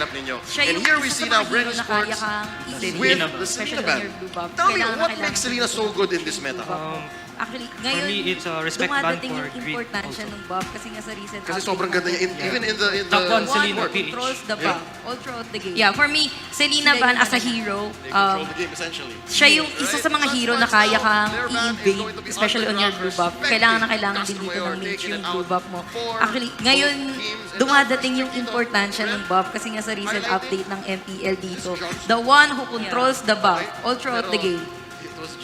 setup ninyo. And here we see now Brenny Sports with the Selena ban. Tell me, what makes Selena so good in this meta? Actually, For ngayon, me, it's a respect ban dumadating for yung Greek importansya also. ng buff kasi nga sa recent Kasi sobrang ganda niya, even in the Top one, Selena one PH. controls the buff all throughout the game. Yeah, for me, Selena Ban as a hero, They control the game essentially. siya yung isa sa mga hero na kaya kang i-invade, especially on your blue buff. Kailangan na kailangan din dito ng mage yung blue buff mo. Actually, ngayon, dumadating yung importansya ng buff kasi nga sa recent update ng MPL dito. The one who controls the buff all throughout the game,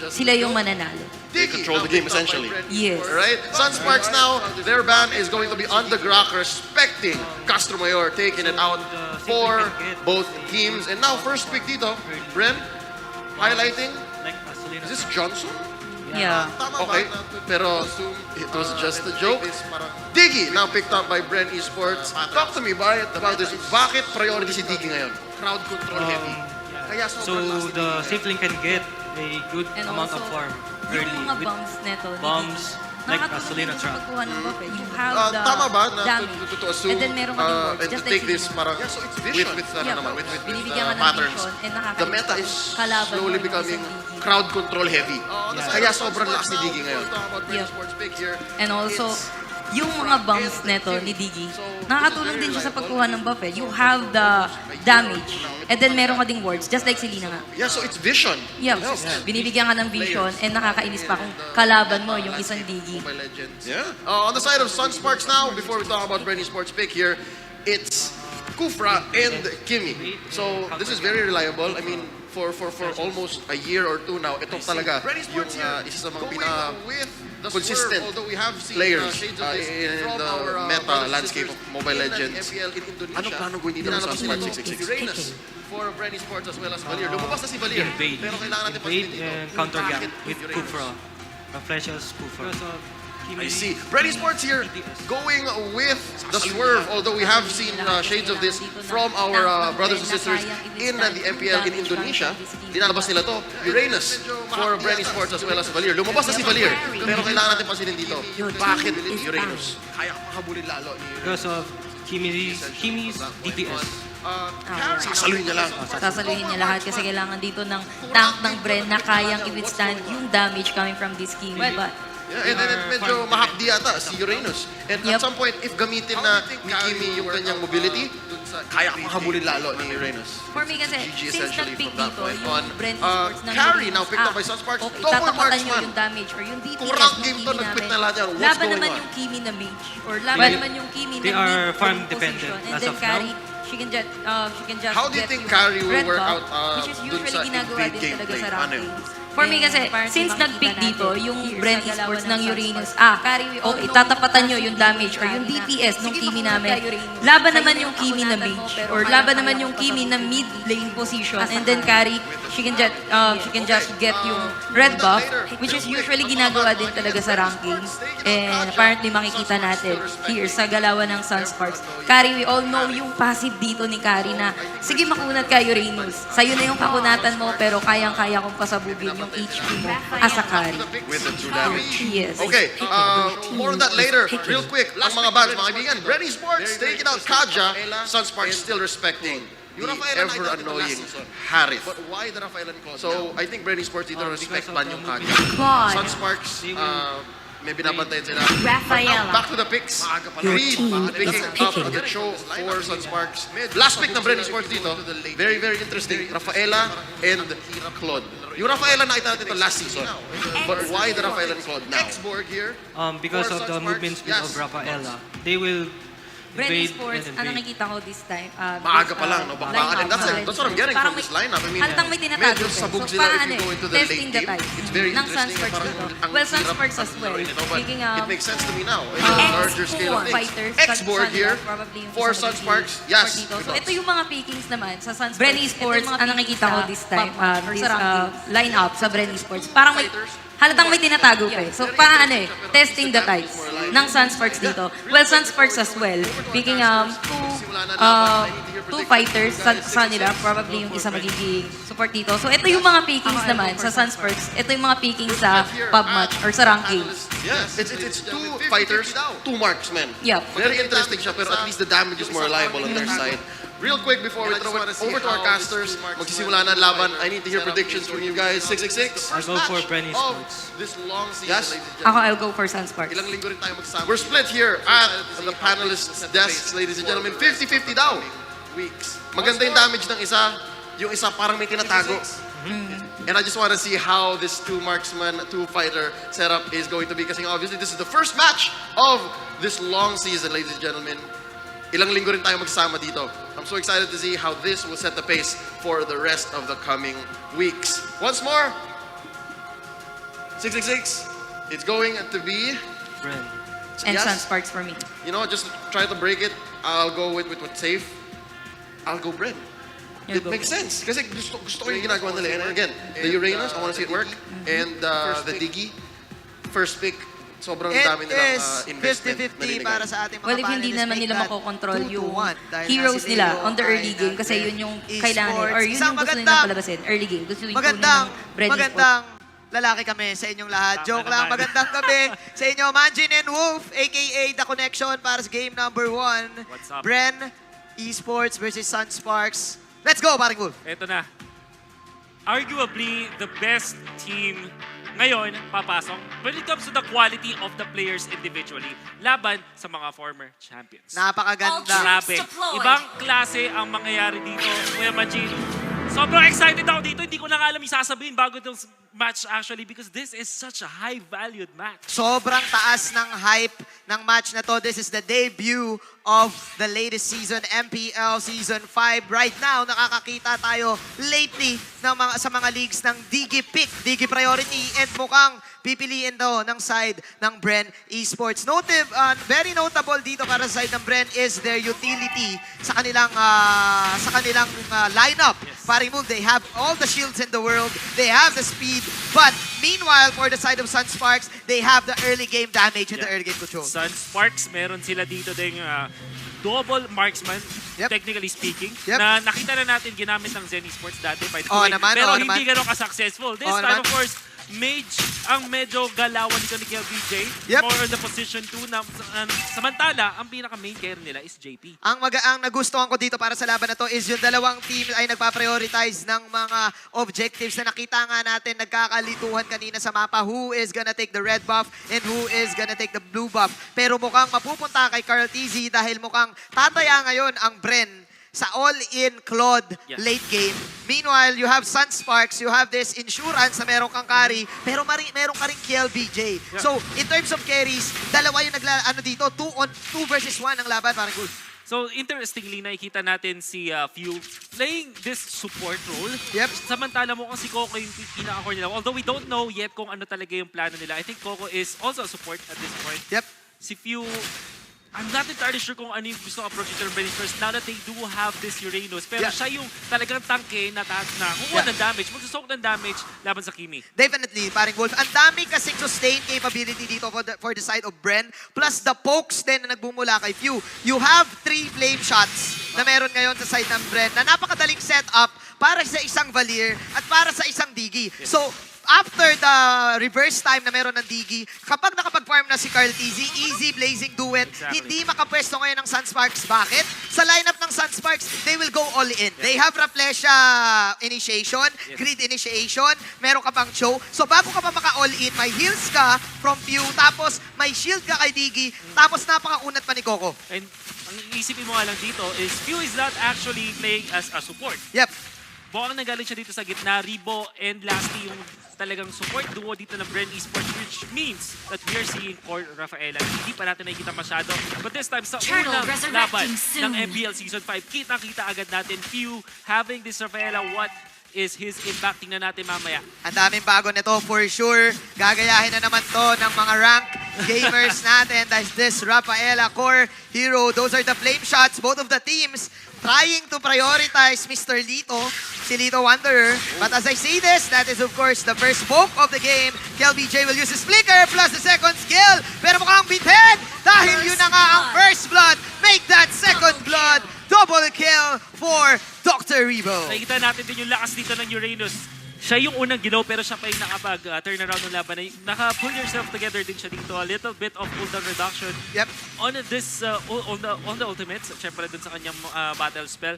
sila yung mananalo. They control the game essentially. Yes. Right? Sunsparks now, their ban is going to be on the Grok, respecting Castro Mayor, taking it out for both teams. And now, first pick dito, Bren, highlighting, is this Johnson? Yeah. Okay, pero it was just a joke. Diggy, now picked up by Bren Esports. Talk to me about this. Bakit priority si Diggy ngayon? Crowd control heavy. Kaya So the safe lane can get a good And amount of also, farm yung early mga with bombs neto, bombs like a Selena trap. You have the tama ba na damage. to assume And then meron ka din wards, and to just take like this Selena. parang with Yeah, naman with binibigyan ka ng patterns. vision and The meta is kalaban mo slowly yung becoming isang Diggy. crowd control heavy. Kaya sobrang lakas ni Diggy ngayon. And also, yung mga bumps neto ni Diggy, nakakatulong din siya sa pagkuha ng buff eh. You have the damage, and then meron ka ding wards, just like Selena nga. Yeah, so it's vision. Yeah, binibigyan ka ng vision, and nakakainis pa kung kalaban mo yung isang Diggy. Yeah. On the side of Sunsparks now, before we talk about Brenny Sports pick here, it's Kufra and Kimi. So this is very reliable. I mean, for almost a year or two now, ito talaga yung isa sa mga consistent players in the meta landscape of Mobile Legends. Ano plano gawin dito ng Sunsparks 666? For Brenny Sports as well as Valier. Lumabas na si Valier. Invade. Pero kailangan natin Invade pansinin dito. and counter gap Bakit with Uranus? Kufra. Flashes Kufra. I see. Brenny Sports here going with the swerve, although we have seen shades of this from our brothers and sisters in the MPL in Indonesia. Dinalabas nila to, Uranus, for Brenny Sports as well as Valier. Lumabas na si Valier, pero kailangan natin pansinin dito. Bakit Uranus? Kaya makabulin lalo ni Uranus. Because of Kimi's DPS. Sasaluhin niya lang. Sasaluhin niya lahat kasi kailangan dito ng tank ng Bren na kayang i-withstand yung damage coming from this Kimi. But Yeah, and then medyo mahapdi yata si Uranus. And at some point, if gamitin na ni Kimi yung kanyang mobility, kaya makahabulin lalo ni Uranus. for me kasi, GG since essentially nag-pick from that dito, point yung on. Bren Esports ng Carry Uranus, now picked up by Sunsparks. okay, Double tatapatan nyo marksman. yung damage or yung DPS Kurang ng game Kimi to, nag-pick namin. na lahat yan. What's Laban going naman on? yung Kimi na mage or laban Well, naman yung Kimi they na are mid farm position. dependent And as then of carry, now. she can just How do you get think yung carry will red work buff, out which is dun usually sa ginagawa invade din talaga gameplay? sa Ano yun? rankings. For me kasi, since nag-pick dito, yung Bren Esports ng Uranus, okay, tatapatan nyo yung damage or yung DPS ng Kimi namin. Laban naman yung Kimi na mage or laban naman yung Kimi na mid lane position and then carry, she can just get yung red buff, which is usually ginagawa din talaga sa rankings. And apparently makikita natin here sa galawan ng Sunsparks. Carry, we all know yung passive dito ni Carry na, sige makunat ka Uranus, sa'yo na yung kakunatan mo pero kayang-kaya kong pasabugin yung HP mo as a carry. With the true damage. Yes. Okay, more on that later. Real quick, ang mga bags, mga kaibigan. Brenny Sports taking out Kaja. Sunsparks still respecting the ever-annoying Harith. So, I think Brenny Sports dito respect ban yung Kaja. God. Sunsparks, may binabantayan sila. Rafaela. Back to the picks. Reed picking up the show for Sunsparks. Last pick ng Brenny Sports dito, very, very interesting. Rafaela and Claude. Yung Rafaela nakita natin ito last season. But why the Rafaela and Claude now? Because of the movement speed of Rafaela, they will Bren invade Esports, and ang invade. nakikita ko this time. Maaga pa lang, no? Bakbakan. And that's what I'm getting from this lineup. I mean, haltang may tinatago. medyo sabog sila if you go into the testing late the game. type It's very ng interesting. Sunsparks Parang dito. ang Well, hirap Sunsparks as well. ito, but Speaking it of makes sense to me now. In a larger scale of things. fighters, X-board here for Sunsparks. Yes. So ito yung mga pickings naman sa Sunsparks. Bren Esports, ang nakikita ko this time, this lineup sa Bren Esports. Parang may halatang may tinatago pa eh. So, paano eh? Testing the types ng Sunsparks dito. Well, Sunsparks as well. Speaking two fighters sa nila, probably yung isa magiging support dito. So, ito yung mga pickings naman sa Sunsparks. Ito yung mga pickings sa pub match or sa rankings. Yes, it's two fighters, two marksmen. Yep. Very interesting siya, pero at least the damage is more reliable on their side. Real quick before we throw it over to our casters, magsisimula na ang laban. I need to hear predictions from you guys. 666. I'll go for Brenny Sports. This long season, Yes? ladies and Ako, gentlemen. I'll go for Sunsparks. Ilang linggo rin tayo magsama. We're split here at the panelists' desks, ladies and gentlemen. 50-50 daw. Weeks. Maganda yung damage ng isa. Yung isa parang may tinatago. And I just want to see how this two marksman, two fighter setup is going to be. Kasi obviously, this is the first match of this long season, ladies and gentlemen. Ilang linggo rin tayo magsama dito. I'm so excited to see how this will set the pace for the rest of the coming weeks. Once more, 666, it's going to be... Bren. And Yes. Sunsparks for me. You know, just to try to break it, I'll go with what's safe. I'll go Bren. You'll It go makes sense. Kasi gusto ko yung ginagawa nila. And again, the Uranus, I want to see it work. And the Diggy, first pick, sobrang It dami nilang is investment na 50-50 rinegay. para sa ating mga Well, if hindi panelists, naman make nila that makokontrol 2-1 yung dahil heroes si nila Leo on the early ay game kasi nag-Bren yun yung kailangan nila, or yun Isang yung gusto magandang- nilang palabasin. Early game. Gusto yung Magandang, kunin ng Brenny Sports. magandang lalaki kami sa inyong lahat. Tama Joke lang, naman. magandang gabi sa inyo. Manjin and Wolf, aka The Connection para sa game number 1. What's up? Bren, Esports versus Sunsparks. Let's go, paring Wolf. Ito na. Arguably, the best team ngayon papasok when it comes to the quality of the players individually laban sa mga former champions. Napakaganda. Grabe. Ibang klase ang mangyayari dito. Kuya Majin, sobrang excited ako dito. Hindi ko na nga alam yung sasabihin bago itong match actually because this is such a high-valued match. Sobrang taas ng hype ng match na to. This is the debut of the latest season, MPL Season 5. Right now, nakakakita tayo lately ng sa mga leagues ng Digi Pick, Digi Priority, and mukhang pipiliin daw ng side ng Bren Esports. Very notable dito para sa side ng Bren is their utility sa kanilang lineup. Paring move, they have all the shields in the world, they have the speed, but meanwhile, for the side of Sunsparks, they have the early game damage and the early game control. Sunsparks, meron sila dito ding double marksman, Yep. technically speaking, Yep. na nakita na natin ginamit ng Zen Esports dati by the Oo way. naman, Pero oo hindi naman. ganun ka-successful. This Oo time, naman. of course, Mage ang medyo galawan dito ni Mpl-Ph. Yep. More on the position 2 na samantala, ang pinaka-main carry nila is JP. Ang nagustuhan ko dito para sa laban na to is yung dalawang team ay nagpa-prioritize ng mga objectives na nakita nga natin nagkakalituhan kanina sa mapa. Who is gonna take the red buff and who is gonna take the blue buff. Pero mukhang mapupunta kay Carl TZ dahil mukhang tataya ngayon ang Bren sa all-in Claude Yes. late game. Meanwhile, you have Sunsparks, you have this insurance na meron kang carry, pero meron ka rin KLBJ. Yeah. So, in terms of carries, dalawa yung dito, 2 versus 1 ang laban, parang good. So, interestingly, nakikita natin si Few playing this support role. Yep. Samantala mo kung si Coco yung pinaka-core nila. Although we don't know yet kung ano talaga yung plano nila. I think Coco is also a support at this point. Yep. Si Few, I'm not entirely sure kung ano yung gusto approach nito ng Brenny first. Now that they do have this Uranus, pero Yeah. siya yung talagang tangke na kukuha ng damage, magsusok ng damage laban sa Kimi. Definitely, paring Wolf. Ang dami kasing sustain capability dito for the side of Bren. Plus the pokes din na nagbumula kay Few. You have 3 flame shots na meron ngayon sa side ng Bren na napakadaling setup para sa isang Valier at para sa isang Digi. So, after the reverse time na meron ng Digi, kapag nakapag-farm na si Carl TZ, easy blazing duet, Exactly. hindi makapwesto ngayon ng Sunsparks. Bakit? Sa lineup ng Sunsparks, they will go all in. They have Rafflesia initiation, grid initiation, meron ka pang Cho. So bago ka pa maka-all in, may heals ka from Pew, tapos may shield ka kay Digi, tapos napakaunat pa ni Coco. And ang isipin mo nga lang dito is Few is not actually playing as a support. Yep. Baka nagaling siya dito sa gitna, Ribo, and lastly yung talagang support duo dito ng Bren Esports, which means that we are seeing Core Rafaela. Hindi pa natin nakikita masyado. But this time, sa unang laban ng MPL Season 5, kita-kita agad natin Few having this Rafaela. What is his impact? Tingnan natin mamaya. Ang daming bago nito for sure. Gagayahin na naman to ng mga rank gamers natin. That's this Rafaela core hero. Those are the flame shots. Both of the teams trying to prioritize Mr. Lito, si Lito Wanderer. But as I say this, that is of course the first poke of the game. KLBJ will use his flicker plus the second skill. Pero mukhang bitin dahil yun na nga ang first blood. Make that second blood. Double kill for Dr. Rebo. Nakikita natin din yung lakas dito ng Uranus. Siya yung unang ginaw pero siya pa yung nakapag-turn around ng laban. Naka-pull yourself together din siya dito. A little bit of cooldown reduction. Yep. On this, on the ultimates, syempre dun sa kanyang battle spell.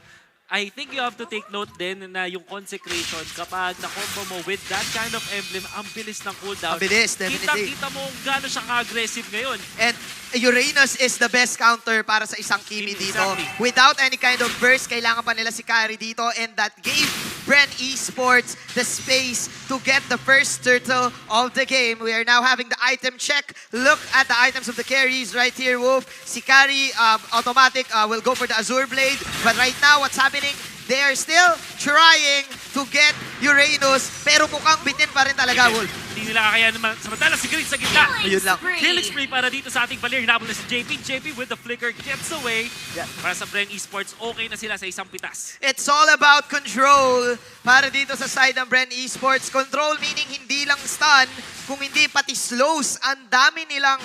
I think you have to take note din na yung consecration kapag na-combo mo with that kind of emblem, ang bilis ng cooldown. Ang bilis, definitely. Kita mo gano'n siya ka-aggressive ngayon. And Uranus is the best counter para sa isang Kimi dito. Exactly. Without any kind of burst, kailangan pa nila si Kari dito, and that gave Bren Esports the space to get the first turtle of the game. We are now having the item check. Look at the items of the carries right here, Wolf. Si Kari, automatic, will go for the Azure Blade. But right now, what's happening? They are still trying to get Uranus, pero mukhang bitin pa rin talaga, Wolf. Hindi nila kaya naman. Samantala si Green sa gitna. Ayun lang. Killing spree para dito sa ating player. Hinabol na si JP. JP with the flicker gets away. Yeah. Para sa Bren Esports, okay na sila sa isang pitas. It's all about control para dito sa side ng Bren Esports. Control meaning hindi lang stun, kung hindi pati slows. Ang dami nilang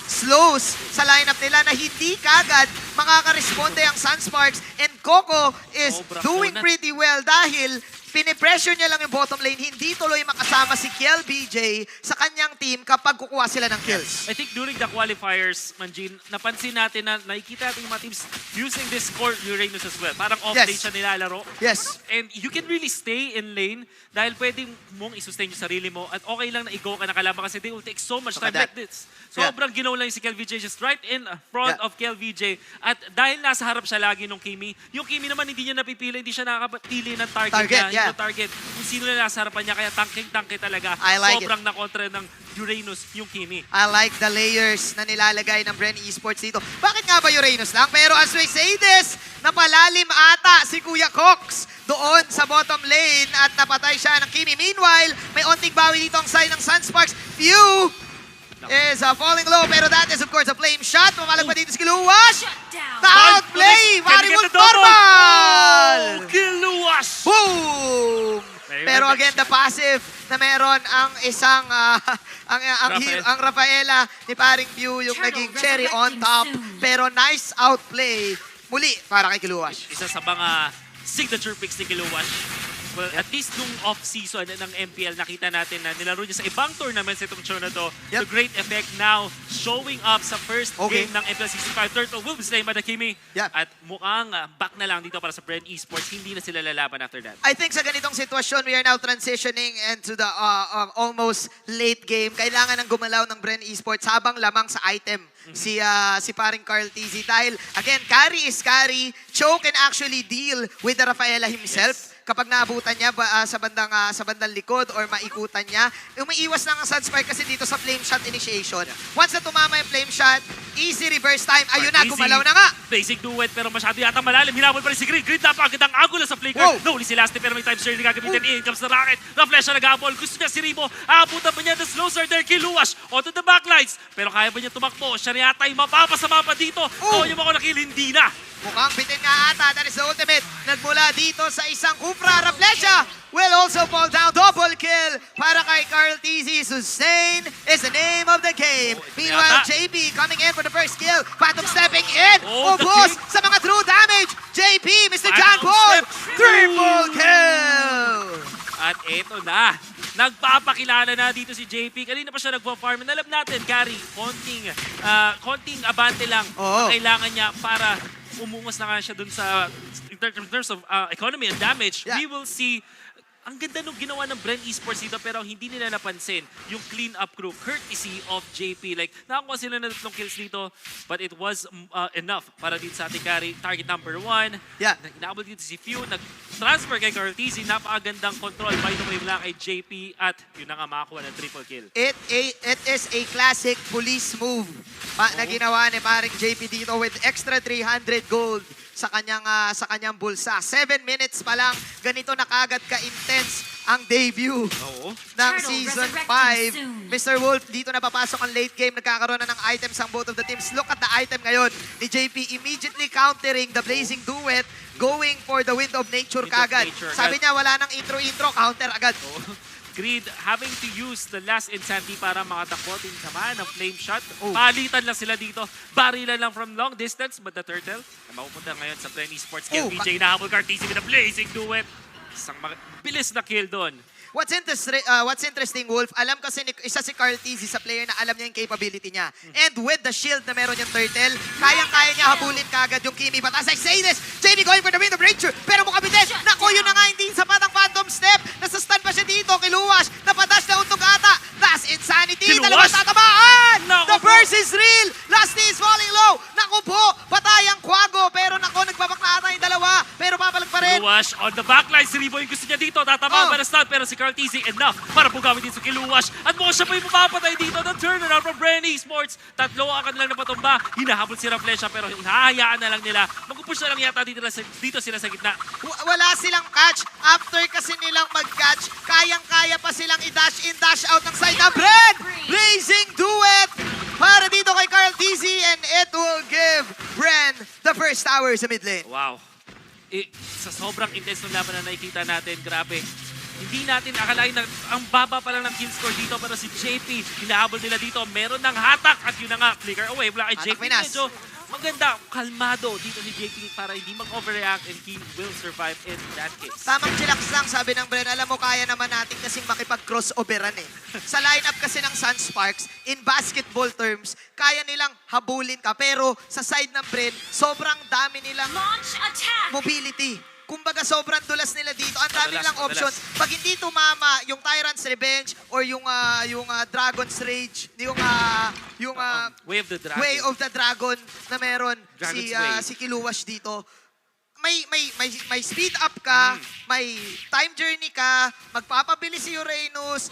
slows sa lineup nila na hindi kagad makaka-responde ang Sunsparks. And Coco is Sobrang doing unat. pretty well dahil pinipressure niya lang yung bottom lane. Hindi tuloy makasama si Mpl-Ph sa kanyang team kapag kukuha sila ng kills. I think during the qualifiers, Manjin, napansin natin na nakikita natin yung mga teams using this core Uranus as well. Parang off-lane Yes. siya nilalaro. Yes. And you can really stay in lane dahil pwedeng mong isustain yung sarili mo at okay lang na i-go ka na kalaban kasi they will take so much time Look at like this. Yeah. Sobrang ginaw lang si Mpl-Ph just right in front Yeah. of Mpl-Ph. At dahil nasa harap siya lagi nung Kimi, yung Kimi naman hindi niya napipili, hindi siya nakapili ng target, Target, niya. yeah. Yung target, kung sino na nasa harapan niya, kaya tangking-tangke talaga. I like Sobrang nakontra ng Uranus yung Kimi. I like the layers na nilalagay ng Bren Esports dito. Bakit nga ba Uranus lang? Pero as we say this, napalalim ata si Kuya Cox doon sa bottom lane at napatay siya ng Kimi. Meanwhile, may onting bawi dito ang side ng Sunsparks. Few is falling low, pero that is of course a flame shot. Mamalag pa dito si Kiluwash. Na-outplay! Maribol normal! Kiluwash! Boom! Very Pero well again, the passive na meron ang isang ang Rafaela ni Paring Pew yung naging cherry on top. Pero nice outplay muli para kay Kiluwash. Isa sa mga signature picks ni Kiluwash. Well, at least nung off-season ng MPL, nakita natin na nilaro niya sa ibang tournaments itong show na to. Yep. To great effect now, showing up sa first Okay. game ng MPL 65. Turtle will be slain by the Kimi. Yep. At mukhang back na lang dito para sa Bren Esports. Hindi na sila lalaban after that. I think sa ganitong sitwasyon, we are now transitioning into the almost late game. Kailangan ng gumalaw ng Bren Esports habang lamang sa item si paring Carl TZ. Dahil, again, carry is carry. Cho can actually deal with the Rafaela himself. Yes. Kapag naabutan niya sa bandang likod or maikutan niya, umiiwas lang ang Sunspark kasi dito sa flame shot initiation. Once na tumama yung flame shot, easy reverse time. Ayun na, Easy. gumalaw na nga. Basic duet pero masyado yata malalim. Hinabol pa rin si Green. Green napakagandang angulo sa flicker. Wow. No, si Lasty pero may time share na gagamitin. In comes the rocket. The flash na nag-apple. Gusto niya si Ribo. Aabutan pa niya. The slows are there. Kiluwash. Onto the backlines. Pero kaya ba niya tumakbo? Siya na yata yung mapapasama pa dito. Oh. Yung ako nakill, hindi na. Mukhang bitin nga ata. That is the ultimate. Nagmula dito sa isang Kufra. Raplesha will also fall down. Double kill para kay Carl TZ. Sustain is the name of the game. Meanwhile, yata. JP coming in for the first kill. Phantom stepping in. Oh, the Ubos kick. sa mga true damage. JP, Mr. Phantom John Paul. step. Triple kill. At eto na. Nagpapakilala na dito si JP. Kanina pa siya nagpa-farm. And alam natin, Gary, konting abante lang Oo. ang kailangan niya para umungos na nga siya dun sa in terms of economy and damage. Yeah. We will see. Ang ganda nung ginawa ng Bren Esports dito pero hindi nila napansin yung clean-up crew courtesy of JP. Like, nakakuha sila na 3 kills dito but it was enough para dito sa ating carry. Target number 1. Yeah. Inaabot dito si Few. Nag-transfer kay Carl TZ. Napakagandang control. By the way, mula kay JP at yun na nga makakuha ng triple kill. It is a classic police move na ginawa ni paring JP dito with extra 300 gold sa kanyang bulsa. 7 minutes pa lang, ganito na kagad ka-intense ang debut ng Season 5. Mr. Wolf, dito na papasok ang late game. Nagkakaroon na ng items ang both of the teams. Look at the item ngayon ni JP. Immediately countering the Blazing Duet, going for the Wind of Nature Wind of kagad. Nature Sabi niya, wala nang intro-intro, counter agad. Greed having to use the last insanity para makatakbo din naman ng flame shot. Oh. Palitan lang sila dito. Barilan lang from long distance but the turtle na mapupunta ngayon sa Bren Esports. Oh, BJ na habol Cartesi with a blazing duet. Isang bilis na kill doon. What's interesting, Wolf, alam kasi isa si Carl Tizzy sa player na alam niya yung capability niya. And with the shield na meron yung turtle, kayang-kaya niya habulin kagad yung Kimi. But as I say this, JB going for the win of breakthrough. Pero mukabitin, nako yun na nga, hindi sapat ang Phantom Step. Nasa-stun pa siya dito, kiluwas, napadash na untog ata. That's insanity, Kiluwas? dalawang tatamaan! Naku The po. burst is real! Lasty is falling low! Naku po, patay ang Quago. Pero nako, nagbabak na ata yung dalawa. Pero papalag pa rin. Kiluwash on the backline. Si Ribo yung gusto niya dito. Tatama para stun. Pero si Carl Tizzy enough para pugamit din sa Kiluwash. At mo siya pa yung mapapatay dito. The turnaround from Brenny Sports. Tatlo ang kanilang napatumba. Hinahabol si Raflesha pero hinahayaan na lang nila. Mag-push na lang yata dito sila sa gitna. Wala silang catch. After kasi nilang mag-catch, kayang-kaya pa silang i-dash in, dash out ng side na Bren! Blazing duet para dito kay Carl Tizzy and it will give Bren the first tower sa mid lane. Wow. Sa sobrang intense ng laban na nakikita natin, grabe. Hindi natin akalain na ang baba pa lang ng kill score dito pero si JP, hinahabol nila dito. Meron ng hatak at yun na nga, flicker away. Wala kay JP Minas. medyo maganda, kalmado dito ni JP para hindi mag-overreact and he will survive in that case. Tamang chillax lang, sabi ng Bren. Alam mo, kaya naman natin kasing makipag-crossoveran eh. Sa lineup kasi ng Sunsparks, in basketball terms, kaya nilang habulin ka. Pero sa side ng Bren, sobrang dami nilang mobility. Kumbaga, sobrang dulas nila dito. Ang dami nilang options. Pag hindi tumama yung Tyrant's Revenge or yung Dragon's Rage, yung Way of the Dragon. Way of the Dragon na meron Dragon's Way. si Kiluwash dito. May speed up ka, may time journey ka, magpapabilis si Uranus.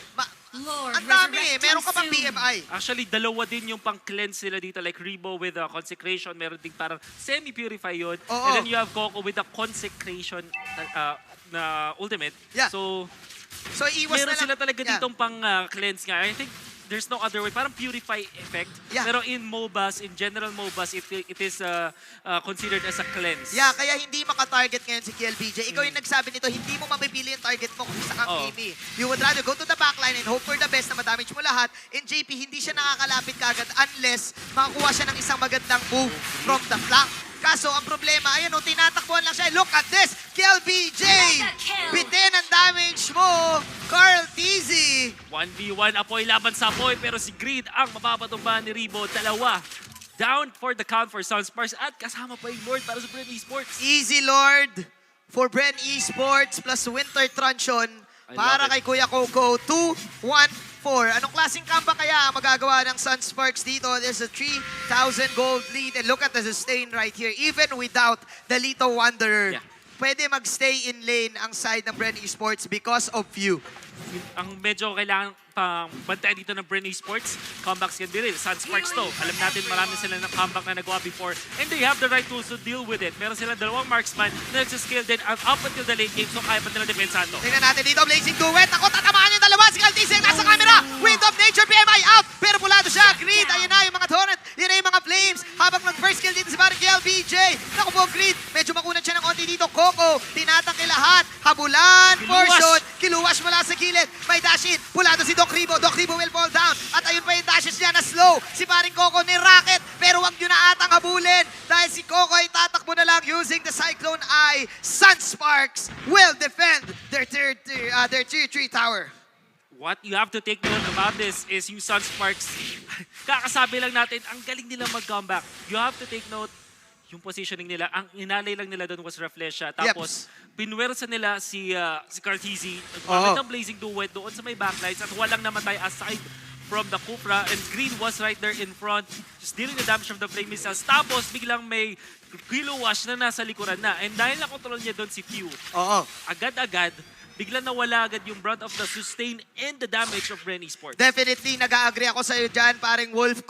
Ang dami eh. Meron ka pang PMI. Actually, dalawa din yung pang-cleanse nila dito. Like Rebo with the Consecration, meron din parang semi-purify yun. Oo. And then you have Coco with the Consecration na ultimate. Yeah. So, Iwas na meron lang. sila talaga Yeah. ditong pang-cleanse nga. I think there's no other way. Parang purify effect. Yeah. Pero in MOBAs, in general MOBAs, it is considered as a cleanse. Yeah, kaya hindi maka-target ngayon si KLBJ. Ikaw yung nagsabi nito, hindi mo mapipili yung target mo kung isa kang Oo. Kimi. You would rather go to the backline and hope for the best na madamage mo lahat. In JP, hindi siya nakakalapit kagad unless makakuha siya ng isang magandang move from the flank. Kaso, ang problema, ayun o, tinatakbuhan lang siya. Look at this! KLBJ! Bitin ang damage mo, Carl Tizzy! 1v1, Apoy laban sa Apoy. Pero si Greed ang mapapatumba ni Rebo. Dalawa. Down for the count for Sunsparks. At kasama pa yung Lord para sa Bren Esports. Easy Lord for Bren Esports plus Winter Truncheon para love kay Kuya Coco. 2-1-4. Anong klaseng comeback kaya ang magagawa ng Sunsparks dito? There's a 3,000 gold lead and look at the sustain right here. Even without the Lito Wanderer, pwede magstay in lane ang side ng Bren Esports because of you. Ang medyo kailangan pang bantayan dito ng Bren Esports, comebacks can be real. Sunsparks to. Alam natin marami sila ng comeback na nagawa before and they have the right tools to deal with it. Meron sila dalawang marksman na nagsiscale din up until the late game so kaya pa nila depensahan to. Tingnan natin dito, Blazing Duet. Ako, tatamaan yung dalawa. Si Kaltiseng nasa camera. Wind of Nature, PMI out. Pero pulado siya. Greed, ayun na yung mga torrent. Yun na yung mga flames. Habang nag-first kill dito si Barry KLBJ. Naku po, Greed. Medyo makunat siya ng onti dito. Coco, tinatake lahat. Habulan, portion. Kiluwash mula sa gilid. May dash in. Pulado si Doc Ribo. Doc Ribo will fall down. At ayun pa yung dashes niya na slow. Si Baring Coco ni Rocket. Pero wag nyo na atang habulin. Dahil si Coco ay tatakbo na lang using the Cyclone Eye. Sunsparks will defend their tier 3 tower. What you have to take note about this is yung Sunsparks, kakasabi lang natin, ang galing nila mag-comeback. You have to take note, yung positioning nila, ang inalay lang nila doon was Raflesha. Tapos, pinwersa nila si Carl Tizzy. Nagpapit ng Blazing Duet doon sa may backlines at walang namatay aside from the Cupra. And Green was right there in front, just dealing the damage from the flame missiles. Tapos, biglang may Kiluwash na nasa likuran na. And dahil nakontrol niya doon si Q, agad-agad, biglang nawala agad yung brunt of the sustain and the damage of Bren Esports. Definitely, nag-agree ako sa'yo dyan, paring Wolf.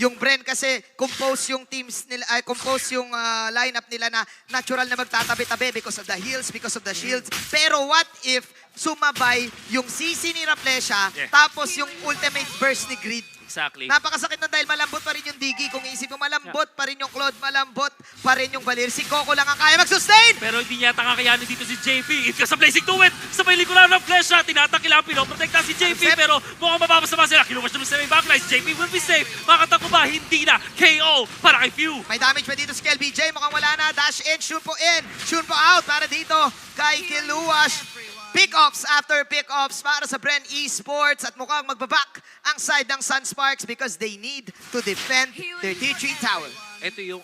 Yung Bren kasi, compose yung teams nila, compose yung lineup nila na natural na magtatabi-tabi because of the heals, because of the shields. Pero what if sumabay yung CC ni Raflesha, tapos yung ultimate burst ni Greed? Exactly. Napakasakit na dahil malambot pa rin yung Digi. Kung iisip mo, malambot pa rin yung Claude, malambot pa rin yung Valir. Si Coco lang ang kaya mag-sustain! Pero hindi niya kakayanin dito si JP. It goes sa blazing to it. Sa may likuran ng flash shot. Tinatakila, pinoprotekta si JP. Pero mukhang mababasama sila. Kiluwas naman sa may backlines. JP will be safe. Makatakbo ba? Hindi na. KO para kay Pew. May damage pa dito si KLBJ. Mukhang wala na. Dash in, shoot po in, shoot po out para dito kay Kiluwas. Pick-offs after pick-offs para sa Bren Esports at mukhang magbaback ang side ng Sunsparks because they need to defend their T3 tower. Ito yung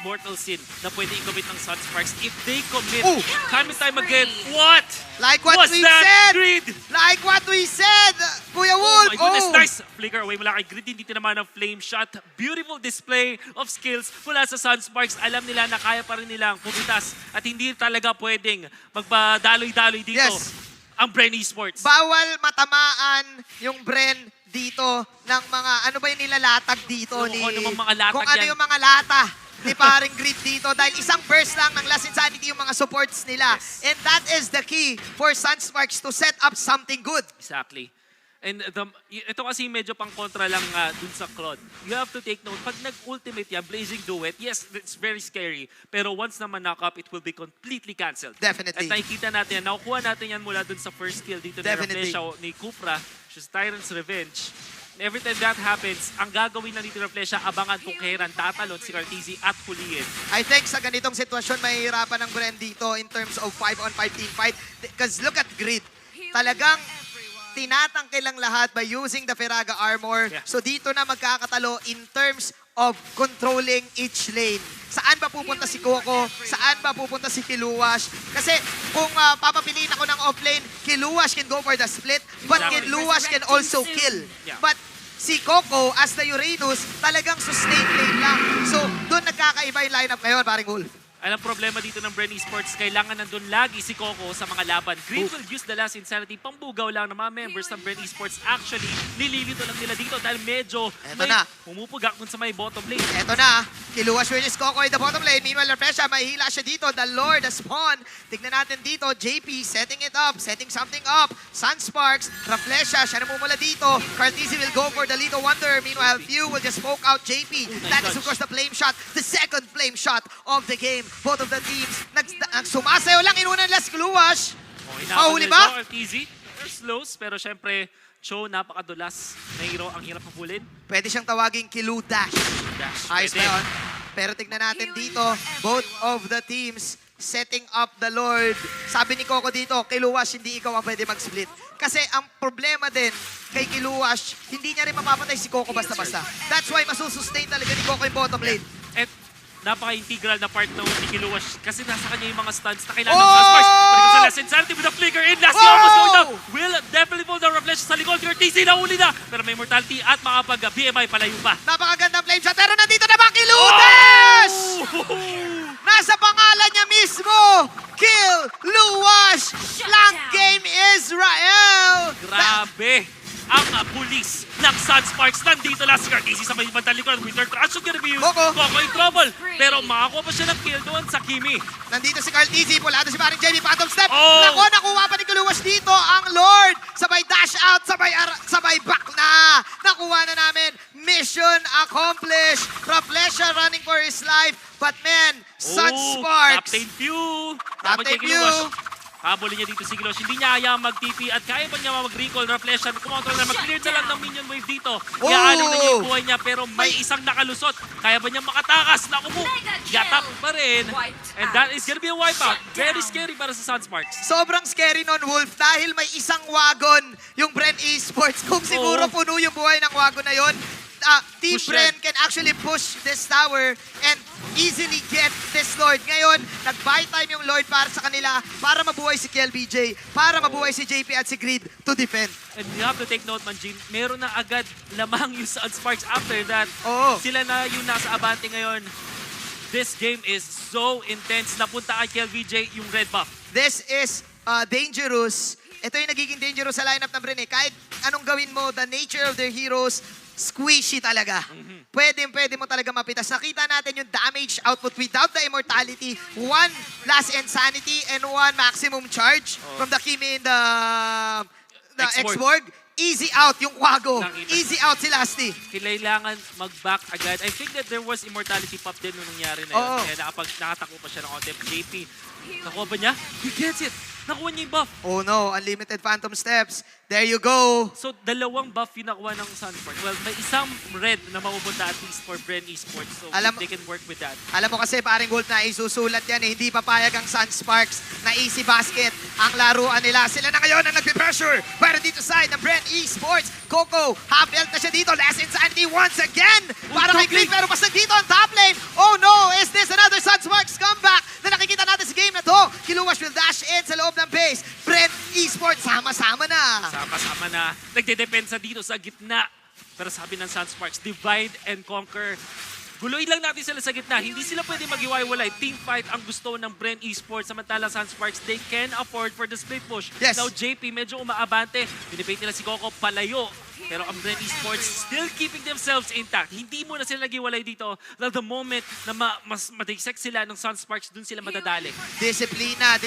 mortal sin na pwede i-commit ng Sunsparks. If they commit, Ooh. time and time again, what? Like what Was we that said! Grid? Like what we said! Kuya Oh Wolf! my goodness, nice flicker away mula kay Grid. Hindi naman ng flame shot. Beautiful display of skills mula sa Sunsparks. Alam nila na kaya pa rin nilang pumitas at hindi talaga pwedeng magpadaloy-daloy dito Yes. ang Bren Esports. Bawal matamaan yung Bren dito ng mga, ano ba yung nilalatag dito? Kung ano mang mga latag kung ano yan. yung mga lata ni paring Grid dito dahil isang burst lang ng Last Insanity yung mga supports nila. Yes. And that is the key for Sunsparks to set up something good. Exactly. And ito kasi medyo pang kontra lang dun sa Claude. You have to take note, pag nag-ultimate yan, Blazing Duet, yes, it's very scary. Pero once naman knock up, it will be completely cancelled. Definitely. At nakikita natin yan, nakukuha natin yan mula dun sa first kill dito Definitely. ni Kupra, which is Tyrant's Revenge. And every time that happens, ang gagawin na dito Reflesha, abangan kung kailan tatalon si Cartesi at huliin. I think sa ganitong sitwasyon, mahihirapan ng Bren dito in terms of 5-on-5 team fight. Because look at Grid. Talagang tinatangke lang lahat by using the Feraga armor. Yeah. So dito na magkakatalo in terms of controlling each lane. Saan ba pupunta si Coco? Saan ba pupunta si Kiluwas? Kasi kung papapiliin ako ng offlane, Kiluwas can go for the split, but Exactly. Kiluwas can also kill. Yeah. But si Coco, as the Uranus, talagang sustain lane lang. So doon nagkakaiba yung lineup ngayon, paring Wolf. Alam problema dito ng Bren Esports, kailangan nandun lagi si Coco sa mga laban. Green will use the Last Insanity, pambugaw lang ng mga members ng Bren Esports. Actually, nililito lang nila dito dahil medyo Eto may na. pumupugak dun sa may bottom lane. Eto na, Kiluwas versus Coco in the bottom lane. Meanwhile, Refresha, mahihila siya dito. The Lord, the Spawn. Tignan natin dito, JP setting it up, setting something up. Sunsparks, Refresha, siya namumula dito. Cartesi will go for the Little Wonder. Meanwhile, Few will just poke out JP. That is, of course, the flame shot. The second flame shot of the game. Both of the teams, sumasayaw lang, inuna nila si Kiluwas. Mahuli ba? Easy. They're slows, pero syempre, Cho, napakadulas na hero, ang hirap mapulin. Pwede siyang tawaging Kilu Dash. Dash. Ayos Pwede. na yun. Pero tignan natin dito, both of the teams setting up the Lord. Sabi ni Coco dito, Kiluwas, hindi ikaw ang pwede mag-split. Kasi ang problema din kay Kiluwas, hindi niya rin mapapatay si Coco basta-basta. That's why masusustain talaga ni Coco yung bottom lane. At napaka-integral na part ng Kiluwas kasi nasa kanya yung mga stunts na kailangan ng Sunsparks. Balik sa Last Insanity with a flicker in. Last almost going down. Will definitely fall down. Reflection sa likod. Cartesi na uli na. Pero may mortality at makapag-BMI palayo pa. Napakagandang flame shot. Pero nandito na ba Kiluwas? Oh! Nasa pangalan niya mismo, Kill Luwas. Flank game Israel. Grabe! Ang pulis ng Sunsparks nandito lang si Cartesi sa may bandang likuran. Winter Crash should gonna be used. Coco. Coco in trouble. Pero makakuha pa siya ng kill doon sa Kimi. Nandito si Cartesi, pulado si paring Jamie, phantom step. Oh! Nako, nakuha pa ni Kiluwas dito ang Lord. Sabay dash out, sabay back na. Nakuha na namin. Mission accomplished. Reflection running for his life. But man, Sunsparks. Captain Pew. Captain Pew. Habulin niya dito si Kiluwas. Hindi niya hayang mag-TP at kaya pa niya mag-recall. Reflection, kumontrol na mag-clear na lang ng minion wave dito. Iaaling na niya yung buhay niya pero may isang nakalusot. Kaya ba niya makatakas? Naku po, yatak pa rin. And that is gonna be a wipeout. Very scary para sa Sunsparks. Sobrang scary non Wolf dahil may isang wagon yung Bren Esports. Kung siguro puno yung buhay ng wagon na yon, Team Push Bren yan. can actually push this tower and easily get this Lord. Ngayon, nag-buy time yung Lord para sa kanila, para mabuhay si KLBJ, para mabuhay si JP at si Grid to defend. And you have to take note, Manjin, meron na agad lamang yung Sunsparks after that. Oo. Sila na yung nasa abante ngayon. This game is so intense. Napunta kay KLBJ yung red buff. This is dangerous. Ito yung nagiging dangerous sa lineup ng Bren. Kahit anong gawin mo, the nature of their heroes, squishy talaga. Pwede mo talaga mapitas. Nakita natin yung damage output without the immortality. 1 Last Insanity and 1 maximum charge from the Kimi in the X-Borg. X-Borg. easy out yung Quago. Nakita. Easy out si Lasty. Kailangan mag-back agad. I think that there was immortality pop din nung nangyari na yun. Oo. Kaya nakatakbo pa siya ng konti. JP, nakuha ba niya? He gets it! Nakuha niya yung buff. Oh no, unlimited phantom steps. There you go. So, dalawang buff yung nakuha ng Sunsport. Well, may isang red na mapupunta at least for Bren Esports. So, they can work with that. Alam mo kasi paring Gold na isusulat yan eh. Hindi papayag ang Sunsparks na easy basket ang laruan nila. Sila na ngayon ang nagpe-pressure para dito side ng Bren Esports. Coco, half-health na siya dito. Last Insanity once again. Para kay Green pero pasag dito ang top lane. Oh no, is this another Sunsparks comeback na nakikita natin sa game na to? Kiluwash will dash in sa loob ng base. Bren Esports sama-sama na. Sama-sama na. Nagdedepensa dito sa gitna. Pero sabi ng Sunsparks, divide and conquer. Guluhin lang natin sila sa gitna. Hindi sila pwede mag-iwalay. Team fight ang gusto ng Bren Esports. Samantala Sunsparks, they can afford for the split push. Yes. Now JP, medyo umaabante. Binibait nila si Coco palayo. Pero ang Bren Esports still keeping themselves intact. Hindi mo na sila nag-iwalay dito. The moment na mas madisect sila ng Sunsparks, dun sila madadali. Disiplina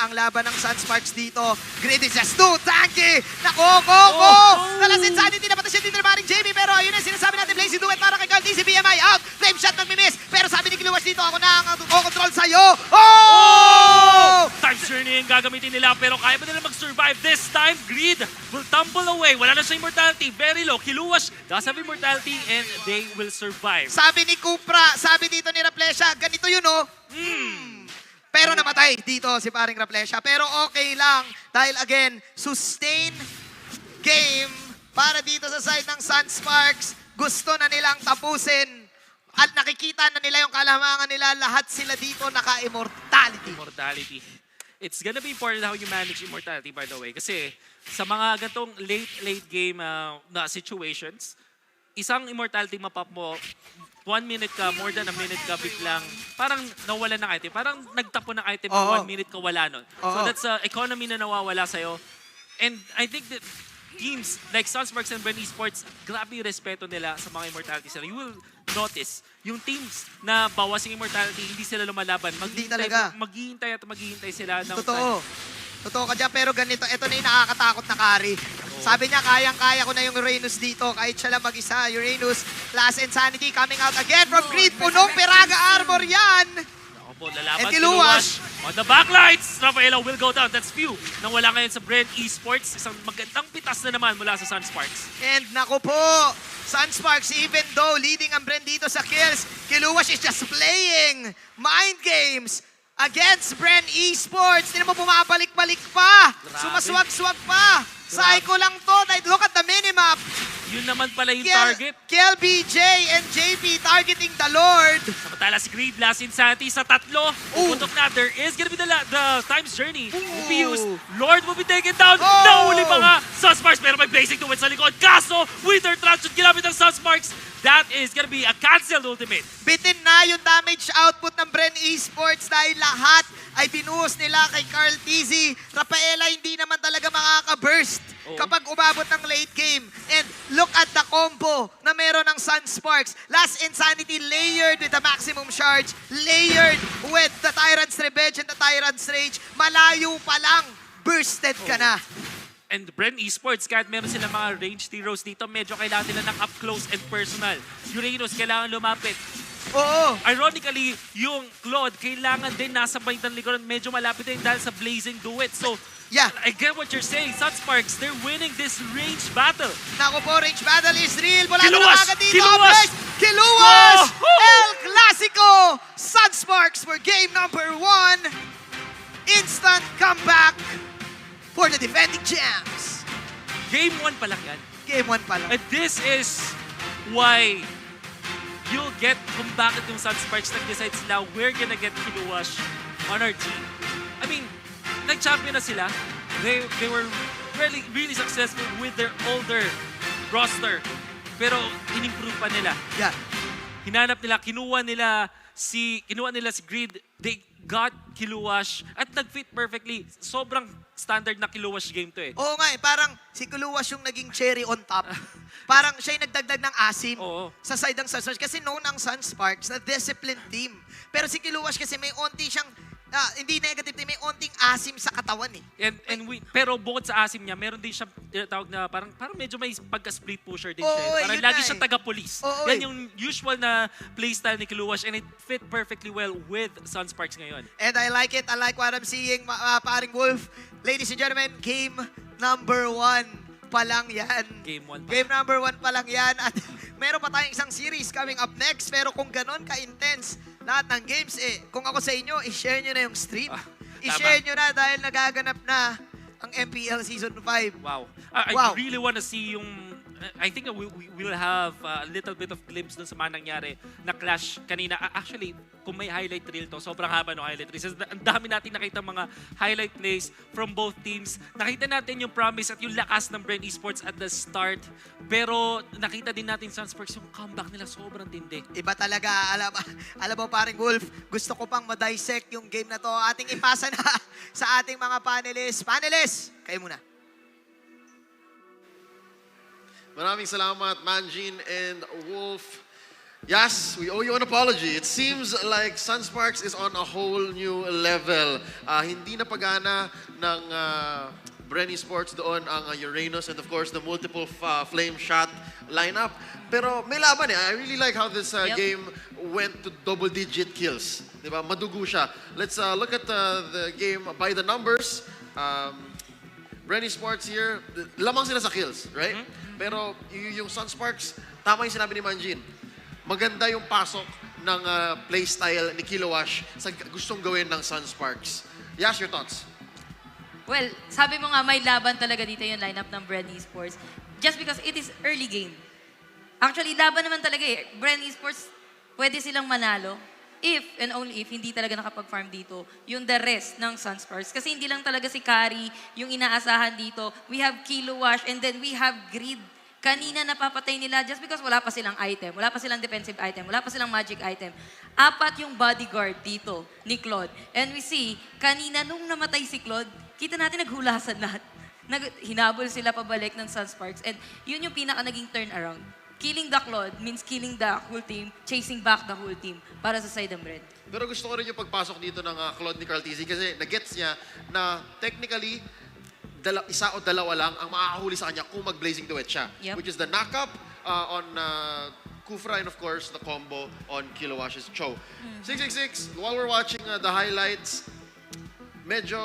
ang laban ng Sunsparks dito. Grid is just too tanky. Nako, Coco! Nalas Insanity, napata siya dito na maring Jamie. Pero ayun ang sinasabi natin, Blazy Duet para kay Carl DC BMI out. Flame shot magmimiss. Pero sabi ni Kiluwas dito, ako na ang control sa'yo. Oh! Time journey ang gagamitin nila pero kaya ba nila mag-survive this time? Grid will tumble away. Wala na siya immortality. Very low. Kiluwas does have immortality and they will survive. Sabi ni Kupra, sabi dito ni Raplesha, ganito yun oh. Pero namatay dito si paring Raplesha. Pero okay lang dahil again, sustain game para dito sa side ng Sunsparks. Gusto na nilang tapusin at nakikita na nila yung kalamangan nila. Lahat sila dito naka-immortality. Immortality. It's gonna be important how you manage immortality, by the way. Kasi sa mga gantong late game na situations, isang immortality mapap mo, 1 minute ka, more than a minute ka, biglang parang nawala ng item. Parang nagtapo ng item, 1 minute ka wala nun. So that's economy na nawawala sa'yo. And I think that teams like Sunsparks and Bren Esports, grabe yung respeto nila sa mga immortalities. You will notice, yung teams na bawas yung immortality, hindi sila lumalaban. Maghihintay at maghihintay sila ng Totoo. Totoo ka dyan, pero ganito, ito na yung nakakatakot na carry. Sabi niya, kayang-kaya ko na yung Uranus dito, kahit siya lang mag-isa. Uranus, Last Insanity coming out again from Creed. Punong Peraga Armor yan. Ako po, lalaban And Kiluwas. On the backlights, Rafaela will go down. That's few. Nang wala ngayon sa Bren Esports. Isang magandang pitas na naman mula sa Sunsparks. And naku po, Sunsparks, even though leading ang Bren dito sa kills, Kiluwas is just playing mind games against Bren Esports. Hindi mo bumabalik-balik pa. Grabe. Sumaswag-swag pa. Psycho lang to. Look at the minimap. Yun naman pala yung target. Kel BJ and JP targeting the Lord. Samantala si Greed, Last Insanity sa tatlo. Pupuntok na. There is gonna be the time's journey. Will be used. Lord will be taken down. Nahuli pa nga. Sunsparks pero may blazing duet sa likod. Kaso, Wither Trap should ginamit ng Sunsparks. That is gonna be a cancelled ultimate. Bitin na yung damage output ng Bren Esports dahil lahat ay binuhos nila kay Carl TZ. Rafaela hindi naman talaga makaka-burst kapag umabot ng late game. And look at the combo na meron ng Sunsparks. Last Insanity layered with the maximum charge, layered with the Tyrant's Revenge and the Tyrant's Rage. Malayo pa lang, bursted ka na. And Bren Esports, kahit meron sila mga ranged heroes dito, medyo kailangan nila ng up close and personal. Uranus, kailangan lumapit. Oo. Ironically, yung Claude, kailangan din nasa bandang likuran, medyo malapit din dahil sa blazing duet. So, Yeah. I get what you're saying. Sunsparks, they're winning this range battle. Naku po, range battle is real. Wala Kiluwas! na agad dito. Kiluwas! First, Kiluwas! Oh! El Clasico! Sunsparks for game number 1. Instant comeback for the defending champs. Game 1 pa lang yan. Game 1 pa lang. And this is why you'll get kung bakit yung Sunsparks nag-decide sila we're gonna get Kiluwash on our team. I mean, nag-champion na sila. They were really successful with their older roster. Pero in-improve pa nila. Yeah. Hinanap nila, kinuha nila si Grid. They got Kiluwash at nag-fit perfectly. Sobrang standard na Kiluwash game to eh. Oo nga eh, parang si Kiluwas yung naging cherry on top. Parang siya yung nagdagdag ng asim sa side ng Sunsparks. Kasi known ang Sunsparks na disciplined team. Pero si Kiluwas kasi may onti siyang, hindi negative team, may onting asim sa katawan eh. Pero bukod sa asim niya, meron din siya tawag na parang medyo may pagka-split pusher din siya. Oo, Parang yun lagi na siya eh. taga-police. Oo, Yan eh. yung usual na playstyle ni Kiluwash and it fit perfectly well with Sunsparks ngayon. And I like it. I like what I'm seeing, paring Wolf. Ladies and gentlemen, game number 1 pa lang yan. Game 1 pa. Game number 1 pa lang yan. At meron pa tayong isang series coming up next. Pero kung ganon ka-intense lahat ng games, kung ako sa inyo, i-share nyo na yung stream. I-share nyo na dahil nagaganap na ang MPL Season 5. Wow. Wow. I really want to see yung... I think we will have a little bit of glimpse dun sa mga nangyari na clash kanina. Actually, kung may highlight reel to, sobrang haba ng highlight reel. Ang dami natin nakita mga highlight plays from both teams. Nakita natin yung promise at yung lakas ng Brain Esports at the start. Pero nakita din natin Sunsparks yung comeback nila sobrang tindi. Iba talaga. Alam mo, paring Wolf, gusto ko pang ma-dissect yung game na to. Ating ipasa na sa ating mga panelists. Panelists, kayo muna. Maraming salamat, Manjin and Wolf. Yes, we owe you an apology. It seems like Sunsparks is on a whole new level. Hindi na pagana ng Brenny Sports doon ang Uranus and of course the multiple flame shot lineup. Pero may laban eh. I really like how this game went to double-digit kills. Diba? Madugo siya. Let's look at the game by the numbers. Brenny Sports here, lamang sila sa kills, right? Pero yung Sunsparks, tama yung sinabi ni Manjin. Maganda yung pasok ng playstyle ni Kilowash sa gustong gawin ng Sunsparks. Yes, your thoughts? Well, sabi mo nga may laban talaga dito yung lineup ng Bren Esports. Just because it is early game. Actually, laban naman talaga eh. Bren Esports, pwede silang manalo if and only if hindi talaga nakapag-farm dito yung the rest ng Sunsparks. Kasi hindi lang talaga si Kari yung inaasahan dito. We have Kilowash and then we have Grid. Kanina napapatay nila just because wala pa silang item, wala pa silang defensive item, wala pa silang magic item. 4 yung bodyguard dito ni Claude. And we see, kanina nung namatay si Claude, kita natin naghulasan lahat. Hinabol sila pabalik ng Sunsparks and yun yung pinaka naging turnaround. Killing the Claude means killing the whole team, chasing back the whole team para sa side ng Red. Pero gusto ko rin yung pagpasok dito ng Claude ni Carl TZ kasi nagets niya na technically isa o dalawa lang ang makakahuli sa kanya kung mag-Blazing Duet siya. Yep. Which is the knock-up on Kufra and of course the combo on Kilowash's Cho. 666, while we're watching the highlights, medyo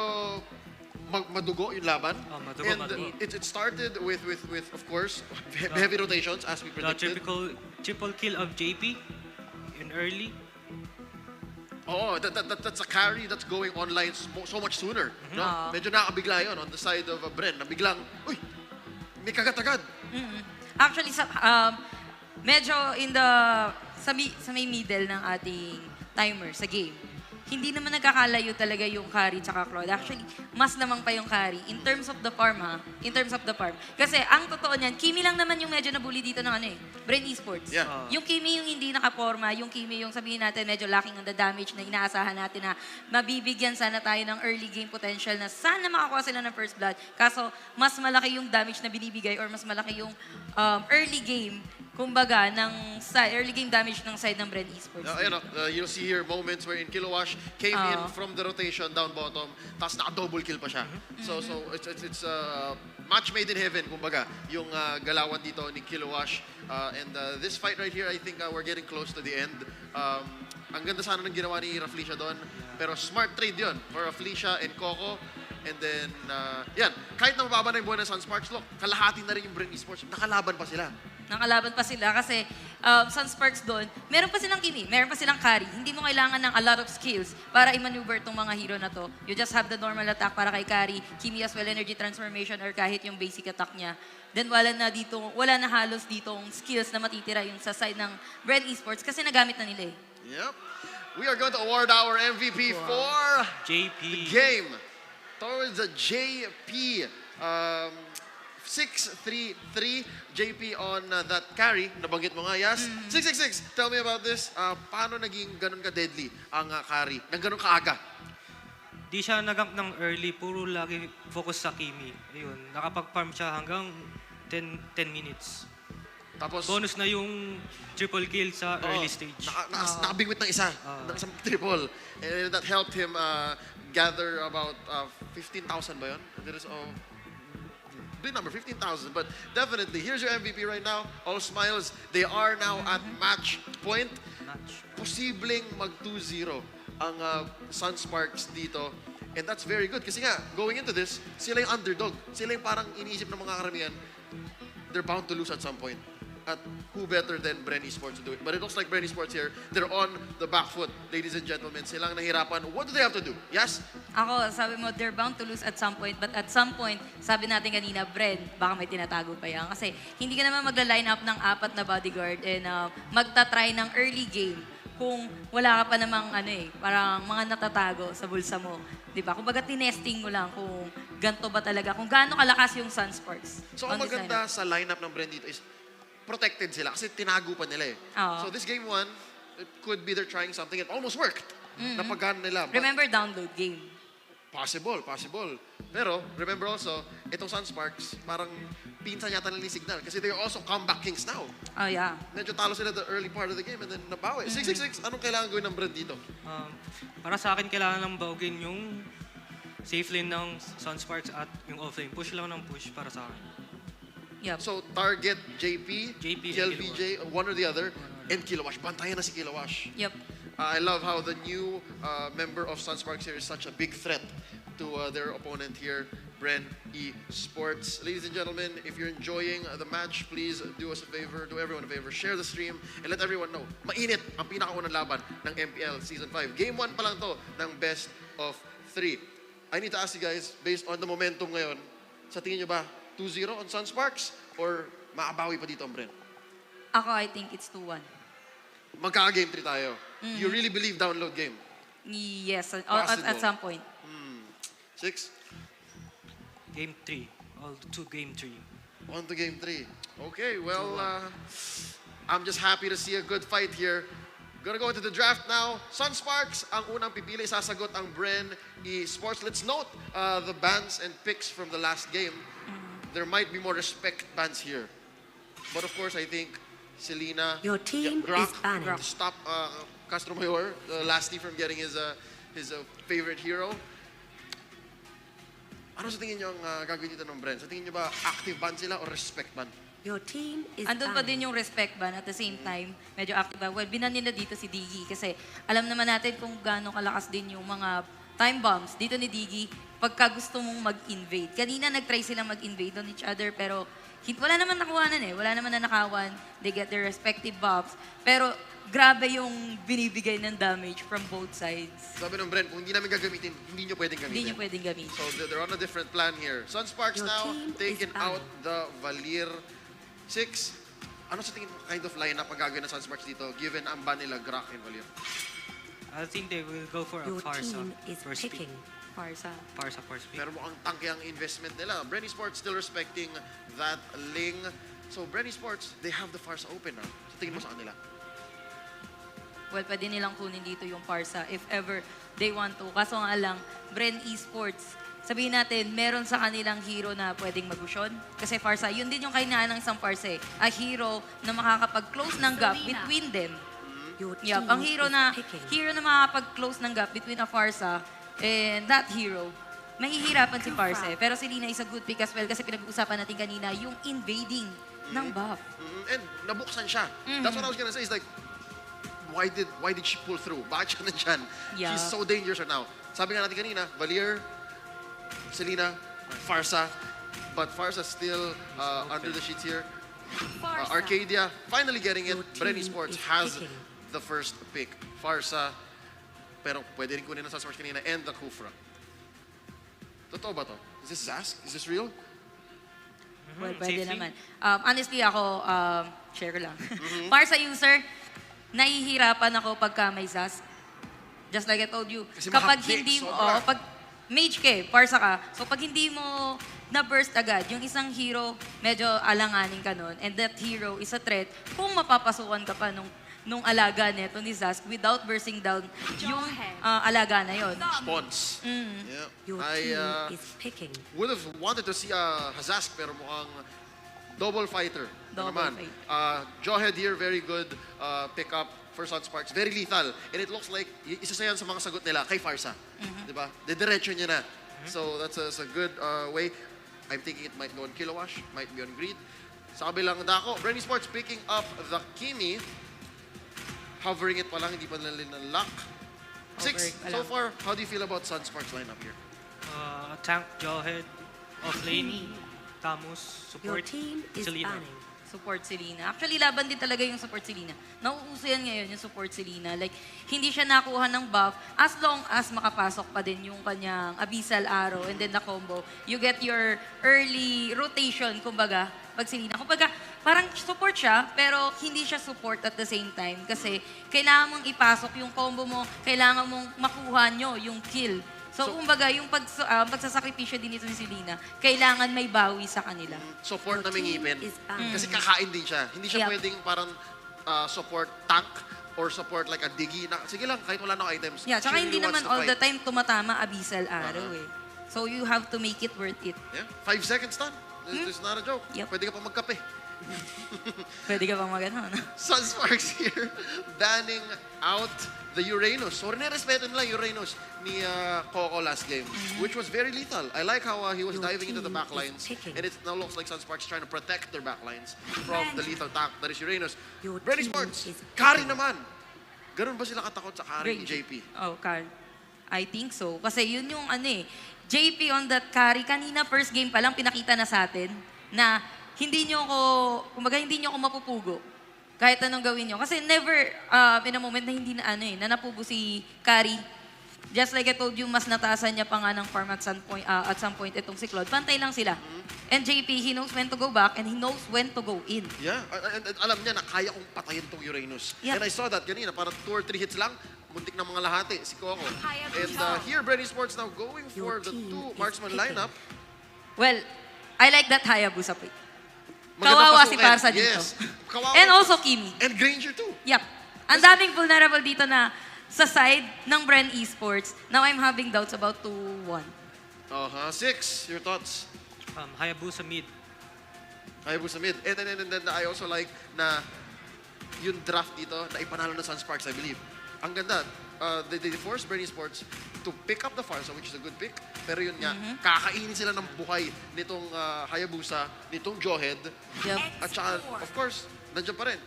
madugo yung laban. Madugo, and madugo. It started with of course heavy rotations as we The predicted. triple kill of JP in early. Oh, that's a carry that's going online so much sooner. No? Medyo nakabigla yun on the side of Bren. Nabiglang, uy, may kagat-agad. Actually, medyo sa may middle ng ating timer sa game, hindi naman nagkakalayo talaga yung Kari tsaka Claude. Actually, mas lamang pa yung Kari in terms of the farm ha. In terms of the farm. Kasi ang totoo niyan, Kimi lang naman yung medyo nabully dito ng Brain Esports. Yeah. Yung Kimi yung hindi nakaporma, yung Kimi yung sabihin natin medyo lacking on the damage na inaasahan natin na mabibigyan sana tayo ng early game potential na sana makakuha sila ng first blood. Kaso, mas malaki yung damage na binibigay or mas malaki yung early game kumbaga, early game damage ng side ng Bren Esports. You'll see here moments wherein Kilowash came in from the rotation down bottom, tapos naka-double kill pa siya. So it's match made in heaven, kumbaga, yung galawan dito ni Kilowash. And this fight right here, I think we're getting close to the end. Ang ganda sana ng ginawa ni Raflesia doon, pero smart trade yun for Raflesia and Coco. And then, yan, kahit na mababa na yung buwan ng Sunsparks, look, kalahati na rin yung Bren Esports, nakalaban pa sila. Nakalaban pa sila kasi Sunsparks doon, meron pa silang Kimi, meron pa silang Kari. Hindi mo kailangan ng a lot of skills para i-maneuver itong mga hero na to. You just have the normal attack para kay Kari, Kimi as well, energy transformation or kahit yung basic attack niya. Then wala na halos ditong skills na matitira yung sa side ng Bren Esports kasi nagamit na nila eh. Yep. We are going to award our MVP for JP. the game towards the JP. 6-3-3 JP on that carry. Nabanggit mo nga, Yas. 666, tell me about this. Paano naging ganun ka-deadly ang carry? Nang ganun kaaga? Di siya nagamp ng early, puro lagi focus sa Kimi. Ayun, nakapag-farm siya hanggang 10 minutes. Tapos, Bonus na yung triple kill sa early stage. nakabingwit ng isa. Ng isang triple. And that helped him gather about 15,000 ba yun? There is, big number, 15,000. But definitely, here's your MVP right now. All smiles. They are now at match point. Posibleng mag 2-0 ang Sunsparks dito. And that's very good. Kasi nga, going into this, sila yung underdog. Sila yung parang iniisip ng mga karamihan, they're bound to lose at some point. At who better than Bren Esports to do it? But it looks like Bren Esports here, they're on the back foot, ladies and gentlemen. Silang nahirapan. What do they have to do? Yes? Ako, sabi mo, they're bound to lose at some point. But at some point, sabi natin kanina, Bren, baka may tinatago pa yan. Kasi hindi ka naman magla-line up ng 4 na bodyguard and magta-try ng early game kung wala ka pa namang parang mga natatago sa bulsa mo. Diba? Kumbaga, tinesting mo lang kung ganito ba talaga, kung gaano kalakas yung Sunsparks. So, ang maganda sa lineup ng Bren dito is protected sila kasi tinago pa nila eh. Oo. So, this game 1, it could be they're trying something. It almost worked. Napagana nila. But Remember, download game. possible. Pero, remember also, itong Sunsparks, parang pinsan yata nila yung signal kasi they're also comeback kings now. Oh, yeah. Medyo talo sila the early part of the game and then nabawi. 666, anong kailangan gawin ng Bren dito? Para sa akin, kailangan ng bawgin yung safe lane ng Sunsparks at yung offlane. Push lang ng push para sa akin. Yep. So, target JP, JP, TLBJ, one or the other, and Kilowash. Bantayan na si Kilowash. Yep. I love how the new member of Sunsparks here is such a big threat to their opponent here, Bren Esports. Ladies and gentlemen, if you're enjoying the match, please do us a favor, do everyone a favor, share the stream, and let everyone know. Mainit ang pinakaunang laban ng MPL Season 5. Game 1 pa lang to ng best of 3. I need to ask you guys, based on the momentum ngayon, sa tingin nyo ba 2-0 on Sunsparks or maabawi pa dito ang Bren? Ako, I think it's 2-1. Magkaka-game 3 tayo. You really believe download game? Yes, at Possible. some point. 6? Game 3. All to game 3. On to game 3. Okay, well, I'm just happy to see a good fight here. Gonna go into the draft now. Sunsparks, ang unang pipili, sasagot ang Bren Esports. Let's note the bans and picks from the last game. There might be more respect bans here. But of course, I think Selena, Your team Grok, is banned. to stop Castro Mayor, the lasty, from getting his favorite hero. Ano sa tingin nyo ang gagawin dito ng Bren? Sa tingin nyo ba active ban sila o respect ban? Your team is Andun pa banned. din yung respect ban at the same time, medyo active ban. Well, binan nila dito si Diggy kasi alam naman natin kung gaano kalakas din yung mga time bombs dito ni Diggy pagka gusto mong mag-invade. Kanina nag-try silang mag-invade on each other pero wala naman nakuhanan eh. Wala naman na nakawan. They get their respective buffs. Pero grabe yung binibigay ng damage from both sides. Sabi ng Bren, kung hindi namin gagamitin, hindi nyo pwedeng gamitin. Hindi nyo pwedeng gamitin. So they're on a different plan here. Sunsparks Your now team is taking banned. out the Valir 6. Ano sa tingin mo kind of lineup ang gagawin ng Sunsparks dito given ang ban nila Grok and Valir? I think they will go for a Your Farsa team is first pick. picking. Farsa. Farsa first pick. Pero mukhang tangke ang investment nila. Bren Esports still respecting that Ling. So Bren Esports, they have the Farsa open now. Sa tingin mo sa kanila? Well, pwede nilang kunin dito yung Farsa if ever they want to. Kaso nga lang, Bren Esports, sabihin natin, meron sa kanilang hero na pwedeng magusyon. Kasi Farsa, yun din yung kainaan ng isang Farsa eh. A hero na makakapag-close ng gap between them. Your team Yup, ang hero is na picking. makakapag-close ng gap between a Farsa and that hero, mahihirapan si Farsa eh. Pero si Lina is a good pick as well kasi pinag-uusapan natin kanina yung invading ng buff. And nabuksan siya. That's what I was gonna say. Is like, why did she pull through? Bakit siya nandyan? Yeah. She's so dangerous right now. Sabi nga natin kanina, Valir, Selena, Farsa. But Farsa still under the sheets here. Arcadia finally getting it. Your Bren team Esports is has picking. the first pick. Farsa, pero pwede rin kunin ng Sunsparks kanina, and the Kufra. Totoo ba to? Is this Zask? Is this real? Well, pwede Safely? naman. Honestly, ako, share ko lang. Farsa user, nahihirapan ako pagka may Zas. Just like I told you, Kasi kapag mahapdi, hindi mo, sobra. pag mage ka eh, Farsa ka, so pag hindi mo na-burst agad, yung isang hero, medyo alanganin ka nun, and that hero is a threat, kung mapapasukan ka pa nung alaga neto ni Zask without bursting down yung alaga na yon. Spawns. Yeah. Your I team is picking. would have wanted to see Hazask pero mukhang double fighter. na Double naman. fight. Jawhead here, very good pick up for Sun Sparks. Very lethal. And it looks like, isa sa yan sa mga sagot nila kay Farsa. Diba? Didiretso niya na. So that's a good way. I'm thinking it might go on Kilowash, might be on Greed. Sa kabilang dako, Brenny Sports picking up the Kimi. Hovering it pa lang, hindi pa nila lock. 6 Hovering pa so lang. far. How do you feel about Sun Sparks lineup here? Tank, Jawhead, offlane, Camus, Your support, team is Selena. banning. Support si Lina. Actually, laban din talaga yung support si Lina. Nauuso yan ngayon, yung support si Lina. Like, hindi siya nakuha ng buff as long as makapasok pa din yung kanyang Abyssal Arrow and then the combo. You get your early rotation, kumbaga, pag si Lina. Kumbaga, parang support siya, pero hindi siya support at the same time. Kasi kailangan mong ipasok yung combo mo, kailangan mong makuha nyo yung kill. So, kumbaga, yung pagsasakripisyo din ito ni Selena, kailangan may bawi sa kanila. Support na may ngipin. Is banning. Kasi kakain din siya. Hindi siya Yep. pwedeng parang support tank or support like a diggy. Na, sige lang, kahit wala na items. Yeah, tsaka she hindi really naman wants to all the fight. time tumatama Abyssal Arrow eh. So, you have to make it worth it. Yeah, 5 seconds done. This is not a joke. Yep. Pwede ka pa magkape. Pwede ka bang magano, no? Sun Sparks here, banning out the Uranus. So, nirespeto nila Uranus ni Coco last game, which was very lethal. I like how he was Your diving into the team is backlines, picking. and it now looks like Sun Sparks trying to protect their backlines from the lethal tank that is Uranus. Your Brenny team Sports, is carry picking. naman. Ganun ba sila katakot sa carry ni JP? Oh, Carl. I think so. Kasi yun yung ano eh. JP on that carry, kanina first game pa lang pinakita na sa atin na hindi nyo ako, kumbaga hindi nyo ako mapupugo. Kahit anong gawin nyo. Kasi never, in a moment na hindi na ano eh, na napugo si Carry. Just like I told you, mas nataasan niya pa nga ng farm at some point itong si Claude. Pantay lang sila. And JP, he knows when to go back and he knows when to go in. Yeah, and alam niya na kaya kong patayin tong Uranus. Yep. And I saw that kanina, parang 2 or 3 hits lang, muntik na mga lahati, si Coco. And here, Brenny Sports now going for Your the team 2 is marksman picking. lineup. Well, I like that Hayabusa pick. Magandang Kawawa si pasukin. Parsa dito. Yes. Kawawa. And also Kimi. And Granger too. Yep. Ang daming vulnerable dito na sa side ng Bren Esports. Now I'm having doubts about 2-1. 6, your thoughts? Hayabusa mid. Hayabusa mid. And then I also like na yung draft dito na ipanalo na Sun Sparks, I believe. Ang ganda. They forced Brenny Sports to pick up the Farsa, which is a good pick. Pero yun nga, kakainin sila ng buhay nitong Hayabusa, nitong Jawhead. Yep. At saka, of course, nandiyan pa rin.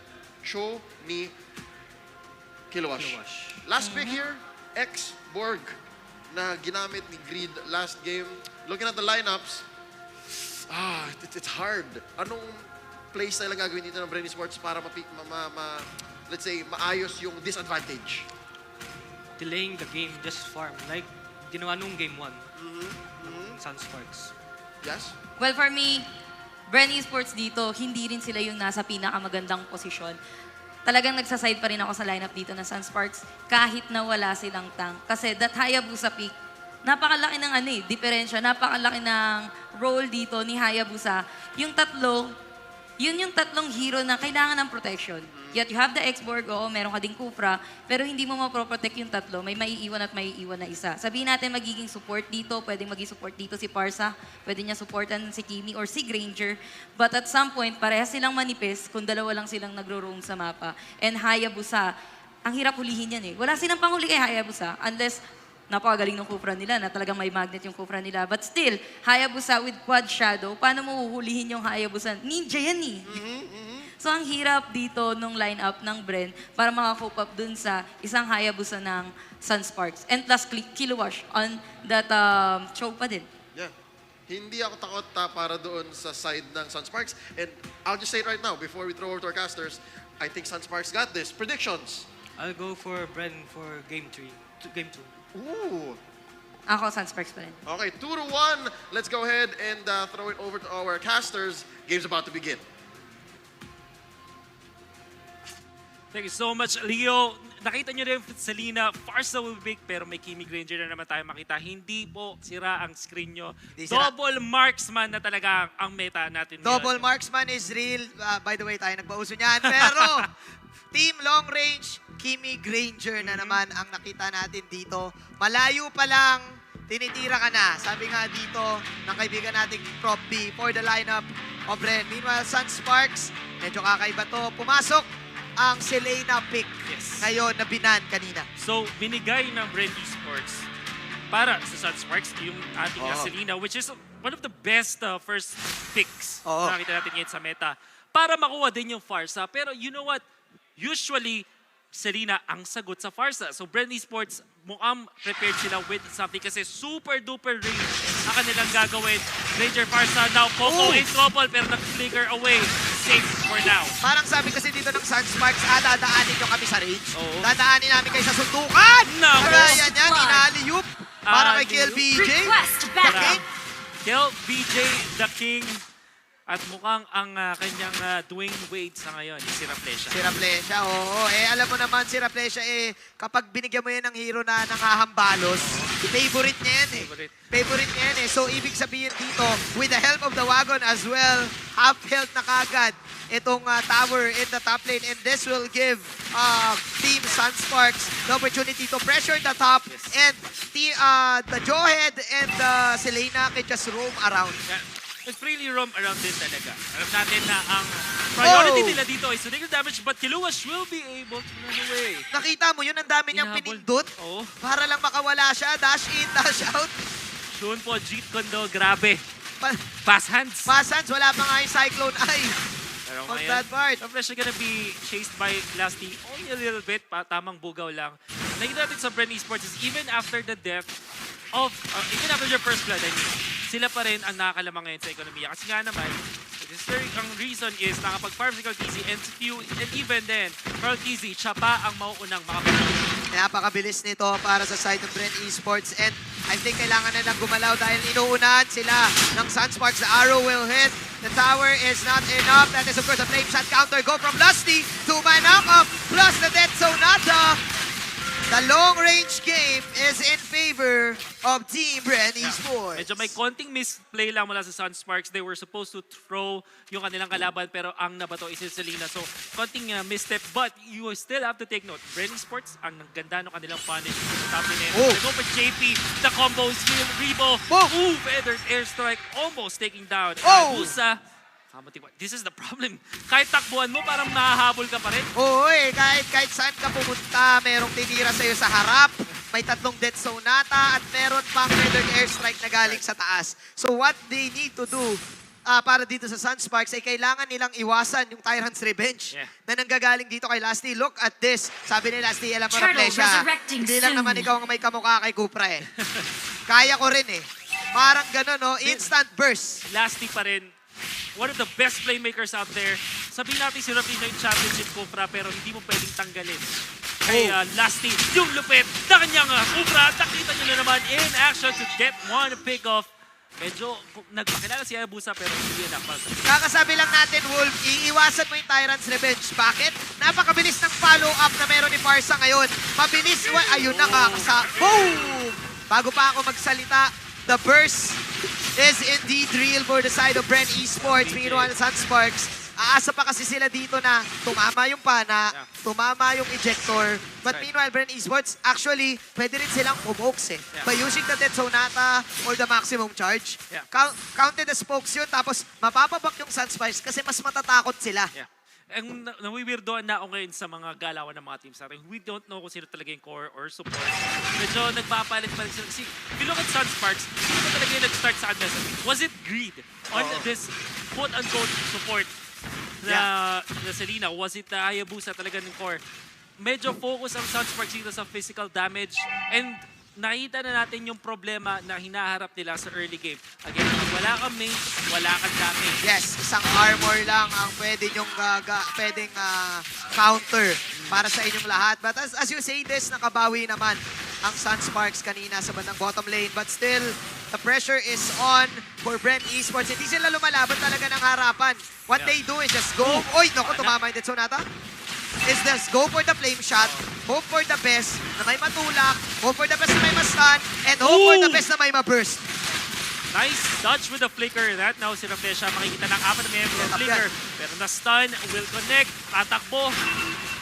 Show ni Kilowash. Last pick here, X-Borg na ginamit ni Greed last game. Looking at the lineups, it's hard. Anong playstyle ang gagawin dito ng Brenny Sports para let's say, maayos yung disadvantage? Delaying the game, just farm. Like, ginawa nung game 1 ng Sun Sparks. Yes? Well, for me, Bren Esports dito, hindi rin sila yung nasa pinakamagandang posisyon. Talagang nagsaside pa rin ako sa lineup dito ng Sun Sparks kahit na wala silang tank. Kasi that Hayabusa pick, napakalaki ng diferensya, napakalaki ng role dito ni Hayabusa. Yung tatlo, yun yung tatlong hero na kailangan ng protection. Yet you have the X-Borg, meron ka ding Kufra, pero hindi mo maproprotect yung tatlo. May maiiwan at maiiwan na isa. Sabihin natin magiging support dito, pwedeng maging support dito si Parsa, pwede niya supportan si Kimi or si Granger. But at some point, parehas silang manipis kung dalawa lang silang nagro-roam sa mapa. And Hayabusa, ang hirap hulihin yan eh. Wala silang panghuli kay Hayabusa unless napakagaling ng Kufra nila na talagang may magnet yung Kufra nila. But still, Hayabusa with quad shadow, paano mo huhulihin yung Hayabusa? Ninja yan eh. So, ang hirap dito nung lineup ng Bren para makakope up dun sa isang Hayabusa ng Sun Sparks. And plus, Kilowash on that choke pa din. Yeah. Hindi ako takot para doon sa side ng Sun Sparks. And I'll just say it right now, before we throw over to our casters, I think Sun Sparks got this. Predictions? I'll go for Bren for game 3. Game 2. Ooh. Ako, Sun Sparks pa rin. Okay, 2-1. Let's go ahead and throw it over to our casters. Game's about to begin. Thank you so much, Leo. Nakita nyo rin Selena, Farsa will be big, pero may Kimi Granger na naman tayo makita. Hindi po sira ang screen nyo. Hindi sira. Double marksman na talaga ang meta natin. Double ngayon. marksman is real. By the way, tayo nagpauso niyan. Pero, team long range, Kimi Granger na naman ang nakita natin dito. Malayo pa lang, tinitira ka na. Sabi nga dito ng kaibigan nating Prop B for the lineup of Ren. Meanwhile, Sun Sparks, medyo kakaiba to. Pumasok ang Selena pick Yes. ngayon na binan kanina? So, binigay ng Brand Esports para sa Sunsparks yung ating Oo. Selena, which is one of the best first picks Oo. na nakita natin ngayon sa meta. Para makuha din yung Farsa. Pero you know what? Usually, Selena ang sagot sa Farsa. So, Brand Esports, mukhang prepared sila with something kasi super duper range ang kanilang gagawin. Ranger Farsa now, Coco Oh. in trouble pero nag-flicker away. Safe for now. Parang sabi kasi dito ng Sunsparks, dadaanin nyo kami sa range. Oo. Dadaanin namin kayo sa suntukan! Nako. Kaya yan, inaaliyup. Para kay Alley-oop. KLBJ. Para Kel BJ the King at mukhang ang kanyang Dwayne Wade sa ngayon, si Raplesha. Si Raplesha, oo. Alam mo naman si Raplesha, kapag binigyan mo yan ng hero na nanghahambalos, favorite niya yan Favorite. Favorite niya yan So, ibig sabihin dito, with the help of the wagon as well, half health na kagad itong tower in the top lane. And this will give Team Sunsparks the opportunity to pressure the top. And the Jawhead and Selena can just roam around. Freely roam around din talaga. Alam natin na ang priority Oh. nila dito is to take the damage, but Kiluash will be able to run away. Nakita mo yun, ang dami niyang Hinahabol. pinindot. Oo. Para lang makawala siya. Dash in, dash out. Soon po, Jeet Kondo, grabe. Pa Fast hands. Pasans, wala pa nga yung Cyclone Eye. Pero On ngayon, that part. Raplesha gonna be chased by Lasty only a little bit, tamang bugaw lang. Nakita natin sa Brand Esports is even after the death of, even after their first blood, I mean, sila pa rin ang nakakalamang ngayon sa ekonomiya. Kasi nga naman, ang reason is nakapag-farm si Kalkizi and even then, Kalkizi, siya pa ang mauunang makapag-farm. Napakabilis nito para sa side ng Brand Esports and I think kailangan na lang gumalaw dahil inuunahan sila ng Sunsparks. The arrow will hit. The tower is not enough. That is of course a flame shot counter. Go from Lusty to my knock-up plus the Dead Sonata. The long-range game is in favor of Team Brand Esports. Medyo may konting misplay lang mula sa Sunsparks. They were supposed to throw yung kanilang kalaban pero ang nabato is si Selena. So, konting misstep. But you still have to take note. Brand Esports, ang ganda ng kanilang punish sa top lane. Oh. They go for JP. The combos, Rebo. Oh. Ooh, Feathered airstrike. Almost taking down. Oh. Abusa. This is the problem. Kahit takbuhan mo, parang mahahabol ka pa rin. Oo kahit saan ka pumunta, merong tinira sa'yo sa harap, may tatlong Death Sonata, at meron pang feathered airstrike na galing sa taas. So what they need to do para dito sa Sunsparks ay kailangan nilang iwasan yung Tyrant's Revenge na nanggagaling dito kay Lasty. Look at this. Sabi ni Lasty, alam mo na, Plesha, hindi lang naman ikaw ang may kamukha kay Kupra Kaya ko rin Parang gano'n, no? Instant burst. Lasty pa rin. One of the best playmakers out there. Sabihin natin si Rafi na yung championship Kupra pero hindi mo pwedeng tanggalin. Kay Lasty, yung lupit na kanyang Kupra. Nakita nyo na naman in action to get one pick off. Medyo nagpakilala si Abusa pero hindi na. Kakasabi lang natin, Wolf, iiwasan mo yung Tyrant's Revenge. Bakit? Napakabilis ng follow-up na meron ni Farsa ngayon. Mabilis. Ayun na boom! Bago pa ako magsalita, the burst is indeed real for the side of Brand Esports. Meanwhile, Sunsparks, aasa pa kasi sila dito na tumama yung pana, tumama yung ejector. But meanwhile, Brand Esports, actually, pwede rin silang umokes by using the Death Sonata or the maximum charge. Counted as spokes yun, tapos mapapabak yung Sunsparks kasi mas matatakot sila. Ang nawiwirdoan na ako ngayon sa mga galawan ng mga teams natin. We don't know kung sino talaga yung core or support. Medyo nagpapalit pa rin sila. Kasi, if you look at Sunsparks, sino ba talaga yung nag-start sa kanila? Was it greed on this quote-unquote support na Selena? Was it Hayabusa talaga ng core? Medyo focus ang Sunsparks dito sa physical damage and nakita na natin yung problema na hinaharap nila sa early game. Again, wala kang mage, wala kang damage. Yes, isang armor lang ang pwedeng counter para sa inyong lahat. But as you say this, nakabawi naman ang Sunsparks kanina sa bandang bottom lane. But still, the pressure is on for Brand Esports. Hindi sila lumalaban talaga ng harapan. What they do is just go. Oy, naku, tumama yung Death Sonata. Is just go for the flame shot, hope for the best na may matulak, hope for the best na may ma-stun, and hope for the best na may ma-burst. Nice dodge with the flicker. That now si Raplesha makikita ng 4 na member ng flicker. Pero na-stun, will connect, tatakbo,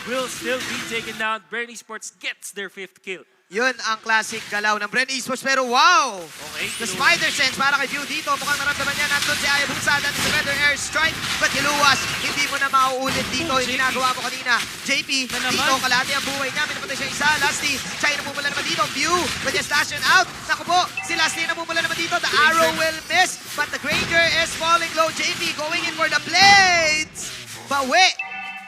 will still be taken down. Brand Esports gets their 5th kill. Yun ang classic galaw ng Brand Esports. Pero wow! Okay, The Spider Sense para kay View dito. Mukhang naramdaman niya na doon si Hayabusa. That is a better airstrike. But Kiluwas, hindi mo na mauulit dito yung ginagawa mo kanina. JP, dito, kalahati ang buhay niya. Minapatay siya isa. Lasty, siya yung namumula naman dito. View, with the station out. Naku po, si Lasty yung namumula naman dito. The arrow will miss, but the Granger is falling low. JP going in for the blades. Bawi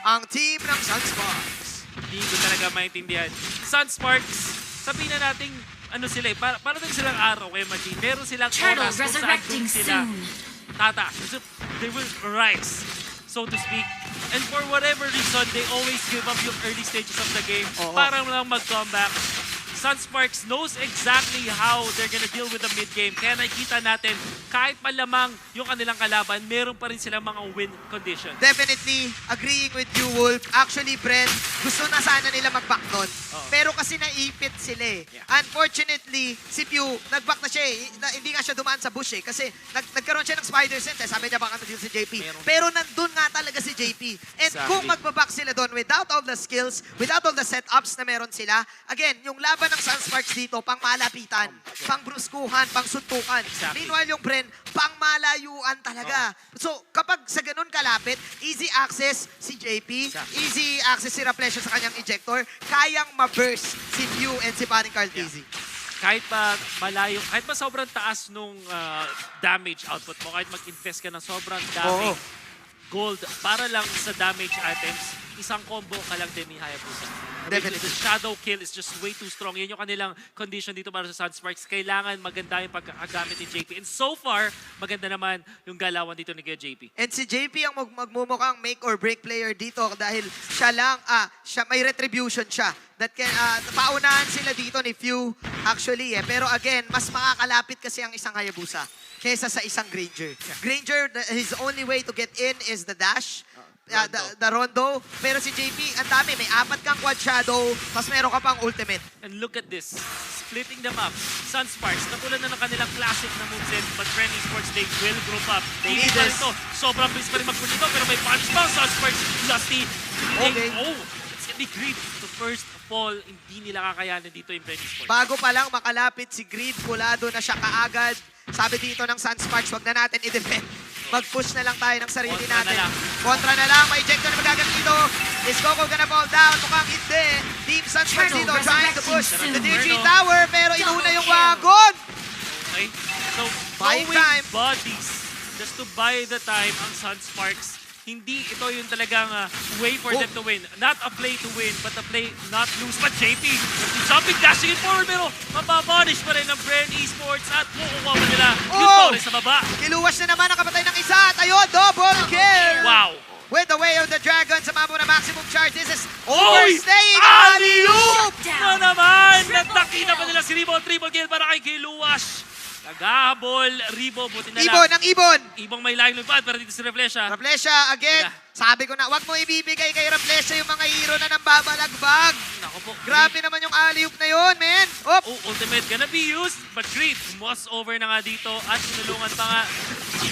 ang team ng Sunsparks. Hindi ko talaga maintindihan. Sunsparks, sabihin na natin, ano sila eh, para din silang araw kay Majin. Meron silang oras kung saan doon sila tata. So, they will rise, so to speak. And for whatever reason, they always give up yung early stages of the game para lang mag-comeback. Sunsparks knows exactly how they're gonna deal with the mid-game. Kaya nakikita natin, kahit malamang yung kanilang kalaban, meron pa rin silang mga win conditions. Definitely, agreeing with you, Wolf. Actually, Brent, gusto na sana nila mag-back nun. Pero kasi naipit sila eh. Unfortunately, si Pew, nag-back na siya eh. Hindi nga siya dumaan sa bush eh. Kasi nagkaroon siya ng spider sense eh. Sabi niya baka na-deal si JP. Pero nandun nga talaga si JP. And kung magbaback sila doon without all the skills, without all the setups na meron sila, again, yung laban ng Sunsparks dito, pang malapitan, pang bruskuhan, pang suntukan. Meanwhile, yung Bren, pang malayuan talaga. So, kapag sa ganun kalapit, easy access si JP, easy access si Raplesio sa kanyang ejector, kayang ma-burst si Pew and si Paring Carl Tizzy. Kahit pa malayo, kahit pa sobrang taas nung damage output mo, kahit mag-invest ka ng sobrang daming gold para lang sa damage items, isang combo ka lang din ni Hayabusa. Definitely. The shadow kill is just way too strong. Yan yung kanilang condition dito para sa Sunsparks. Kailangan maganda yung pagkagamit ni JP. And so far, maganda naman yung galawan dito ni JP. And si JP ang magmumukhang make or break player dito dahil siya lang, siya, may retribution siya. That can, paunahan sila dito ni Few actually eh. Pero again, mas makakalapit kasi ang isang Hayabusa kaysa sa isang Granger. Granger, his only way to get in is the dash. The rondo. Pero si JP, ang dami. May 4 kang quad shadow, tapos meron ka pang ultimate. And look at this. Splitting them up. Sunsparks, katulad na ng kanilang classic na moveset, but Friendly Sports, they will group up. They need pa this. rin to. Sobrang bilis pa rin magpunito, pero may punch pa ang Sunsparks. Lusty. Okay. Oh, it's gonna be great. The first fall, hindi nila kakayanin dito yung Friendly Sports. Bago pa lang makalapit si Greed, pulado na siya kaagad. Sabi dito ng Sunsparks, wag na natin i-defend. Mag-push na lang tayo ng sarili Kontra natin. na lang. Kontra na lang. May ejector na magagamit dito. Is Coco gonna fall down? Mukhang hindi. Team Sunsparks dito trying to push the tier 3 tower, pero inuna yung wagon. Okay? So, Buying going time. bodies just to buy the time ang Sunsparks. Hindi ito yung talagang way for them to win. Not a play to win, but a play not lose. But JP, jumping, dashing it forward, pero mapapunish pa rin ng Bren Esports at kukuha pa nila yung Torres sa baba. Kiluwas na naman, nakapatay ng isa. At ayun, double kill. Wow! With the way of the dragon, sa mabo na maximum charge. This is overstaying. Alley-oop! Na naman! Nagtakita pa nila si Ribo. Triple kill para kay Kiluwas. Naghahabol, Ribo, buti na lang. Ibon, ang ibon. Ibang may line lupad, pero dito si Reflesha. Raplesha, again. Sabi ko na, wag mo ibibigay kay Raplesha yung mga hero na nang babalagbag. Naku po. Grabe naman yung alley-oop na yun, man. Op. Oh, ultimate gonna be used, but great. Moss over na nga dito at sinulungan pa nga.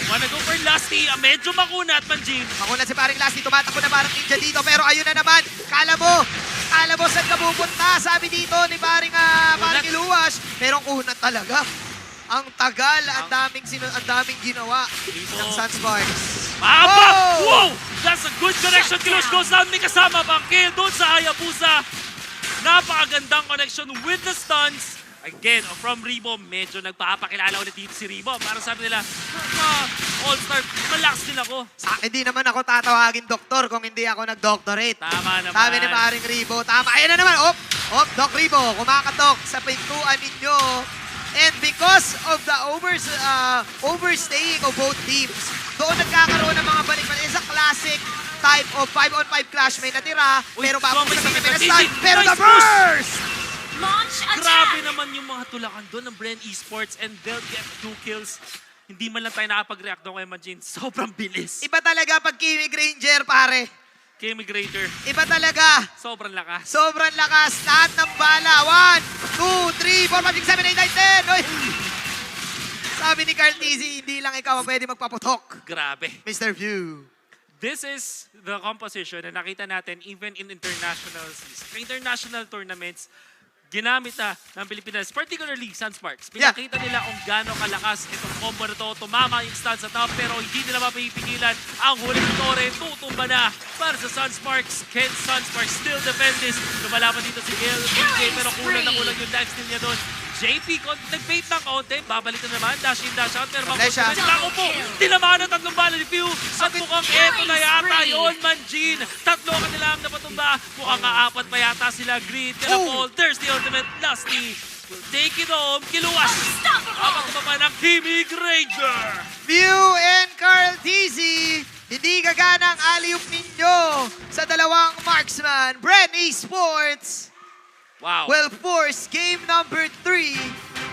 Wanna go for Lusty, medyo makunat man, Jim. Ako na si paring Lasty, tumatakbo na parang ninja dito, pero ayun na naman. Kala mo saan ka pupunta, sabi dito ni paring Kiluwas. Pero ang kunat talaga. Ang tagal, ang daming ginawa ng Sunsparks. Mahaba! Oh! Wow! That's a good connection. Kiluwas goes down. May kasama pang kill doon sa Hayabusa. Napakagandang connection with the stuns. Again, from Ribo, medyo nagpapakilala ulit dito si Ribo. Para sabi nila, all-star, malakas din ako. Sa akin, di naman ako tatawagin doktor kung hindi ako nag-doctorate. Tama naman. Sabi ni paring Ribo, tama. Ayan na naman, Doc Ribo, kumakatok sa pintuan ninyo. And because of the overstaying of both teams, doon nagkakaroon ng mga balik-balik. It's a classic type of 5-on-5 clash. May natira, pero bago may sa may sakit. na-start. Pero Nice the burst! Grabe naman yung mga tulakan doon ng Bren Esports and they'll get 2 kills. Hindi man lang tayo nakapag-react doon kay Majin. Sobrang bilis. Iba talaga pag Kimi Granger, pare. Kimi Greater, Iba talaga. sobrang lakas. Sobrang lakas. Lahat ng bala. 1, 2, 3, 4, 5, 6, 7, 8, 9, 10. Oy! Sabi ni Carl Tizzy, hindi lang ikaw ang pwede magpaputok. Grabe. Mr. View. This is the composition na nakita natin even in international tournaments. ginamit na ng Pilipinas, particularly Sunsparks. Yeah. Pinakita nila kung gaano kalakas itong combo na to. Tumama yung stun sa top pero hindi nila mapipigilan. Ang huling tore, tutumba na para sa Sunsparks. Can Sunsparks still defend this? Lumalaban dito si Gale, pero kulang na kulang yung dash steal niya doon. JP, nag-bait ng konti, babalik na naman, dash in, dash out, pero Flash out. ako po, tinamaan ang tatlong bala ni Pew. At mukhang eto na yata yun, Manjin. Tatlo ka nila ang napatumba. Mukhang aapat pa yata sila. Green, Telepole, there's the ultimate. Lusty will take it home. Kiluwas. Habang tumama ng Kimi Granger. Pew and Carl Tizzy, hindi gagana ang alley-oop ninyo sa dalawang marksman. Bren Esports Wow. will force game number 3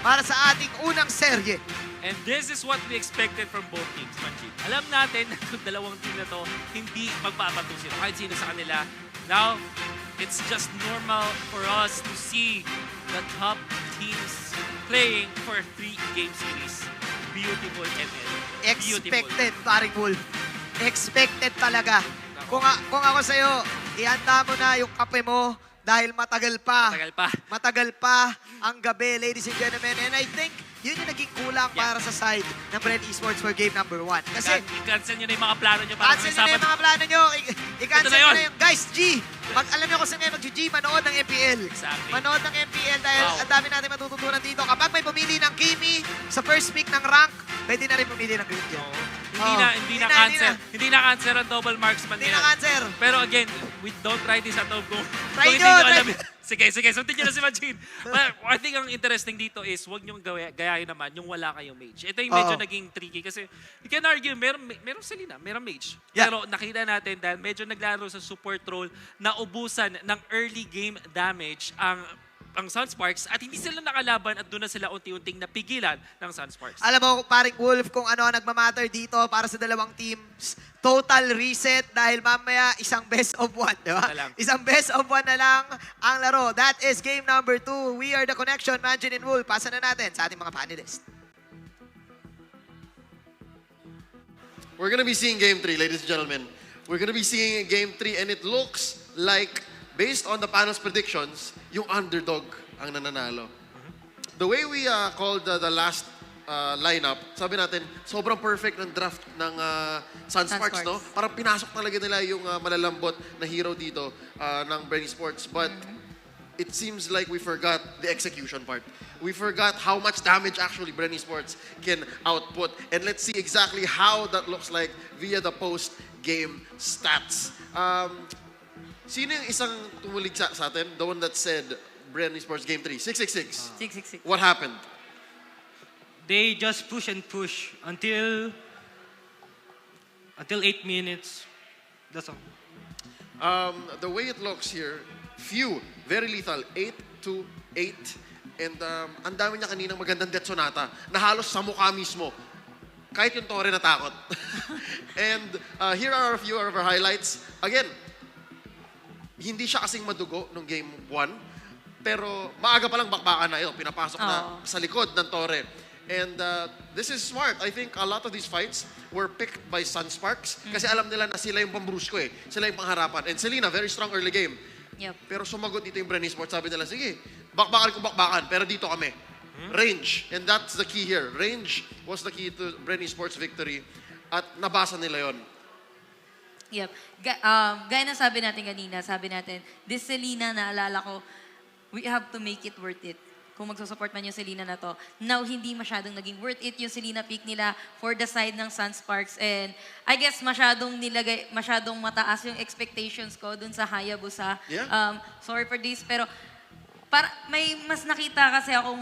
para sa ating unang serye. And this is what we expected from both teams, Manjin. Alam natin na itong dalawang team na to, hindi magpapatusin kahit sino sa kanila. Now, it's just normal for us to see the top teams playing for a 3-game series. Beautiful, ML. Expected, paring Wolf. Expected talaga. Kung ako sa'yo, ihanda mo na yung kape mo dahil matagal pa. Matagal pa. Matagal pa ang gabi, ladies and gentlemen. And I think yun yung naging kulang para sa side ng Bren Esports for game number 1. Kasi I-cancel nyo na yung mga plano nyo para cancel nyo na yung mga plano nyo. I-cancel Ito na nyo yun. na yung... Guys, G! Alam nyo kung saan ngayon mag-G, manood ng MPL. Exactly. Manood ng MPL dahil Wow. ang dami natin matututunan dito. Kapag may pumili ng Kimi sa first pick ng rank, pwede na rin pumili ng Green Gem. Hindi na cancel. Hindi na cancel ang double marksman Hindi nila. na cancer. Pero again, we don't try this at home. Try Kung hindi nyo, nyo alam, try- sige, sundin nyo na si Majin. But I think ang interesting dito is, huwag nyo gayahin naman yung wala kayong mage. Ito yung medyo Oo. naging tricky kasi you can argue, meron Selena, meron mage. Yeah. Pero nakita natin dahil medyo naglaro sa support role, naubusan ng early game damage ang Sunsparks at hindi sila nakalaban at doon na sila unti-unting napigilan ng Sunsparks. Alam mo, paring Wolf, kung ano ang nagmamatter dito para sa dalawang teams, total reset dahil mamaya isang best of 1, di ba? Na lang. Isang best of 1 na lang ang laro. That is game number 2. We are the connection, Manjin and Wolf. Pasa na natin sa ating mga panelists. We're gonna be seeing game 3, ladies and gentlemen. We're gonna be seeing game 3 and it looks like, based on the panel's predictions, yung underdog ang nananalo. The way we called the last lineup, sabi natin, sobrang perfect ng draft ng Sunsparks, no? Parang pinasok talaga nila yung malalambot na hero dito ng Bren Esports. But it seems like we forgot the execution part. We forgot how much damage actually Bren Esports can output. And let's see exactly how that looks like via the post-game stats. Sino yung isang tumulig sa atin? The one that said Bren Esports Game 3? 666. 666. What happened? They just push and push until 8 minutes. That's all. The way it looks here, few, very lethal, 8-8. And ang dami niya kaninang magandang death sonata na halos sa mukha mismo. Kahit yung Tore natakot. And here are a few of our highlights. Again, hindi siya kasing madugo nung game 1. Pero maaga pa lang bakbakan na yun. Pinapasok na sa likod ng Tore. And this is smart. I think a lot of these fights were picked by Sunsparks kasi alam nila na sila yung pambrusko eh. Sila yung pangharapan. And Selena, very strong early game. Yep. Pero sumagot dito yung Bren Esports. Sabi nila, sige, bakbakan, pero dito kami. Range. And that's the key here. Range was the key to Bren Esports' victory. At nabasa nila yon. Yep. Gaya na sabi natin kanina, sabi natin, this Selena, naalala ko, we have to make it worth it. Kung magsusupport man yung Selena na to. Now, hindi masyadong naging worth it yung Selena pick nila for the side ng Sunsparks. And I guess masyadong mataas yung expectations ko dun sa Hayabusa. Yeah. Sorry for this, pero may mas nakita kasi akong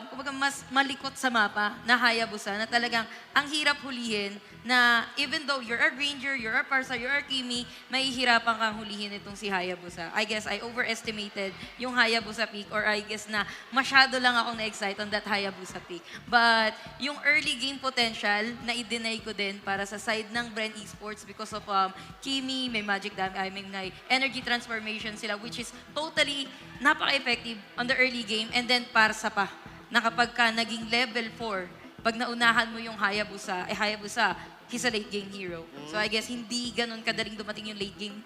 kumbaga mas malikot sa mapa na Hayabusa na talagang ang hirap hulihin na even though you're a Ranger, you're a Parsa, you're a Kimi, mahihirapan kang hulihin itong si Hayabusa. I guess I overestimated yung Hayabusa pick or I guess na masyado lang akong na-excite on that Hayabusa pick. But yung early game potential na i-deny ko din para sa side ng Bren Esports because of Kimi, may magic damage, may energy transformation sila which is totally napaka-effective on the early game and then Parsa pa na kapag ka naging level 4 pag naunahan mo yung Hayabusa, he's a late game hero. So I guess hindi ganun kadaling dumating yung late game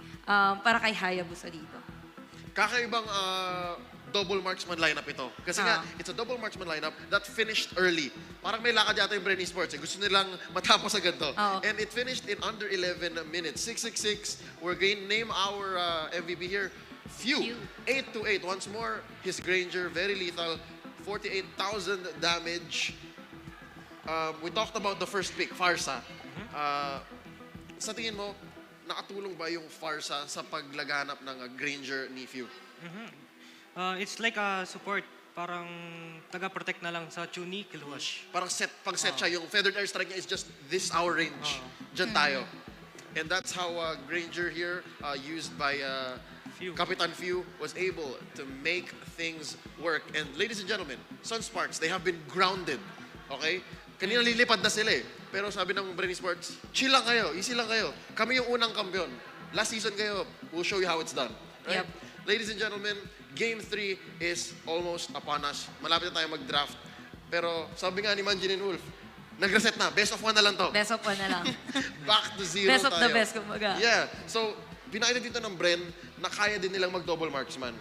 para kay Hayabusa dito. Kakaibang double marksman lineup ito. Kasi nga, it's a double marksman lineup that finished early. Parang may lakad yata yung Bren Esports. Gusto nilang matapos agad to. And it finished in under 11 minutes. 666. We're going to name our MVP here. Few. 8-8. Once more, his Granger, very lethal. 48,000 damage. We talked about the first pick, Farsa. Sa tingin mo, nakatulong ba yung Farsa sa paglaganap ng Granger ni Few? It's like a support. Parang taga-protect na lang sa Chuni, Kilwash. Parang pag-set siya, yung feathered airstrike niya is just this our range. Diyan tayo. And that's how Granger here, used by Kapitan Few, was able to make things work. And ladies and gentlemen, Sunsparks, they have been grounded. Okay? Kanina lilipad na sila eh. Pero sabi ng Bren Esports, chill lang kayo, easy lang kayo. Kami yung unang kampiyon. Last season kayo, we'll show you how it's done. Right? Yep. Ladies and gentlemen, Game 3 is almost upon us. Malapit na tayo mag-draft. Pero sabi nga ni Manjin and Wolf, nag-reset na. Best of 1 na lang to. Best of 1 na lang. Back to 0 Best of the tayo. best, kumbaga. Yeah. So, pinakita dito ng Bren na kaya din nilang mag-double marksman.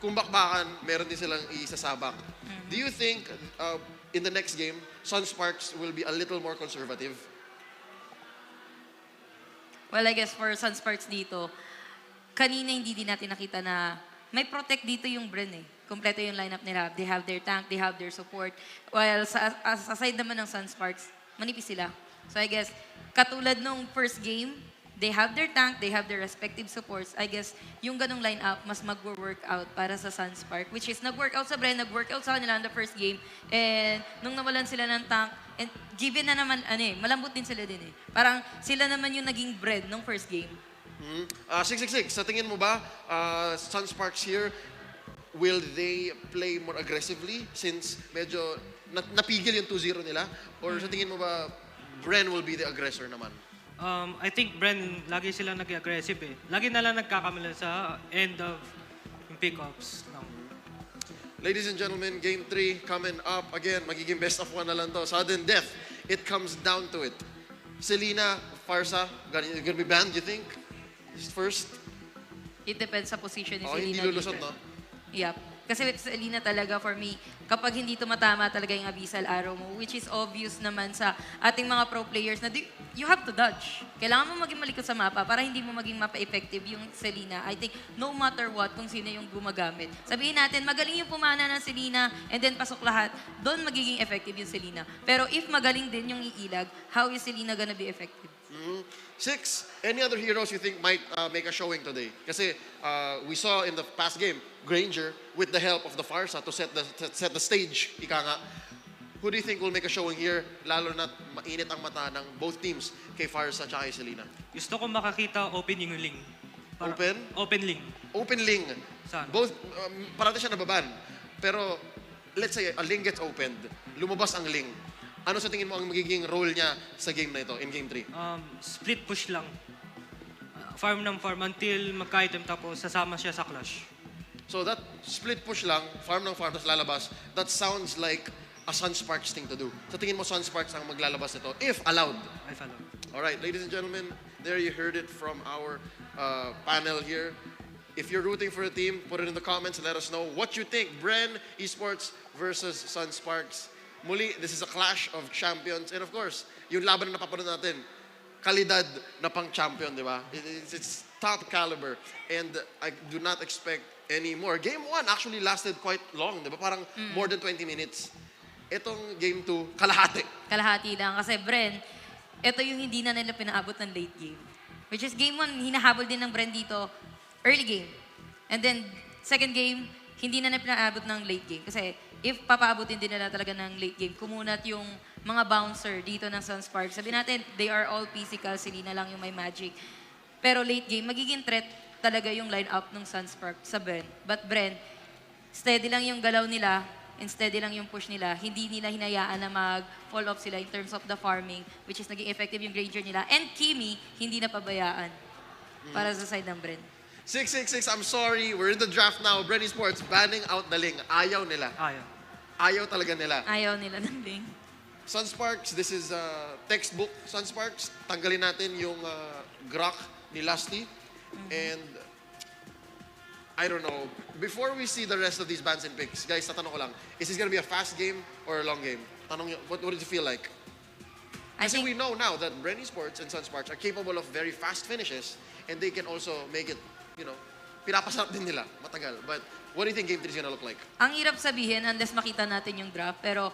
Kung bakbakan, meron din silang isasabak. Do you think in the next game, Sunsparks will be a little more conservative? Well, I guess for Sunsparks dito, kanina hindi din natin nakita na may protect dito yung Bren eh. Kompleto yung lineup nila. They have their tank, they have their support. While sa side naman ng Sunsparks, manipis sila. So I guess, katulad nung first game, they have their tank, they have their respective supports. I guess, yung ganong lineup, mas mag-work out para sa Sunspark. Which is, nag-workout sa Bren, nag-workout sa kanila in the first game. And nung nawalan sila ng tank, and given na naman, malambot din sila din eh. Parang sila naman yung naging Bren nung first game. 666, sa tingin mo ba, Sunsparks here, will they play more aggressively since medyo napigil yung 2-0 nila? Or sa tingin mo ba, Bren will be the aggressor naman? I think Bren, lagi sila nag-aggressive eh. Lagi na lang nagkakamala sa end of yung pickups. Ladies and gentlemen, Game 3 coming up. Again, magiging best of 1 na lang to. Sudden death. It comes down to it. Selena, Farsa, gonna be banned, you think? First? It depends sa position ni Hindi Selena lulusot, dito. no? Yep. Kasi with Selena talaga, for me, kapag hindi tumatama talaga yung abyssal arrow mo, which is obvious naman sa ating mga pro players na you have to dodge. Kailangan mo maging malikot sa mapa para hindi mo maging mapa-effective yung Selena. I think no matter what kung sino yung gumagamit. Sabihin natin, magaling yung pumana ng Selena and then pasok lahat, doon magiging effective yung Selena. Pero if magaling din yung iilag, how is Selena gonna be effective? 6, any other heroes you think might make a showing today? Kasi we saw in the past game, Granger, with the help of the Farsa to set the stage, ika nga. Who do you think will make a showing here, lalo na mainit ang mata ng both teams, kay Farsa at kay Selena? Gusto ko makakita open yung link. Open? Open link. Open Ling. Sana. Both, parati siya nababan. Pero, let's say, a Ling gets opened, lumabas ang Ling. Ano sa tingin mo ang magiging role niya sa game na ito, in Game 3? Split push lang. Farm ng farm until magka-item tapos sasama siya sa clash. So that split push lang, farm ng farm, tapos lalabas, that sounds like a Sunsparks thing to do. Sa tingin mo, Sunsparks ang maglalabas nito, if allowed. I follow. Alright, ladies and gentlemen, there you heard it from our panel here. If you're rooting for a team, put it in the comments and let us know what you think. Bren Esports versus Sunsparks. Muli, this is a clash of champions. And of course, yung laban na napapanood natin, kalidad na pang-champion, di ba? It's top caliber. And I do not expect any more. Game 1 actually lasted quite long, di ba? Parang more than 20 minutes. Itong Game 2, kalahati. Kalahati lang. Kasi Bren, ito yung hindi na nila pinaabot ng late game. Which is Game 1, hinahabol din ng Bren dito, early game. And then, second game, hindi na pinaabot ng late game. Kasi if papaabutin din nila talaga ng late game, kumunat yung mga bouncer dito ng Sunspark. Sabi natin, they are all physical, Selena lang yung may magic. Pero late game, magiging threat talaga yung line-up ng Sunspark sa Bren. But Bren, steady lang yung galaw nila, and steady lang yung push nila. Hindi nila hinayaan na mag-fall off sila in terms of the farming, which is naging effective yung Granger nila. And Kimi, hindi na pabayaan para sa side ng Bren. 666, I'm sorry, we're in the draft now. Bren Esports banning out the Ling. Ayaw nila. Ayaw talaga nila. Ayaw nila ng Ling. Sunsparks, this is textbook Sunsparks. Tanggalin natin yung Grok ni Lusty. And I don't know. Before we see the rest of these bans and picks, guys, tatanong ko lang, is this gonna be a fast game or a long game? Tanong nyo, what does it feel like? I Kasi we think, know now that Bren Esports and Sunsparks are capable of very fast finishes and they can also make it, pinapasarap din nila, matagal. But what do you think Game 3 is gonna look like? ang hirap sabihin unless makita natin yung draft, pero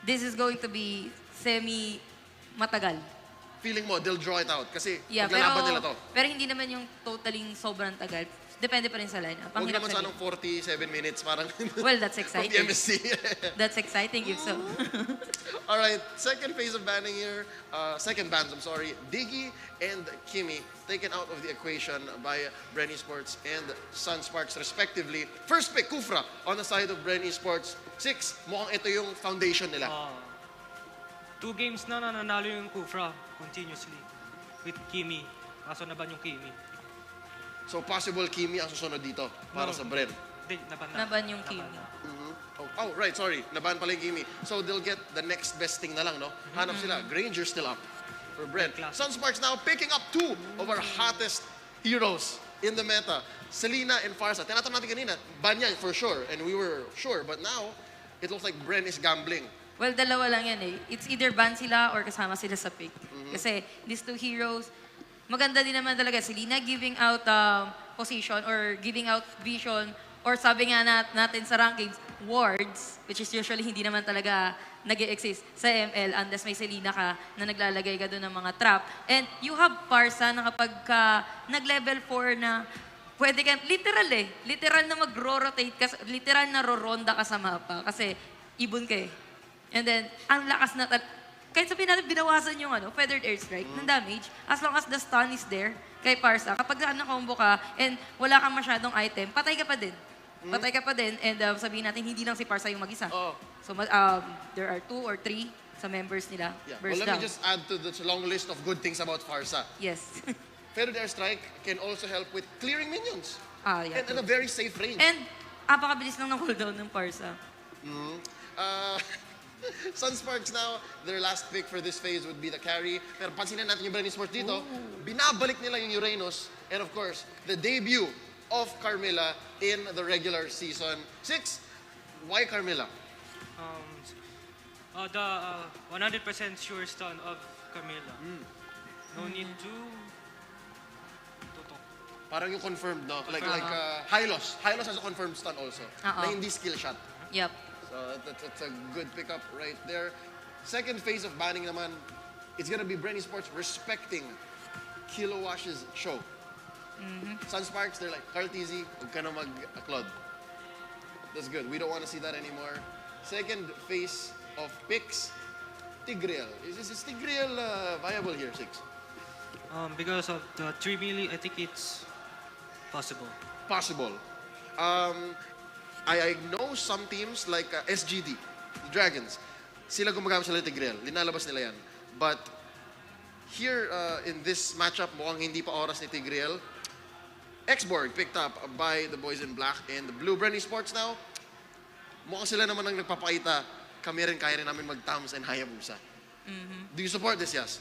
this is going to be semi-matagal. Feeling mo, they'll draw it out kasi Yeah, maglalaban nila to. pero hindi naman yung totaling sobrang tagal. Depende pa rin sa lineup. Ang Huwag hirap naman sabihin. sanang 47 minutes, parang Well, that's from exciting. the MSC. That's exciting if so. All right, second phase of banning here, second bans, I'm sorry. Diggy and Kimi taken out of the equation by Bren Esports and Sunsparks respectively. First pick, Kufra on the side of Bren Esports. 6, mukhang ito yung foundation nila. 2 games na nanalo yung Kufra continuously with Kimi. Kaso naban yung Kimi. So possible Kimi ang susunod dito para No. sa Bren. Hindi, naban na. Naban yung Kimi. na. Oh, right, sorry. Naban pala yung Kimi. So they'll get the next best thing na lang, no? Hanap sila. Granger still up for Bren. Class. Sunsparks now picking up 2 of our hottest heroes in the meta. Selena and Farsa. Tinatanong natin kanina, ban yan for sure. And we were sure. But now, it looks like Bren is gambling. Well, dalawa lang yan eh. It's either ban sila or kasama sila sa pick. Kasi these two heroes, maganda din naman talaga. Si Lina giving out position or giving out vision or sabi nga natin sa rankings, wards, which is usually hindi naman talaga nag-exist sa ML unless may Selena ka na naglalagay ka doon ng mga trap. And you have Parsa na kapag nag-level 4 na pwede ka, literal na mag-rotate ka, literal na roronda ka sa mapa kasi ibon ka eh. And then, ang lakas na, kahit sabihin natin binawasan yung feathered airstrike ng damage, as long as the stun is there kay Parsa, kapag na-combo ka and wala kang masyadong item, patay ka pa din. Patay ka pa din and sabihin natin, hindi lang si Parsa yung mag-isa. Oh. So, there are 2 or 3 sa members nila. Yeah. Well, Burst let me down. just add to the long list of good things about Farsa. Yes. Feathered airstrike can also help with clearing minions. Yeah. And in a very safe range. And, apakabilis lang ng cooldown ng Parsa. Sunsparks now, their last pick for this phase would be the carry. Pero pansinin natin yung Bren Esports dito, binabalik nila yung Uranus. And of course, the debut of Carmilla in the regular season. 6, why Carmilla? The 100% sure stun of Camila. No need to talk. Parang yung confirmed, no? Like Hylos. Hylos has a confirmed stun also. Na hindi skill shot. Yep. So that's a good pickup right there. Second phase of banning naman, it's gonna be Bren Esports respecting Kilowash's show. Sunsparks, they're like, Carl TZ, huwag ka na mag-cloud. That's good. We don't want to see that anymore. Second phase of picks, Tigreal. Is Tigreal viable here, 6? Because of the 3 melee, I think it's possible. Possible. I know some teams like SGD, the Dragons, sila gumagamit sila ng Tigreal. Linalabas nila yan. But here in this matchup, mukhang hindi pa oras ni Tigreal. Xborg picked up by the boys in black and the blue. Bren Esports now, mukhang sila naman ang nagpapakita, kami rin kaya rin namin mag-Tams and Hayabusa. Do you support this, Yas?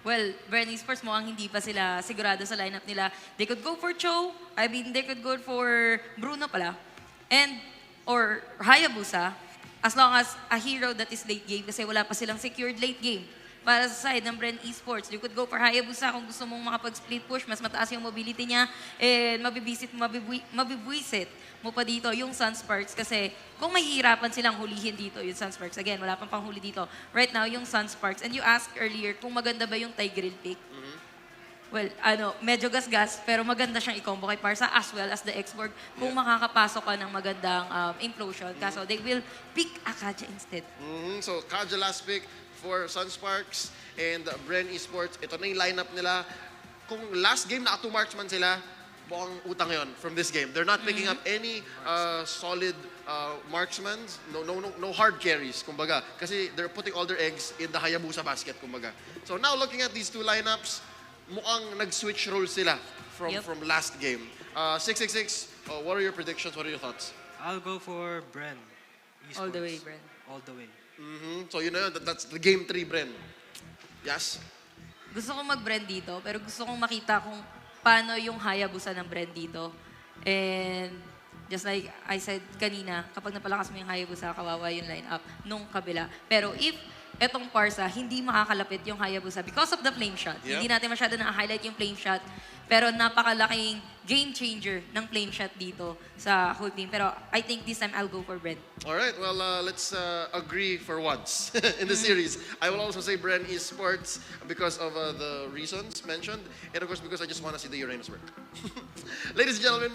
Well, Bren Esports mukhang hindi pa sila sigurado sa lineup nila. They could go for Cho. I mean, they could go for Bruno pala. Or Hayabusa, as long as a hero that is late game kasi wala pa silang secured late game. Para sa side ng Bren Esports, you could go for Hayabusa kung gusto mong makapag-split push, mas mataas yung mobility niya, and mabibwisit mo pa dito yung Sunsparks kasi kung may hirapan silang hulihin dito yung Sunsparks, again, wala pang panghuli dito. Right now, yung Sunsparks, and you asked earlier kung maganda ba yung Tigreal pick. Well, medyo gasgas, pero maganda siyang i-combo kay Parsa as well as the Xborg kung makakapasok ka ng magandang implosion. Kaso they will pick Akaja instead. So, Kaja last pick for Sunsparks and Bren Esports. Ito na yung lineup nila. Kung last game, naka 2 marksman sila, mukhang utang yon from this game. They're not picking up any solid marksmen, no hard carries, kumbaga. Kasi they're putting all their eggs in the Hayabusa basket, kumbaga. So now looking at these 2 lineups, mukhang nag-switch roles sila from last game. 666, what are your predictions? What are your thoughts? I'll go for Bren Esports. All the way, Bren. All the way. So you know, that's the game 3, Bren. Yes? Gusto kong mag-Bren dito, pero gusto kong makita kung paano yung Hayabusa ng Bren dito. And just like I said kanina, kapag napalakas mo yung Hayabusa, kawawa yung lineup nung kabila. Pero if etong Parsa, hindi makakalapit yung Hayabusa because of the flame shot. Yeah. Hindi natin masyado na-highlight yung flame shot. Pero napakalaking game changer ng flame shot dito sa whole team. Pero I think this time I'll go for Bren. All right, well, let's agree for once in the series. I will also say Bren Esports because of the reasons mentioned, and of course because I just want to see the Uranus work. Ladies and gentlemen,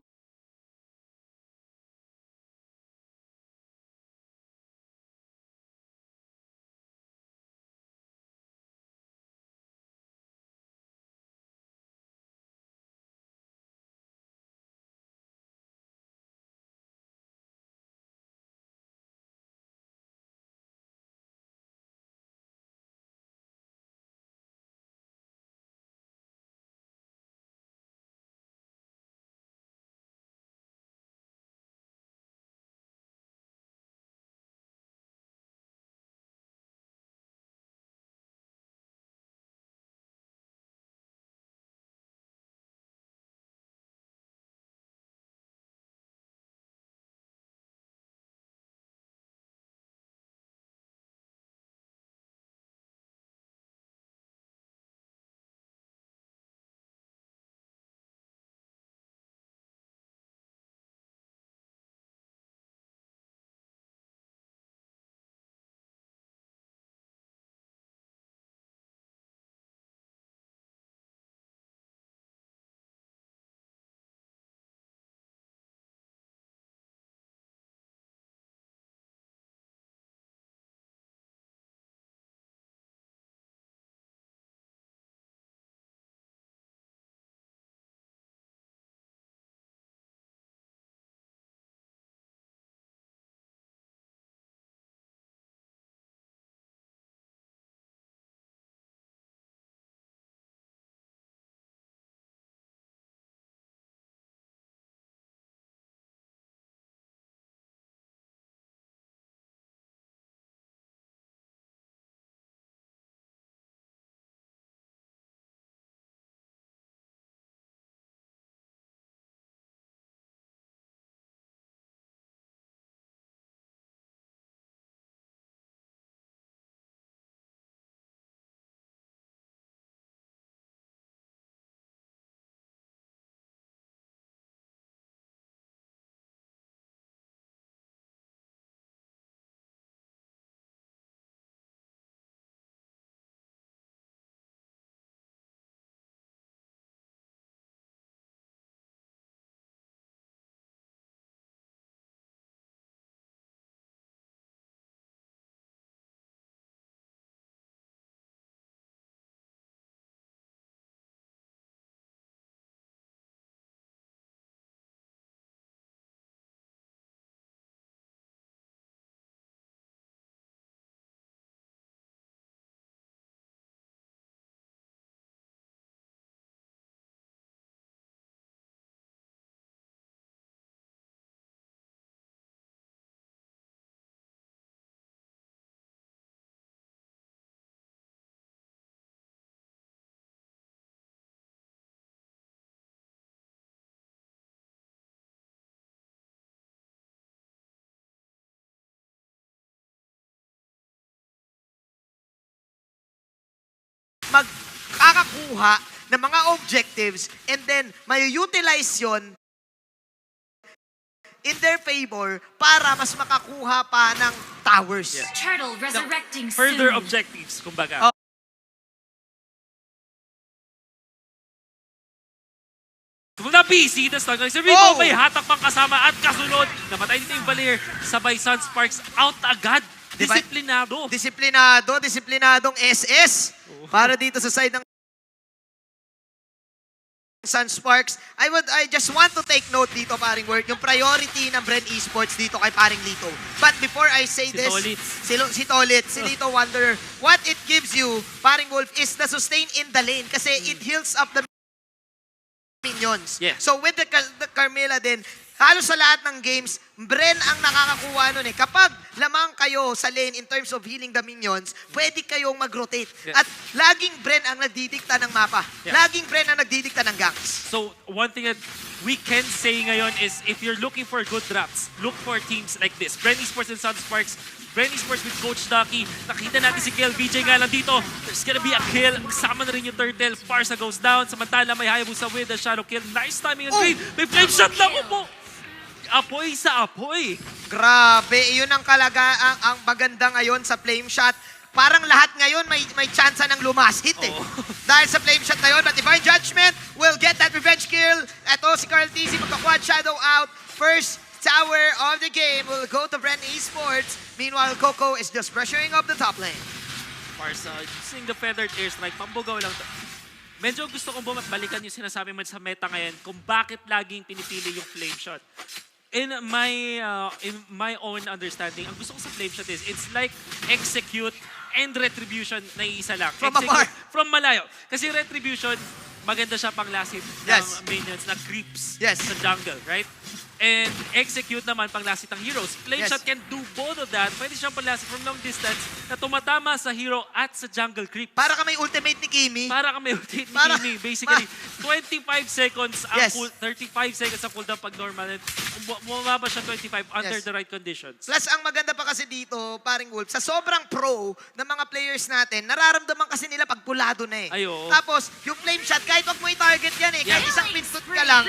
magkakakuha ng mga objectives and then may-utilize yon in their favor para mas makakuha pa ng towers. Yeah. Turtle resurrecting Further soon. objectives, kumbaga. Oh. Kumbaga busy, tas si Rico may hatak pang kasama at kasunod. Namatay dito yung Valir, sabay Sun Sparks out agad. Diba? Disiplinado. Disiplinadong SS para dito sa side ng Sun Sparks. I just want to take note dito, paring work, yung priority ng Bren Esports dito kay paring Lito. But before I say this, si Tolitz, si Lito Wanderer, what it gives you, paring Wolf, is the sustain in the lane kasi it heals up the minions. Yeah. So with the Carmilla din, halos sa lahat ng games, Bren ang nakakakuha nun eh. Kapag lamang kayo sa lane in terms of healing the minions, pwede kayong mag-rotate. Yeah. At laging Bren ang nagdidikta ng mapa. Yeah. Laging Bren ang nagdidikta ng ganks. So, one thing that we can say ngayon is if you're looking for good drafts, look for teams like this. Bren Esports and Sunsparks, Bren Esports with Coach Ducky. Nakita natin si Mpl-Ph nga lang dito. There's gonna be a kill. Kasama na rin yung turtle. Farsa goes down. Samantala may Hayabusa with a shadow kill. Nice timing on green. May flame shot na po. Apoy sa apoy. Grabe, yun ang ang maganda ngayon sa flame shot. Parang lahat ngayon may chance ng lumashit eh. Dahil sa flame shot na yun, but Divine Judgment will get that revenge kill. Eto si Carl TZ magka-quad shadow out. First tower of the game will go to Bren Esports. Meanwhile, Coco is just pressuring up the top lane. Farsa using the feathered airstrike. Pambugaw lang to. Medyo gusto kong balikan yung sinasabi mo sa meta ngayon kung bakit laging pinipili yung flame shot. In my own understanding, ang gusto ko sa flame shot is it's like execute and retribution na iisa lang. From afar. From malayo. Kasi retribution, maganda siya pang lasit ng minions na creeps sa jungle, right? And execute naman pang lasit ng heroes. Flame shot can do both of that. Pwede siyang pang-lasit from long distance na tumatama sa hero at sa jungle creep. Para ka may ultimate ni Kimi. Para kami ultimate ni Kimi. Basically, 25 seconds ang 35 seconds ang cooldown pag normal. Kung bumaba siya 25 under the right conditions. Plus, ang maganda pa kasi dito, paring Wolf, sa sobrang pro ng mga players natin, nararamdaman kasi nila pag pulado na eh. Tapos, yung flame shot, kahit wag mo i-target yan eh, kahit isang pinstut ka lang,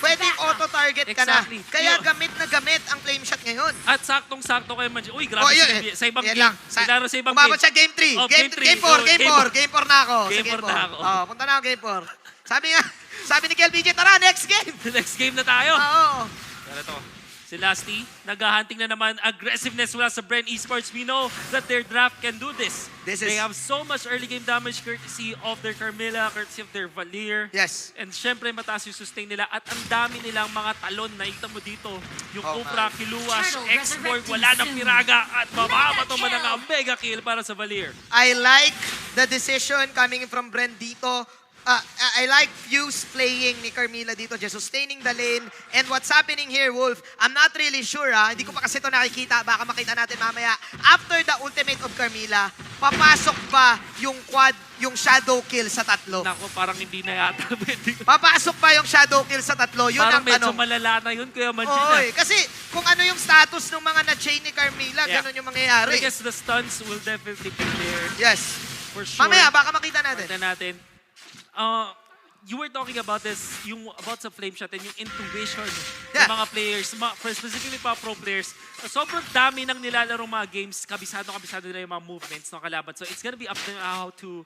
pwedeng auto-target ka na. Kaya gamit na gamit ang flame shot ngayon. At saktong-sakto kayo man. Uy, grabe sa ibang game. Ilaro sa ibang game. Umabot siya game 3. Game 4 na ako. Game 4 na ako. Punta na ako game 4. Sabi ni Mpl-Ph, tara, next game. Next game na tayo. Oo. Pero ito, si Lasty, naghahunting na naman aggressiveness mula sa Bren Esports. We know that their draft can do this. They have so much early game damage courtesy of their Carmilla, courtesy of their Valier. Yes. And syempre, mataas yung sustain nila. At ang dami nilang mga talon. Nakita mo dito, yung Cupra, Kiluas, X-Borg, wala ng Piraga. At mababato man ang mega kill para sa Valier. I like the decision coming from Bren dito. I like Fuse playing ni Carmilla dito, just sustaining the lane. And what's happening here, Wolf, I'm not really sure hindi ko pa kasi ito nakikita, baka makita natin mamaya. After the ultimate of Carmilla, papasok ba yung quad, yung shadow kill sa tatlo? Nako, parang hindi na yata. Papasok ba yung shadow kill sa tatlo? Yun parang ang tanong. medyo malala na yun, Kuya Manjina. Kasi kung ano yung status ng mga na-chain ni Carmilla, ganun yung mangyayari. I guess the stuns will definitely be there. Yes. For sure. Mamaya, baka makita natin. You were talking about this, about sa flame shot and yung intuition ng mga players, specifically mga pro players. Sobrang dami nang nilalaro mga games, kabisado nila yung mga movements ng kalaban. So it's gonna be up to them how to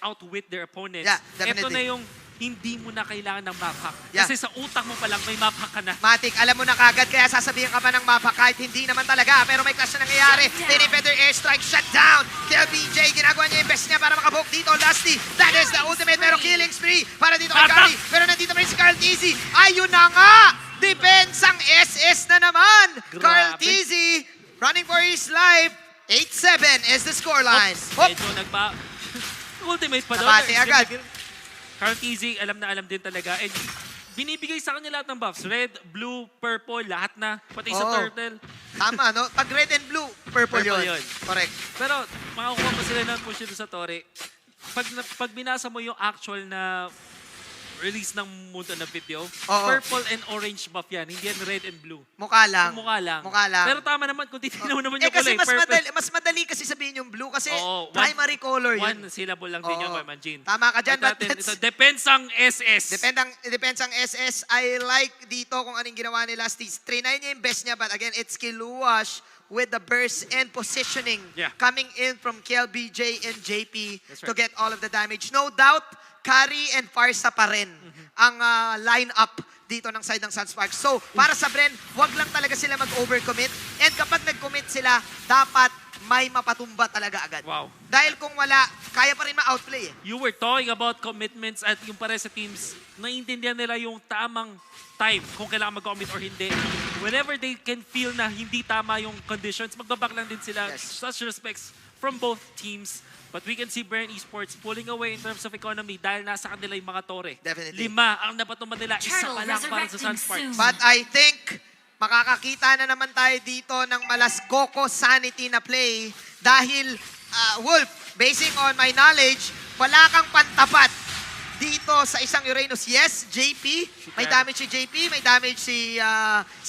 outwit their opponents. Yeah, definitely. Ito na yung hindi mo na kailangan ng map hack. Kasi sa utak mo pa lang may map hack ka na. Matik, alam mo na kagad, kaya sasabihin ka pa ng map hack kahit hindi naman talaga. Pero may clash na nangyayari. Feather airstrike, shut down. Mpl-Ph, ginagawa niya yung best niya para makabook dito. Lasty, that is the ultimate. Pero killing spree para dito kay Kari. Pero nandito pa rin si Carl TZ. Ayun na nga! Depensang SS na naman. Carl TZ running for his life. 8-7 is the scoreline. Medyo ultimate pa doon. Nabati agad. Carl TZ, alam na alam din talaga. And binibigay sa kanya lahat ng buffs. Red, blue, purple, lahat na. Pati sa turtle. Tama, no? Pag red and blue, purple yun. Correct. Pero makakuha pa sila ng push dito sa Torre. Pag binasa mo yung actual na release ng Mundo na video, purple and orange buff yan. Hindi yan red and blue. Mukha lang. Mukha lang. Mukha lang. Pero tama naman kung titignan mo naman yung kasi kulay. mas madali kasi sabihin yung blue kasi primary color yun. One syllable lang din yun, Manjin. Tama ka dyan. Ito, depensang SS. Depensang SS. I like dito kung anong ginawa nila. Trinay niya yung best niya, but again, it's Kiluash with the burst and positioning coming in from Mpl-Ph and JP to get all of the damage. No doubt, Kari and Farsa pa rin ang line-up dito ng side ng Sunsparks. So, para sa Bren, wag lang talaga sila mag-overcommit. And kapag nag-commit sila, dapat may mapatumba talaga agad. Wow. Dahil kung wala, kaya pa rin ma-outplay. You were talking about commitments at yung pare sa teams, naiintindihan nila yung tamang time kung kailangan mag-commit or hindi. Whenever they can feel na hindi tama yung conditions, magbaback lang din sila. Such respects from both teams. But we can see Brand Esports pulling away in terms of economy dahil nasa kanila yung mga tore. Definitely. 5 ang napatuman nila, isa pa lang para sa Sunsparks. But I think makakakita na naman tayo dito ng malas Coco Sanity na play dahil, Wolf, basing on my knowledge, wala kang pantapat dito sa isang Uranus. Yes, JP, may damage si JP, may damage si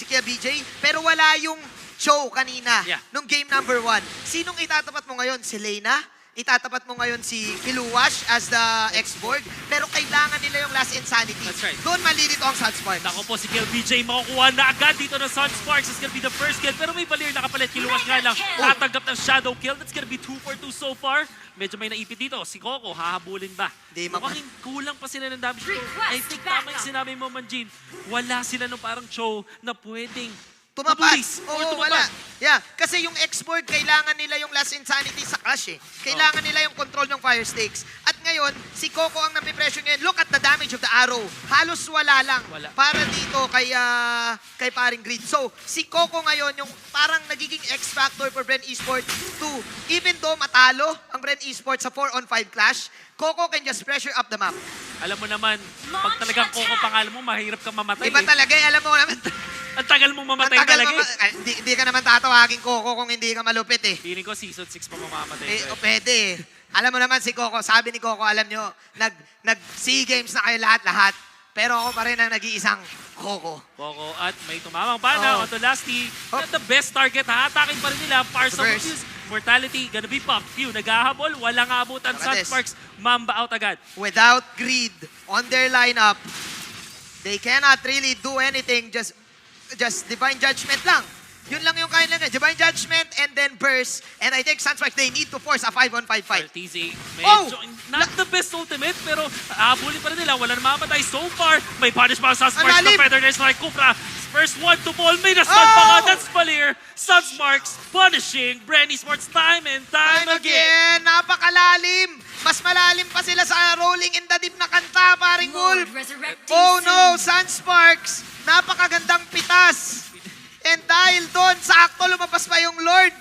Kia BJ, pero wala yung show kanina nung game number 1. Sinong itatapat mo ngayon? Si Leyna? Itatapat mo ngayon si Kiluwash as the X-Borg, pero kailangan nila yung last Insanity. That's right. Doon malilito ang Sunsparks. Nako po, si BJ makukuha na agad dito ng Sunsparks. It's gonna be the first kill, pero may Valir nakapalit. Kiluwash nga lang, tatanggap ng shadow kill. That's gonna be 2 for 2 so far. Medyo may naipit dito. Si Coco, hahabulin ba? Mukhang kulang pa sila ng damage. I think tama yung sinabi mo, Manjin. Wala sila nung parang show na pwedeng Tumapas. Oo, wala. Yeah, kasi yung X-Borg, kailangan nila yung last Insanity sa Clash eh. Kailangan nila yung control ng Fire Stakes. At ngayon, si Coco ang napipresyo ngayon. Look at the damage of the arrow. Halos wala lang. Para dito kay paring Grid. So, si Coco ngayon, yung parang nagiging X-Factor for Brand Esports to, even though matalo ang Brand Esports sa 4-on-5 Clash, Coco can just pressure up the map. Alam mo naman, pag talagang Coco pangalan mo, mahirap kang mamatay. Iba talaga eh. Alam mo naman. Ang tagal mong mamatay talaga eh. Hindi ka naman tatawagin Coco kung hindi ka malupit eh. Feeling ko season 6 pa mamamatay. Pwede eh. Alam mo naman si Coco, sabi ni Coco, alam nyo, nag-SEA Games na kayo lahat-lahat. Pero ako pa rin ang nag-iisang Coco. Coco at may tumamang pana. Onto Lasty. The best target. Hahatakin pa rin nila. Parsa Mortis. Mortality. Gonna be pop. Few. Naghahabol. Walang abutan. Sunsparks. Mamba out agad. Without Greed on their lineup, they cannot really do anything. Just Divine Judgment lang. Yun lang yung kaya nila. Divine Judgment and then Burst. And I think Sunsparks, they need to force a 5-on-5 fight. TZ, medyo, not the best ultimate, pero abulin pa rin nila. Wala na mamatay so far. May punish pa ang Sunsparks na Feather like Kufra. First one to fall. May nastan pa nga. That's Valir. Sunsparks punishing Brand Esports time and time again. Napakalalim. Mas malalim pa sila sa Rolling in the Deep na kanta, paring Wolf. Oh no, Sunsparks. Napakagandang pitas. And dahil doon, sakto lumabas pa yung Lord.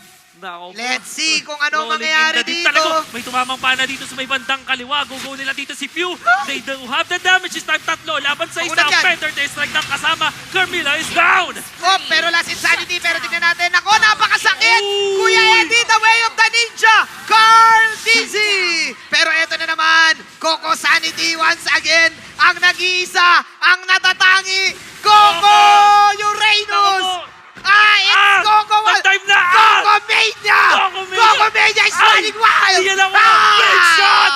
Let's see kung ano mangyayari dito. May tumamang pana dito sa may bandang kaliwa. Go nila dito si Pew. They do have the damage this time. Tatlo. Laban sa isa. Fender distrike ng kasama. Carmilla is down. Oh, pero last Insanity. Pero tingnan natin. Ako, napakasakit. Kuya Eddie, the way of the ninja. Carl Dizzy. Pero eto na naman. Coco Sanity once again. Ang nag-iisa. Ang natatangi. Coco Uranus. It's Coco. Time na. Coco Mania. Coco Mania is running wild. Yan ang big shot.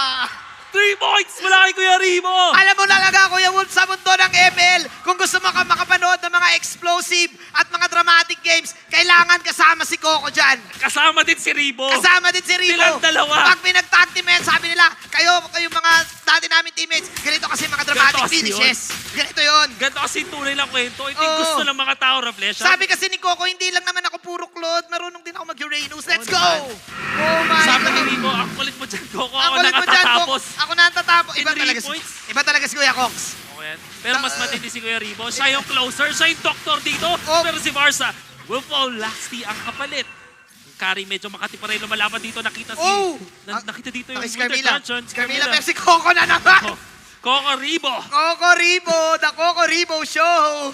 3 points mula kay Kuya Rimo. Alam mo talaga, Kuya Wolf, sa mundo ng ML, kung gusto mo makapanood ng mga explosive at mga dramatic games, kailangan kasama si Coco dyan. Kasama din si Ribo. Kasama din si Ribo. Silang dalawa. Pag pinag-tag team yan, sabi nila, kayo mga dati namin teammates, ganito kasi mga dramatic finishes. Ganito yun. Ganito kasi tunay lang kwento. Ito yung gusto ng mga tao, Reflection. Sabi kasi ni Coco, hindi lang naman ako puro Claude, marunong din ako mag-Uranus. Let's go! Oh my Sabi God. ni Ribo, ang kulit mo dyan, Coco. Ang Ako kulit mo dyan, Coco. nakatatapos. Ako natatapos. In 3 points. Iba talaga si Kuya Cox. Okay. Pero mas matindi si Kuya Ribo. Siya yung closer, siya yung doctor dito. Pero si Varsa, will fall Lasty ang kapalit. Kari medyo makati pa rin lumalaban dito. Nakita dito yung Winter Dungeon. Si Carmilla, pero si Coco na naman. Coco Ribo. Coco Ribo, the Coco Ribo show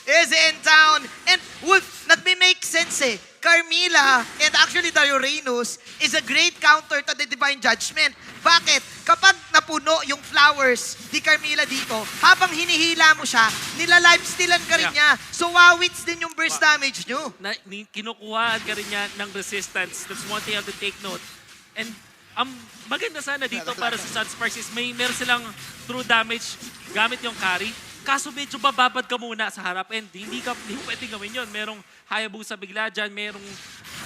is in town. And Wolf, nagme-make sense eh. Carmilla and actually the Uranus is a great counter to the Divine Judgment. Bakit? Kapag napuno yung flowers ni Carmilla dito, habang hinihila mo siya, nila-lifestealan ka rin niya. So wawits din yung burst damage nyo. Kinukuhaan ka rin niya ng resistance. That's one thing you have to take note. And maganda sana dito para sa Sunsparks is meron silang true damage gamit yung carry. Kaso medyo bababad ka muna sa harap and hindi mo pwedeng gawin yun. Merong Hayabusa bigla dyan, merong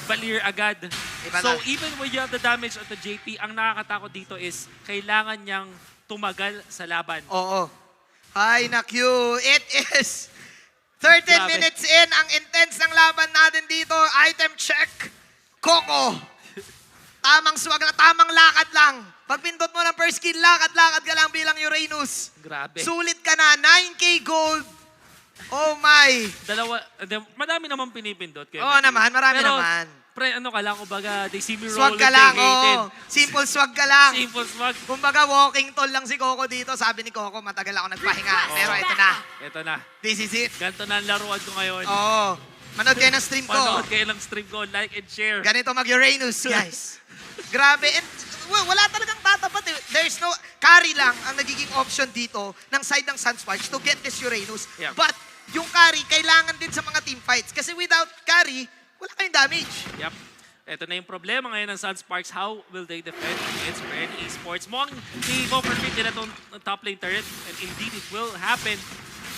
Valir agad. So even when you have the damage of the JP, ang nakakatakot dito is kailangan niyang tumagal sa laban. Oo. Hi, na-Q. It is 13 minutes in. Ang intense ng laban natin dito. Item check. Coco. Tamang swag na, tamang lakad lang. Pag pindot mo ng first kill, lakad-lakad ka lang bilang Uranus. Grabe. Sulit ka na, 9K gold. Oh my. Madami naman pinipindot. Oo naman, marami pero naman. pre, ano ka lang, kumbaga, they see me Swag rolling, ka lang, they hated. oo. Simple swag ka lang. Simple swag. Kumbaga, walking tall lang si Coco dito. Sabi ni Coco, matagal ako nagpahinga. Pero ito na. Ito na. This is it. Ganito na ang laruan ko ngayon. Oo. Manood kayo ng stream ko. Panood kayo ng stream ko, like and share. Ganito mag-Uranus, guys. Grabe. And wala talagang tatapat eh. There's no... Carry lang ang nagiging option dito ng side ng Sunsparks to get this Uranus. Yeah. But yung carry, kailangan din sa mga team fights. Kasi without carry, wala kayong damage. Yep. Ito na yung problema ngayon ng Sunsparks. How will they defend against Red Esports? Mukhang i-overfit nila itong top lane turret. And indeed, it will happen.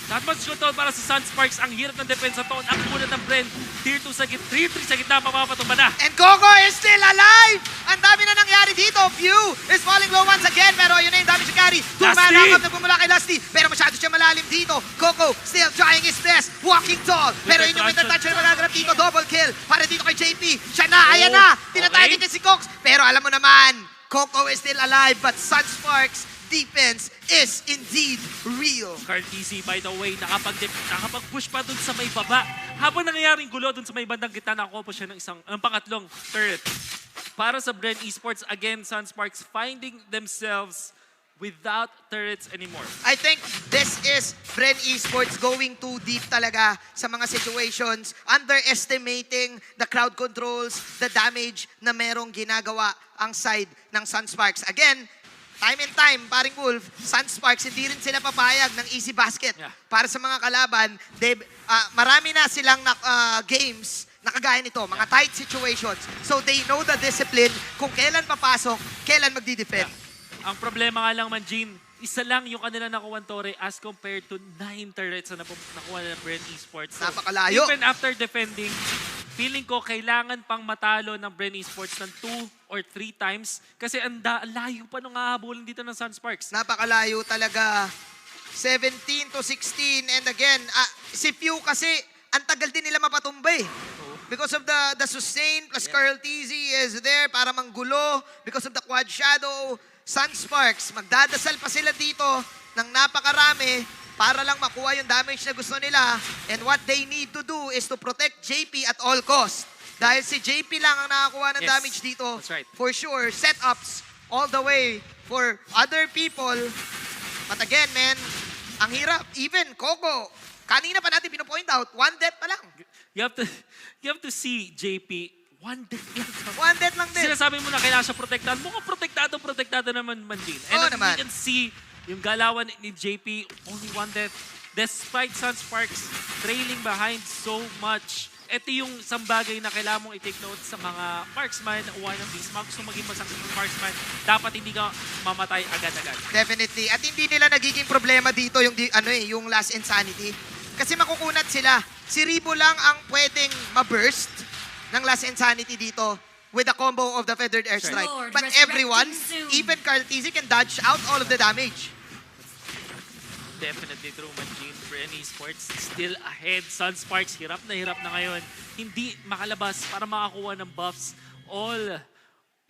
Not much shootout para sa Sunsparks. Ang hirap ng defense sa taon. Ang kulat ng Bren. Tier 2 sa gitna. Tier 3 sa gitna. Mapapatumba na. And Coco is still alive! Ang dami na nangyari dito. Few is falling low once again. Pero yun na yung damage ni Carry. Two-man Lusty! knock-up na bumula kay Lusty. Pero masyado siya malalim dito. Coco still trying his best. Walking tall. Pero yun yung winter touch na magaganap dito. Double kill. Para dito kay JP. Siya na. Ayan na. Tinatarget niya si Cox. Pero alam mo naman, Coco is still alive. But Sunsparks defense is indeed real. Cartesi, by the way, nakapag-push pa dun sa may baba. Habang nangyayaring gulo dun sa may bandang gitna, nakakuha po siya ng pangatlong turret. Para sa Bren Esports, again, Sunsparks finding themselves without turrets anymore. I think this is Bren Esports going too deep talaga sa mga situations, underestimating the crowd controls, the damage na merong ginagawa ang side ng Sunsparks. Again, time and time, paring Wolf, Sunsparks, hindi rin sila papayag ng easy basket. Yeah. Para sa mga kalaban, marami na silang games na kagaya nito, mga tight situations. So they know the discipline kung kailan papasok, kailan magdi-defend. Yeah. Ang problema nga lang, Manjin, isa lang yung kanila nakuha Torre as compared to 9 turrets na nakuha ng Bren Esports. So, Napakalayo. even after defending, feeling ko kailangan pang matalo ng Bren Esports ng 2 or 3 times kasi ang layo pa nung hahabulin dito ng Sunsparks. Napakalayo talaga. 17 to 16. And again, si Pew kasi, ang tagal din nila mapatumba eh. Because of the sustain plus Carl TZ is there para manggulo. Because of the quad shadow, Sunsparks, magdadasal pa sila dito ng napakarami para lang makuha yung damage na gusto nila. And what they need to do is to protect JP at all cost. Dahil si JP lang ang nakakuha ng Yes, damage dito. that's right. For sure, setups all the way for other people. But again, man, ang hirap. Even Coco, kanina pa natin pinopoint out, 1 death pa lang. You have to see JP, 1 death lang. 1 death lang din. Sinasabi mo na kailangan siya protektahan. Mukhang protektado naman Manjin. And Oo naman. you can see yung galawan ni JP, only 1 death. Despite Sunsparks trailing behind so much. Ito yung isang bagay na kailangan mong i-take note sa mga marksman, one of these. Mga gusto maging successful marksman, dapat hindi ka mamatay agad-agad. Definitely. At hindi nila nagiging problema dito yung Last Insanity. Kasi makukunat sila. Si Ribo lang ang pwedeng ma-burst ng Last Insanity dito with the combo of the Feathered Airstrike. Lord, But resurrecting everyone, soon. even Carl TZ can dodge out all of the damage. Definitely true, Manjin. Bren Esports still ahead. Sunsparks, hirap na ngayon. Hindi makalabas para makakuha ng buffs. All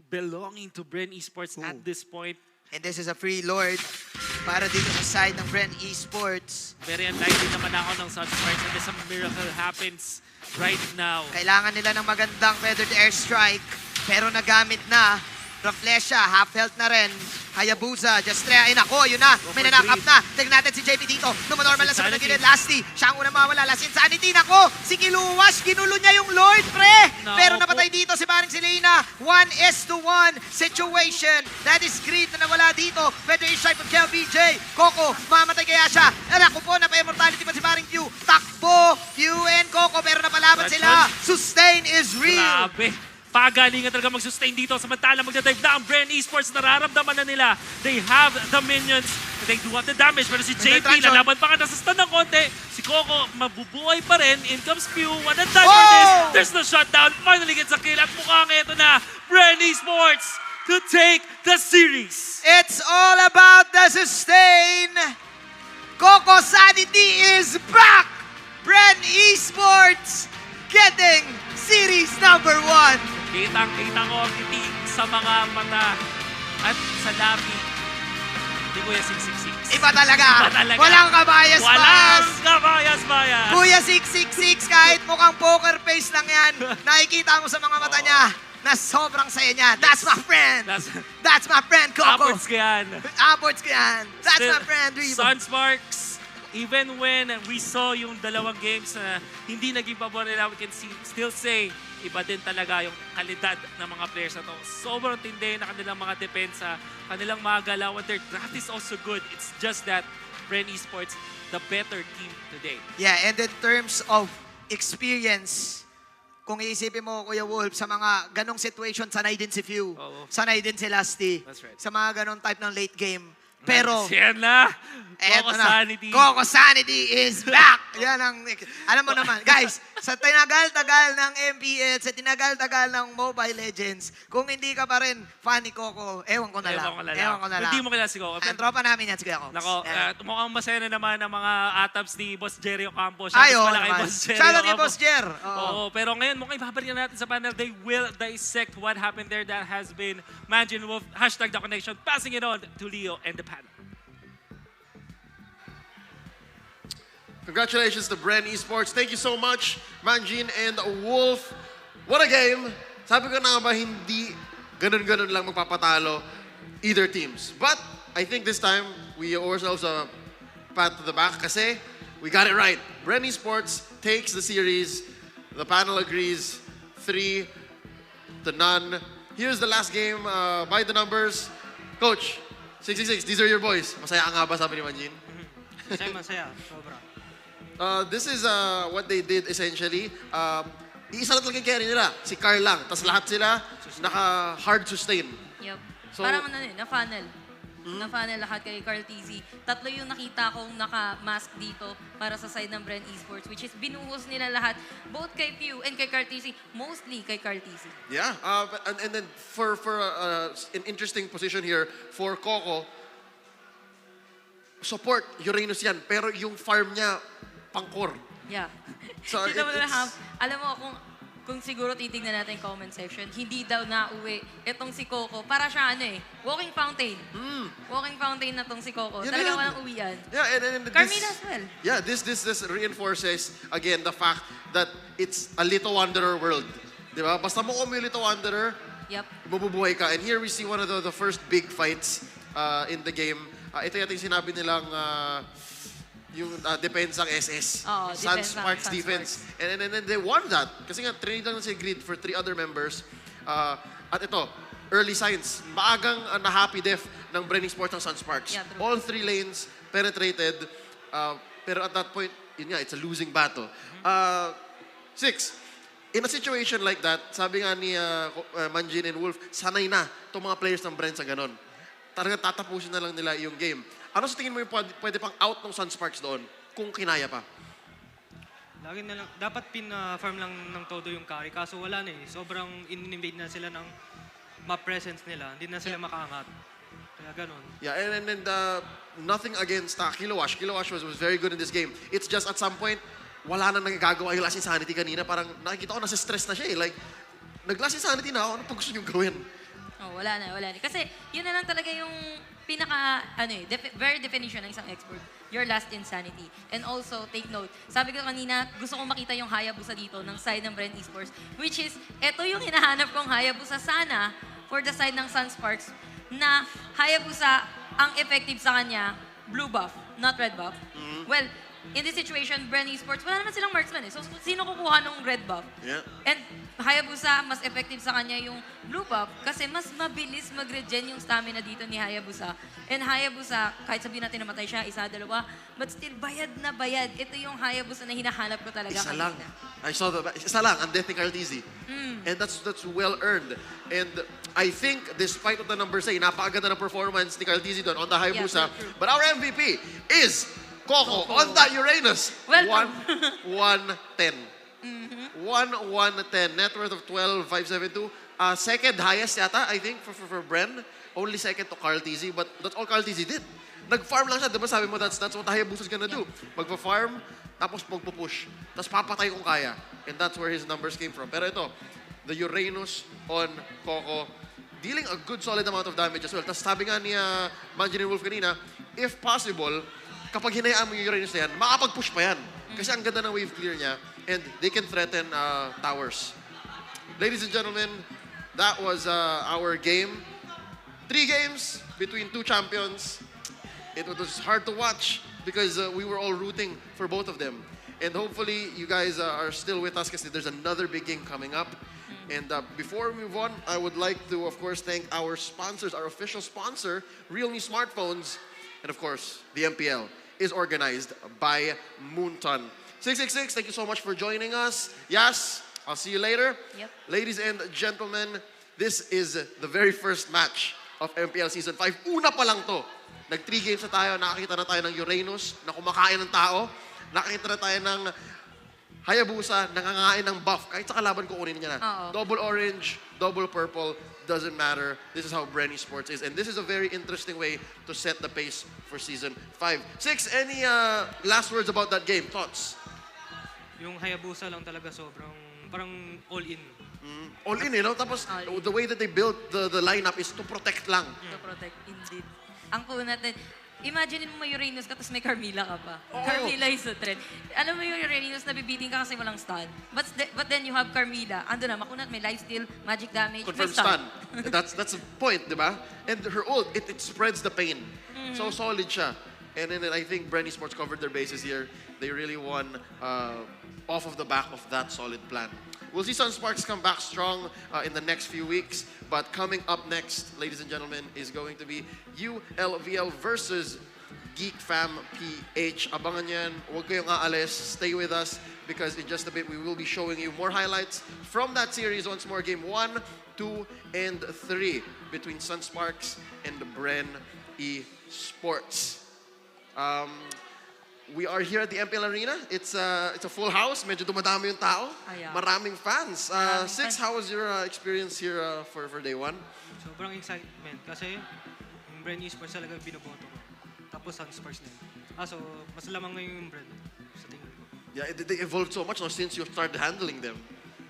belonging to Bren Esports at this point. And this is a free Lord para dito sa side ng Bren Esports. Very unlikely naman ako ng Sunsparks unless a miracle happens right now. Kailangan nila ng magandang Feathered Airstrike. Pero nagamit na. Raflesha, half health na rin. Hayabusa, Justrea, ako, yun na. May nanakap na. Tignan natin si JP dito. Numanormal lang sa panagilid. Lasty, siya ang unang mawala. Last Insanity, nako. Si Kiluwas, ginulo niya yung Lord, pre. Nako Pero po. napatay dito si Paring Selena. 1-1 situation. That is great na nawala dito. Pwede i-strike with KLBJ. Coco, mamatay kaya siya. Ako po, napa-immortality pa si Paring Pew. Takbo, Pew and Coco. Pero napalaban That's sila. Sustain is real. Grabe. Pagalingan talaga mag-sustain dito. Samantala magdadive na ang Bren Esports. Nararamdaman na nila. They have the minions. They do have the damage. Pero si JP, Retraction. lalaban pa nga. Nasa stun ng konti. Si Coco, mabubuhay pa rin. In comes Pew. One and done Oh! for this. There's no shutdown. Finally gets a kill. At mukhang ito na. Bren Esports to take the series. It's all about the sustain. Coco Sanity is back. Bren Esports getting series number 1. Kitang-kita ko ang titig sa mga mata at sa labi ni Kuya 666. Iba talaga. Iba talaga. Walang kabayas-bayas. Walang kabayas-bayas. Kuya 666, kahit mukhang poker face lang yan, nakikita mo sa mga mata niya na sobrang saya niya. That's my friend. That's my friend, Coco. Upwards ka yan. Upwards ka yan. That's Still, my friend, Rebo. Sunsparks, even when we saw yung dalawang games na hindi naging pabor nila, we can still say, iba din talaga yung kalidad ng mga players na to. Sobrang tindi na kanilang mga depensa, kanilang mga galawan. Their draft is also good. It's just that Bren Esports, the better team today. Yeah, and in terms of experience, kung iisipin mo, Kuya Wolf, sa mga ganong situation, sanay din si Few. Oo. Sanay din si Lasty. That's right. Sa mga ganong type ng late game. Pero, Yan na! eto Coco na. Sanity. Coco Sanity is back! Yan ang, alam mo naman, guys, sa tinagal-tagal ng MPL, sa tinagal-tagal ng Mobile Legends, kung hindi ka pa rin fan ni Coco, ewan ko na lang. Ewan ko na lang. Hindi mo kilala si Coco. Ang tropa namin yan, sige ako. Nako, mukhang masaya na naman ang mga atabs ni Boss Jerry Ocampo. Ay, oo pala kay naman. Boss Jerry Shoutout kay Ocampo. Boss Jer. Oo, pero ngayon mukhang ibabalik na natin sa panel. They will dissect what happened there. That has been Manjin Wolf. Hashtag The Connection. Passing it on to Leo and the panel. Congratulations to Bren Esports. Thank you so much, Manjin and Wolf. What a game. Sabi ko na nga ba, hindi ganun-ganun lang magpapatalo either teams. But I think this time, we owe ourselves a pat to the back kasi we got it right. Bren Esports takes the series. The panel agrees 3-0. Here's the last game by the numbers. Coach, 666, these are your boys. Masaya ka nga ba, sabi ni Manjin? Masaya. Sobra. This is what they did essentially. Iisa lang talagang carry nila, si Carl lang. Tapos lahat sila naka-hard sustain. Yup. So- Parang na-funnel. Na-funnel lahat kay Carl TZ. Tatlo yung nakita kong naka-mask dito para sa side ng Bren Esports, which is binuhos nila lahat, both kay Pew and kay Carl TZ, mostly kay Carl TZ. Yeah, and then for an interesting position here, for Coco, support Uranus yan, pero yung farm niya, pangkor. Yeah. So, Kita mo na it's- lang, alam mo, kung siguro titignan natin yung comment section, hindi daw nauwi itong si Coco. Para siya walking fountain. Walking fountain na tong si Coco. Yun Talaga yan. walang uwian. Yeah, and Carmina as well. Yeah, this reinforces again the fact that it's a Little Wanderer world. Di ba? Basta mo yung Little Wanderer, Yep. mabubuhay ka. And here we see one of the first big fights in the game. Ito yung sinabi nilang yung depensang SS. Oo, Sunsparks Sunsparks. defense. And then they won that. Kasi nga, trained lang si grid for 3 other members. At ito, early signs. Maagang na-happy def ng Bren Esports ng Sunsparks. Yeah, true. All 3 lanes penetrated. Pero at that point, yun nga, it's a losing battle. 6. In a situation like that, sabi nga ni Manjin and Wolf, sanay na itong mga players ng Bren sa ganon. Talagang tatapusin na lang nila yung game. Ano sa tingin mo yung pwede pang out ng Sunsparks doon kung kinaya pa? Lagi na lang, dapat pin-farm lang ng todo yung carry. Kaso wala na eh. Sobrang in-invade na sila ng map presence nila. Hindi na sila makaangat. Kaya ganun. Yeah, and then nothing against Kilowash. Kilowash was very good in this game. It's just at some point, wala na nagagawa yung Last Insanity kanina. Parang nakikita ko nasa stress na siya eh. Like, nag-Last Insanity na ako. Ano pa gusto niyong gawin? Oh, wala na. Kasi yun na lang talaga yung pinaka, very definition ng isang expert. Your last insanity. And also, take note, sabi ko kanina, gusto kong makita yung Hayabusa dito ng side ng Bren Esports, which is, eto yung hinahanap kong Hayabusa sana for the side ng Sunsparks, na Hayabusa, ang effective sa kanya, blue buff, not red buff. Well, in this situation, Bren Esports, wala naman silang marksman eh. So, sino kukuha ng red buff? Yeah. And Hayabusa, mas effective sa kanya yung blue buff kasi mas mabilis mag-regen yung stamina dito ni Hayabusa. And Hayabusa, kahit sabihin natin namatay siya, isa, dalawa, but still, bayad na bayad. Ito yung Hayabusa na hinahanap ko talaga Isa kanina. lang. I saw isa lang, ang death ni Carl TZ. And that's well earned. And I think, despite what the numbers say, napakaganda ng performance ni Carl TZ doon on the Hayabusa. Yeah, true. But our MVP is Coco on that Uranus. Welcome. 1-10. 1-1-10. Net worth of 12,572. Second highest yata, I think, for Bren. Only second to Carl TZ. But that's all Carl TZ did. Nag-farm lang siya. Diba sabi mo, that's what Hayabusa's gonna do. Magpa-farm, tapos magpo-push. Tapos papatay kung kaya. And that's where his numbers came from. Pero ito, the Uranus on Coco. dealing a good solid amount of damage as well. Tapos sabi nga ni Manjin Wolf kanina, if possible, kapag hinayaan mo yung Uranus na yan, makapag-push pa yan. Kasi ang ganda ng wave clear niya and they can threaten towers. Ladies and gentlemen, that was our game. 3 games between 2 champions. It was hard to watch because we were all rooting for both of them. And hopefully, you guys are still with us because there's another big game coming up. And before we move on, I would like to, of course, thank our sponsors, our official sponsor, Realme Smartphones. And of course, the MPL is organized by Moonton. 666, thank you so much for joining us. Yes, I'll see you later. Yep. Ladies and gentlemen, this is the very first match of MPL Season 5. Una pa lang to. Nag-3 games na tayo, nakakita na tayo ng Uranus na kumakain ng tao. Nakakita na tayo ng Hayabusa, nangangain ng buff. Kahit sa kalaban ko kunin niya na. Oo. Double orange, double purple, doesn't matter. This is how Bren Esports is. And this is a very interesting way to set the pace for Season 5. 6, any last words about that game? Thoughts? Yung Hayabusa lang talaga sobrang parang all-in. All in, Tapos, All in. the way that they built the lineup is to protect lang. To protect, indeed. Ang cool natin, imagine mo may Uranus ka, tapos may Carmilla ka pa. Oo. Carmilla is the threat. Alam mo yung Uranus, nabibiting ka kasi walang stun. But then you have Carmilla. Ando na, makunat, may lifesteal, magic damage, Confirmed may stun. stun. That's the point, di ba? And her ult, it spreads the pain. So solid siya. And then I think Bren Esports covered their bases here. They really won off of the back of that solid plan. We'll see Sunsparks come back strong in the next few weeks. But coming up next, ladies and gentlemen, is going to be ULVL versus Mpl-Ph. Abangan yan. Huwag kayong aalis. Stay with us because in just a bit, we will be showing you more highlights from that series. Once more, game 1, 2, and 3 between Sunsparks and Bren Esports. We are here at the MPL Arena. It's a full house. Medyo dumadami yung tao. Yeah. Maraming fans. Maraming Six, fans. how was your experience here for day 1? Sobrang excitement kasi yung Bren Esports talaga binoboto ko. Tapos Sunsparks din. So mas lamang ngayon yung Bren sa tingin ko. Yeah, they evolved so much now since you started handling them.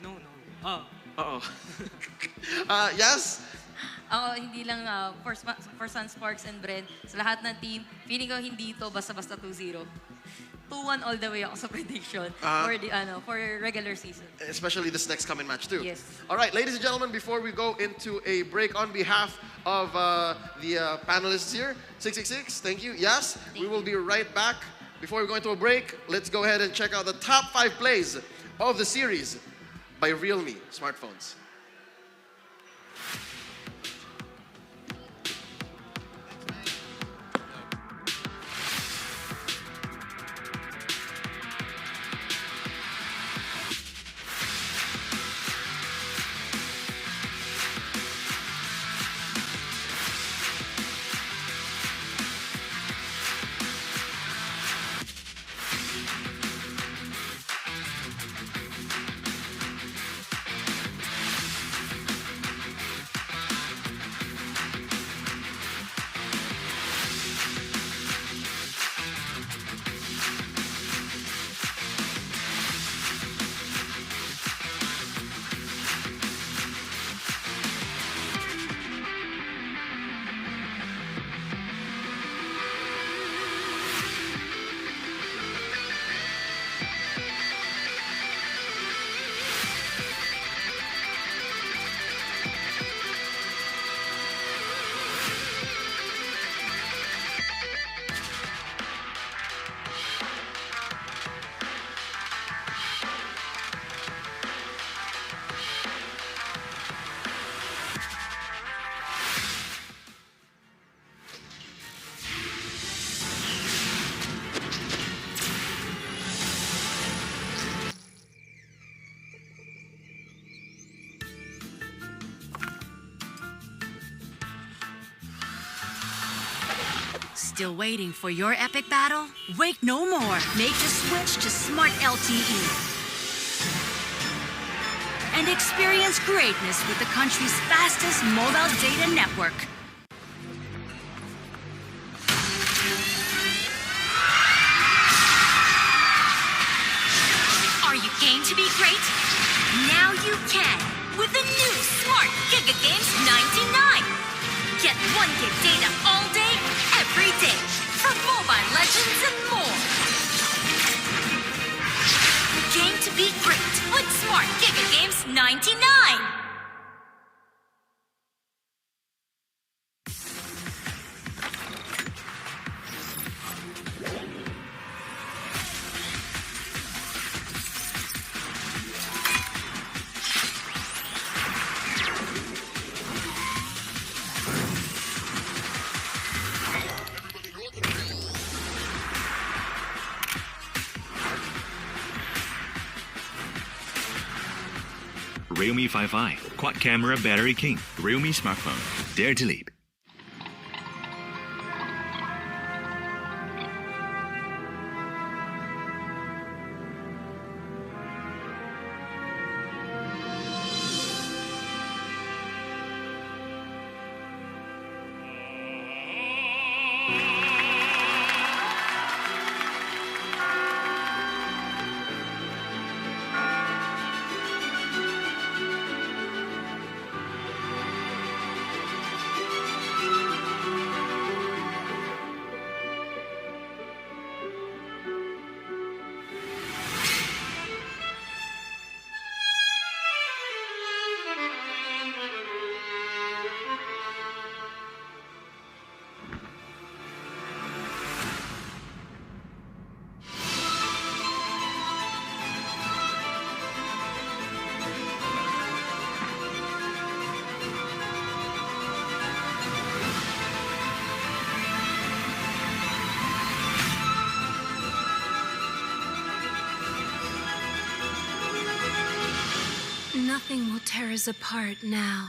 No. Uh-oh. Yes? Ako, hindi lang for Sunsparks and Bren, sa lahat ng team, feeling ko hindi ito basta-basta 2-0. 2-1 all the way ako sa prediction for regular season. Especially this next coming match too. Yes. All right, ladies and gentlemen, before we go into a break on behalf of the panelists here, 666, thank you. Yes, we will be right back. Before we go into a break, let's go ahead and check out the top 5 plays of the series by Realme smartphones. Still waiting for your epic battle? Wait no more. Make the switch to Smart LTE. And experience greatness with the country's fastest mobile data network. Are you game to be great? Now you can. with the new Smart Giga Games 99. Get 1 gig data all day, every day, for Mobile Legends and more. Game to be great with Smart Giga Games 99. Realme 5i, quad camera battery king. Realme smartphone. Dare to leap. Nothing will tear us apart now.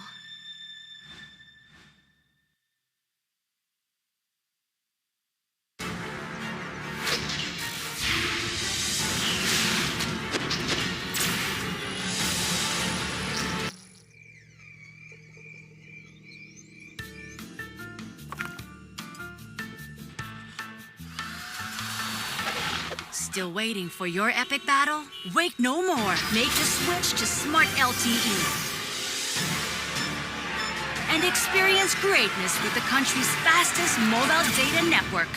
Still waiting for your epic battle? Wait no more. Make the switch to Smart LTE. And experience greatness with the country's fastest mobile data network.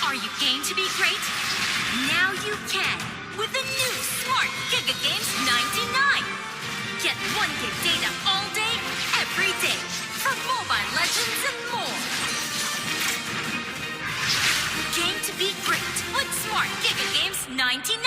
Are you game to be great? Now you can with the new Smart Giga Games 99. Get 1 gig data all day, every day, for Mobile Legends and more. Game to be great with Smart Giga Games 99.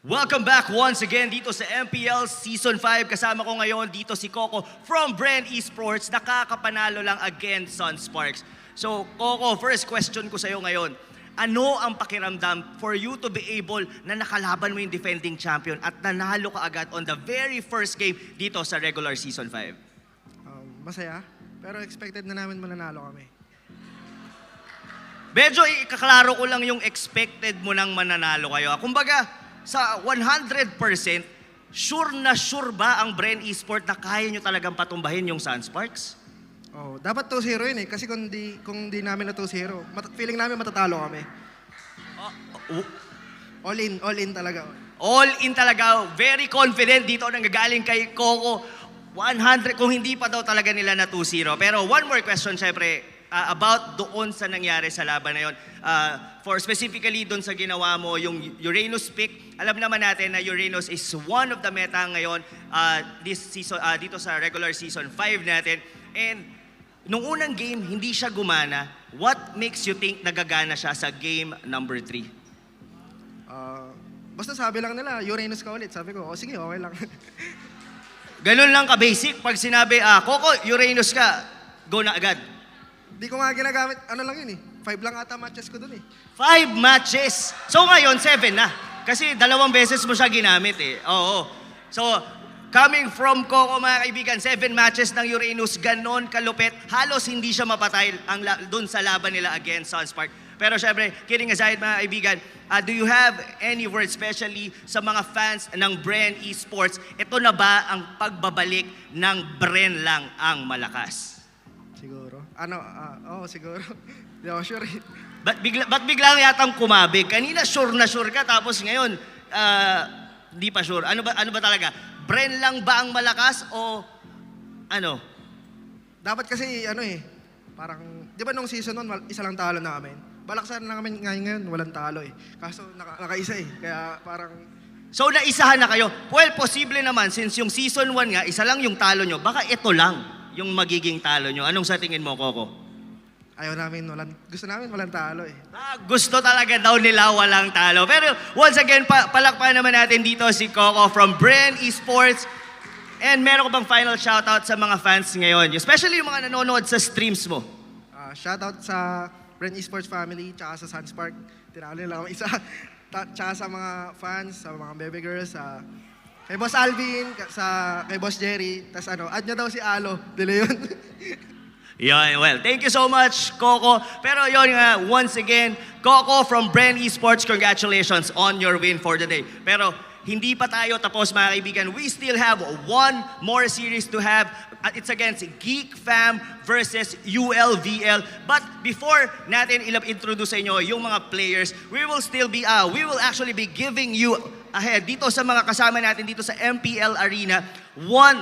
Welcome back once again dito sa MPL Season 5. Kasama ko ngayon dito si Coco from Brand Esports. Nakakapanalo lang against Sunsparks. So Coco, first question ko sa'yo ngayon. Ano ang pakiramdam for you to be able na nakalaban mo yung defending champion at nanalo ka agad on the very first game dito sa regular Season 5? Masaya, pero expected na namin mananalo kami. Medyo ikaklaro ko lang yung expected mo nang mananalo kayo. Kumbaga, sa 100%, sure na sure ba ang Brand Esport na kaya nyo talagang patumbahin yung Sunsparks? Oh, dapat 2-0 yun eh. Kasi kung di namin na 2-0, feeling namin matatalo kami. All in talaga. All in talaga. Very confident dito nanggagaling kay Coco. 100, kung hindi pa daw talaga nila na 2-0. Pero one more question, syempre, about doon sa nangyari sa laban na yun. For specifically doon sa ginawa mo, yung Uranus pick, alam naman natin na Uranus is one of the meta ngayon this season, dito sa regular season 5 natin. And nung unang game, hindi siya gumana. What makes you think nagagana siya sa game number 3? Basta sabi lang nila, Uranus ka ulit. Sabi ko, sige, okay lang. Ganun lang ka-basic. Pag sinabi, Coco, Uranus ka, go na agad. Di ko nga ginagamit, ano lang yun eh. 5 lang ata matches ko dun eh. 5 matches. So ngayon, 7 na. Kasi 2 beses mo siya ginamit eh. Oo. So, coming from Coco mga kaibigan, 7 matches ng Uranus, ganon kalupit. Halos hindi siya mapatay dun sa laban nila against Sunspark. Pero syempre, kidding aside mga kaibigan, do you have any words especially sa mga fans ng Brand Esports? Ito na ba ang pagbabalik ng Bren lang ang malakas? Siguro. Siguro. Di ako sure eh. Ba't biglang yatang kumabig? Kanina sure na sure ka, tapos ngayon, di pa sure. Ano ba talaga? Bren lang ba ang malakas o ano? Dapat kasi parang, di ba nung season 1, isa lang talo namin? Balaksan lang kami ngayon, walang talo eh. Kaso nakaisa eh. Kaya parang... So naisahan na kayo. Well, posible naman, since yung season 1 nga, isa lang yung talo nyo, baka ito lang yung magiging talo nyo. Anong sa tingin mo, Coco? Gusto namin walang talo eh. Gusto talaga daw nila walang talo. Pero once again, palakpakan naman natin dito si Coco from Brand Esports. And meron ko bang final shoutout sa mga fans ngayon? Especially yung mga nanonood sa streams mo. Shoutout sa Brand Esports family, tsaka sa Sunspark. Tinalo nila ako isa. Tsaka sa mga fans, sa mga baby girls, kay Boss Alvin, kay Boss Jerry. Tapos add nyo daw si Alo. Dili yun. Yun, well, thank you so much, Coco. Pero yun nga, once again, Coco from Brand Esports, congratulations on your win for the day. Pero hindi pa tayo tapos mga kaibigan. We still have one more series to have. It's against Geek Fam versus ULVL. But before natin introduce sa inyo yung mga players, we will actually be giving you ahead dito sa mga kasama natin dito sa MPL Arena, one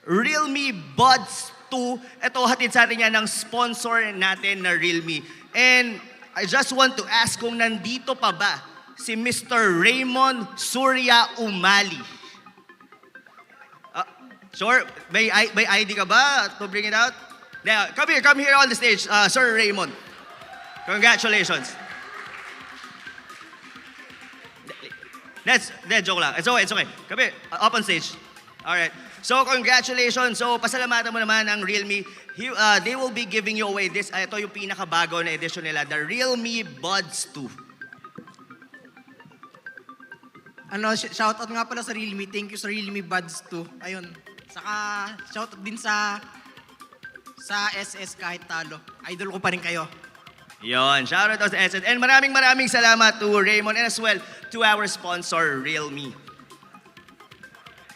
Realme Buds 2. Ito, hatid sa atin yan ng sponsor natin na Realme. And I just want to ask kung nandito pa ba si Mr. Raymond Surya Umali. Sure, may ID ka ba to bring it out? Yeah, come here on the stage, Sir Raymond. Congratulations. Joke lang. It's okay. Come here, up on stage. All right. So, congratulations. So, pasalamatan mo naman ang Realme. They will be giving you away this. Ito yung pinakabago na edition nila, the Realme Buds 2. Shoutout nga pala sa Realme. Thank you sa Realme Buds 2. Ayun. Saka, shoutout din sa SS kahit talo. Idol ko pa rin kayo. Yon, shoutout sa SS. And maraming salamat to Raymond and as well to our sponsor, Realme.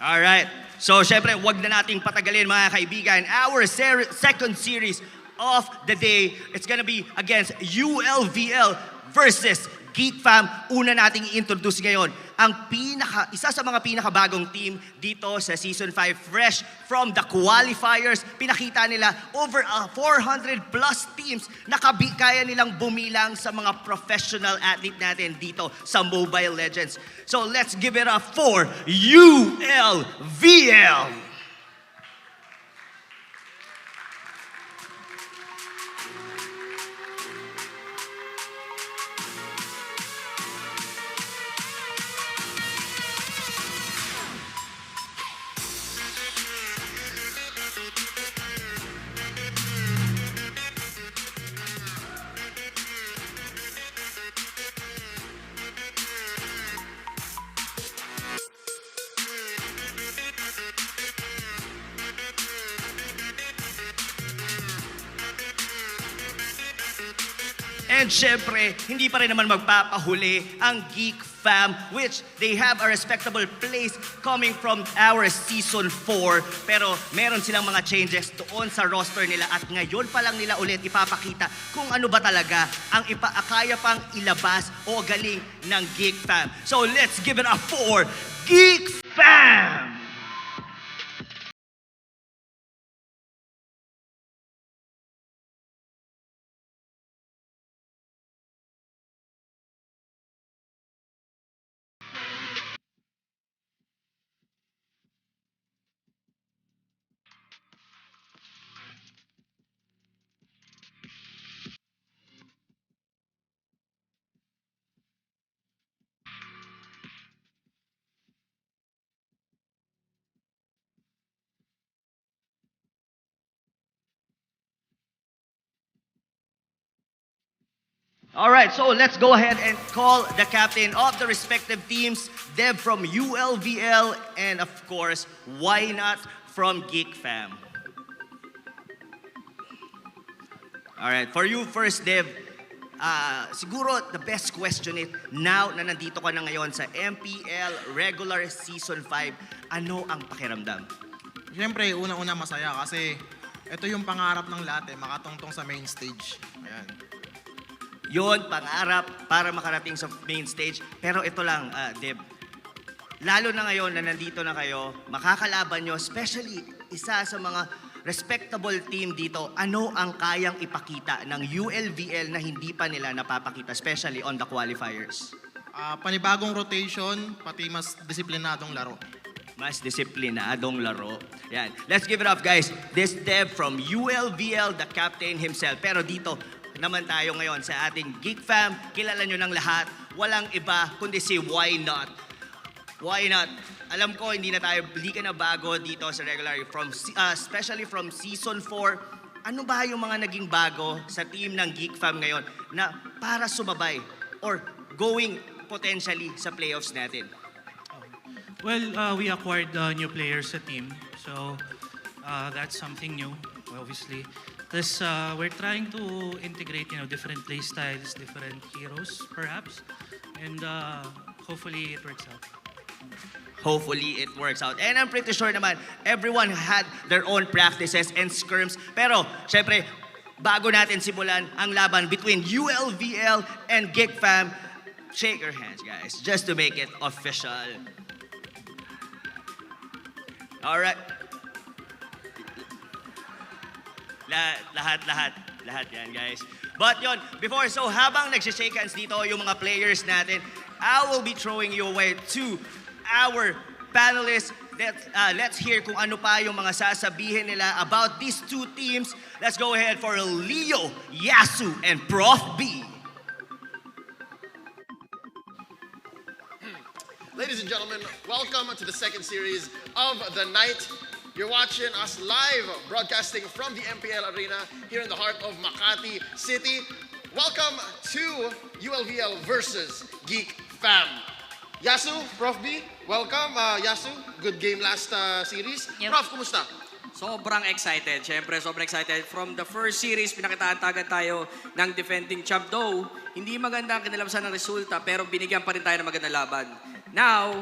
Alright. So, syempre, wag na nating patagalin mga kaibigan. Our second series of the day, it's gonna be against ULVL versus Geek Fam. Una nating i-introduce ngayon ang isa sa mga pinakabagong team dito sa Season 5. Fresh from the qualifiers, pinakita nila over 400 plus teams na kaya nilang bumilang sa mga professional athlete natin dito sa Mobile Legends. So let's give it up for ULVL! And syempre, hindi pa rin naman magpapahuli ang Geek Fam, which they have a respectable place coming from our Season 4. Pero meron silang mga changes doon sa roster nila at ngayon pa lang nila ulit ipapakita kung ano ba talaga ang kaya pang ilabas o galing ng Geek Fam. So let's give it up for Geek Fam! All right, so let's go ahead and call the captain of the respective teams, Deb from ULVL, and of course, why not from Geek Fam. All right, for you first, Deb, siguro the best question is, now na nandito ka na ngayon sa MPL Regular Season 5, ano ang pakiramdam? Siyempre, unang-una masaya kasi ito yung pangarap ng lahat makatungtong sa main stage. Ayan. Yun, pangarap para makarating sa main stage. Pero ito lang, Deb, lalo na ngayon na nandito na kayo, makakalaban nyo, especially isa sa mga respectable team dito, ano ang kayang ipakita ng ULVL na hindi pa nila napapakita, especially on the qualifiers? Panibagong rotation, pati mas disiplinadong laro. Mas disiplinadong laro. Yan. Let's give it up, guys. This Deb from ULVL, the captain himself. Pero dito, naman tayo ngayon sa ating Geek Fam. Kilala nyo ng lahat. Walang iba kundi si Why Not. Why Not? Alam ko hindi ka na bago dito sa regular, especially from Season 4. Ano ba yung mga naging bago sa team ng Geek Fam ngayon na para sumabay or going potentially sa playoffs natin? Well, we acquired new players sa team. So, that's something new, obviously. Plus, we're trying to integrate, different play styles, different heroes, perhaps. And hopefully, it works out. Hopefully, it works out. And I'm pretty sure naman, everyone had their own practices and scrims. Pero, syempre, bago natin simulan ang laban between ULVL and Geek Fam, shake your hands, guys, just to make it official. All right. Lahat yan, guys. But yon, habang nagsishake hands dito yung mga players natin, I will be throwing you away to our panelists. Let's hear kung ano pa yung mga sasabihin nila about these two teams. Let's go ahead for Leo, Yasu, and Prof. B. Ladies and gentlemen, welcome to the second series of the night. You're watching us live, broadcasting from the MPL Arena here in the heart of Makati City. Welcome to ULVL versus Geek Fam. Yasu, Prof. B, welcome. Yasu, good game last series. Yep. Prof, kumusta? Sobrang excited. Siyempre, sobrang excited. From the first series, pinakitaan tagad tayo ng defending champ. Though, hindi maganda ang kinalabasan ng resulta, pero binigyan pa rin tayo ng magandang laban. Now,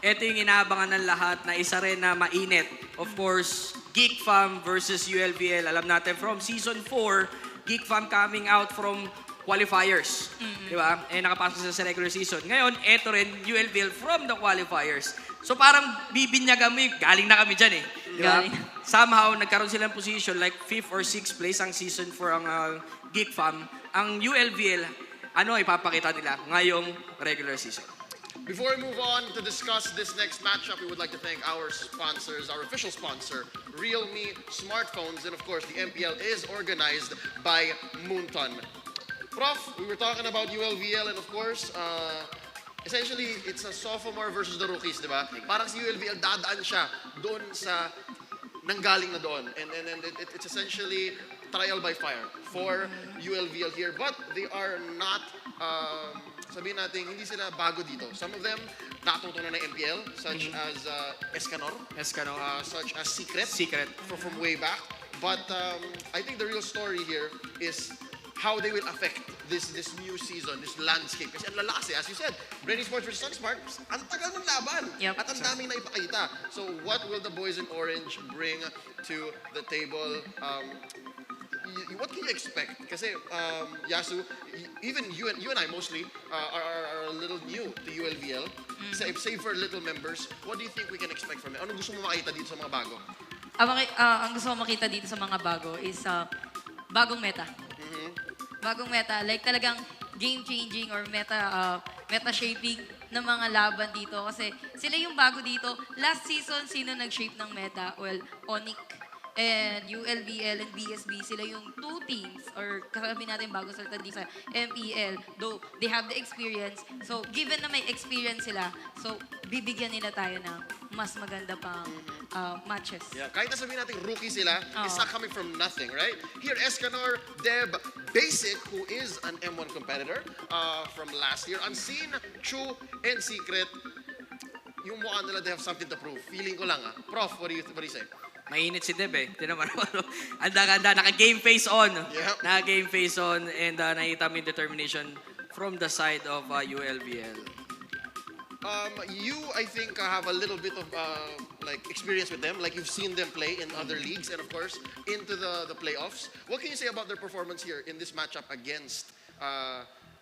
ito yung inaabangan ng lahat na isa rin na mainit. Of course, Geek Fam versus ULVL. Alam natin from Season 4, Geek Fam coming out from qualifiers. Di ba? Eh, nakapasok sila sa regular season. Ngayon, ito rin, ULVL from the qualifiers. So parang bibinyagan mo galing na kami dyan eh. Di ba? Somehow, nagkaroon silang position like 5th or 6th place ang Season 4 ang Geek Fam. Ang ULVL, ipapakita nila ngayong regular season. Before we move on to discuss this next matchup, we would like to thank our sponsors, our official sponsor, Realme Smartphones, and of course, the MPL is organized by Moonton. Prof, we were talking about ULVL, and of course, essentially, it's a sophomore versus the rookies, di ba? Parang si ULVL, dadaan siya doon sa nanggaling na doon. And it's essentially trial by fire for ULVL here. But they are not, sabihin natin, hindi sila bago dito. Some of them, natuto na ng MPL, such as Escanor, such as Secret. From way back. But I think the real story here is how they will affect this new season, this landscape. Kasi ang lalakas as you said, Brainy Sports versus Sunsparks, ang tagal ng laban. Yep. At ang daming naipakita. So what will the boys in orange bring to the table? What can you expect? Kasi Yasu, even you and I mostly are a little new to ULVL. Save for little members, what do you think we can expect from it? Ano gusto mo makita dito sa mga bago? Ang gusto ko makita dito sa mga bago is bagong meta. Bagong meta, like talagang game-changing or meta-shaping ng mga laban dito. Kasi sila yung bago dito. Last season, sino nag-shape ng meta? Well, Onyx and ULVL and BSB, sila yung two teams, or kasabi natin bago salita dito sa MPL, though they have the experience. So, given na may experience sila, so bibigyan nila tayo ng mas maganda pang matches. Yeah, kahit nasabihin natin rookie sila, it's not coming from nothing, right? Here, Escanor, Deb, Basic, who is an M1 competitor from last year, Unseen, Chu, and Secret, yung mukha nila, they have something to prove. Feeling ko lang, Prof, what do you say? Mainit si Deb eh. Tinan mo naman. Anda, naka-game face on. Yep. Naka-game face on and nakita mo yung determination from the side of ULVL. You, I think, have a little bit of like experience with them. Like you've seen them play in other leagues and of course into the playoffs. What can you say about their performance here in this matchup against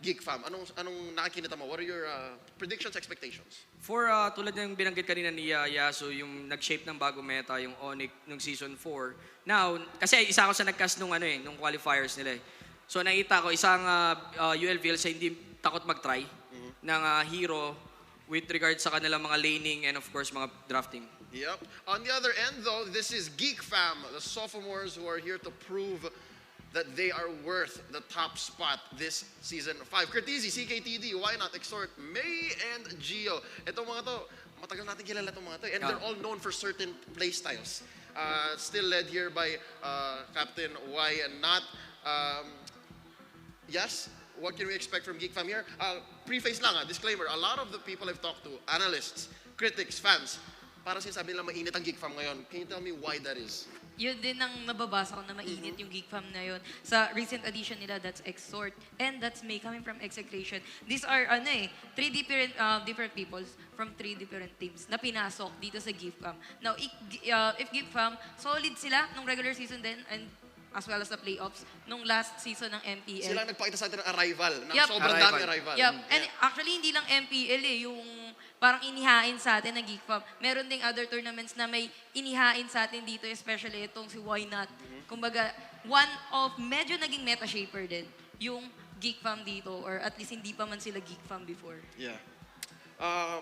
Geek Fam? Anong nakikita mo? What are your predictions, expectations? For tulad ng binanggit kanina ni Yasu, yung nag-shape ng bagong meta, yung Onyx nung season 4. Now, kasi isa ako sa nag-cast nung nung qualifiers nila eh. So nakita ko isang ULVL sa hindi takot mag-try ng hero with regard sa kanilang mga laning and of course mga drafting. Yep. On the other end though, this is Geek Fam, the sophomores who are here to prove that they are worth the top spot this season 5. Curtizi, CKTD, why not exhort May and Gio? Itong mga to, matagal natin kilala itong mga to. And they're all known for certain play styles. Still led here by Captain Y and Not. Yes, what can we expect from Geek Fam here? Preface lang, disclaimer. A lot of the people I've talked to, analysts, critics, fans, para sinasabi nila mainit ang Geek Fam ngayon. Can you tell me why that is? Yun din ang nababasa ko na mainit yung Geek Fam na yun. Sa recent edition nila, that's Exhort. And that's May coming from Execration. These are, three different peoples from three different teams na pinasok dito sa Geek Fam. Now, if Geek Fam, solid sila nung regular season din and as well as the playoffs nung last season ng MPL. Sila nagpakita sa atin ng arrival. Sobrang Arrival. dami arrival. Yep. And actually, hindi lang MPL yung parang inihain sa atin na Geek Fam. Meron ding other tournaments na may inihain sa atin dito, especially itong si Why Not. Kumbaga, one of medyo naging meta shaper din yung Geek Fam dito, or at least hindi pa man sila Geek Fam before. Yeah.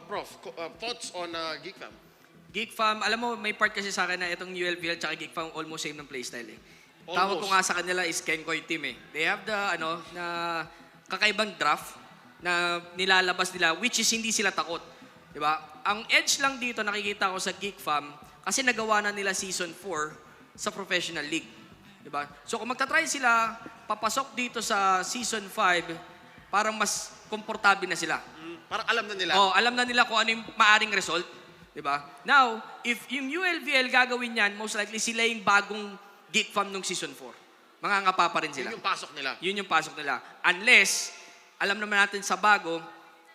Prof, thoughts on Geek Fam? Geek Fam, alam mo may part kasi sa akin na itong ULVL at Geek Fam almost same ng playstyle eh. Tawag ko nga sa kanila is Kenkoy team eh. They have the na kakaibang draft na nilalabas nila which is hindi sila takot. 'Di ba? Ang edge lang dito nakikita ko sa Geek Fam kasi nagawa na nila season 4 sa professional league. 'Di ba? So kung magta-try sila papasok dito sa season 5, parang mas komportable na sila. Parang alam na nila. Oh, alam na nila kung ano yung maaring result. 'Di ba? Now, if yung ULVL gagawin yan, most likely sila yung bagong Geek Fam nung season 4. Mangangapa pa rin sila. Yun yung pasok nila. Yun yung pasok nila. Unless, alam naman natin sa bago,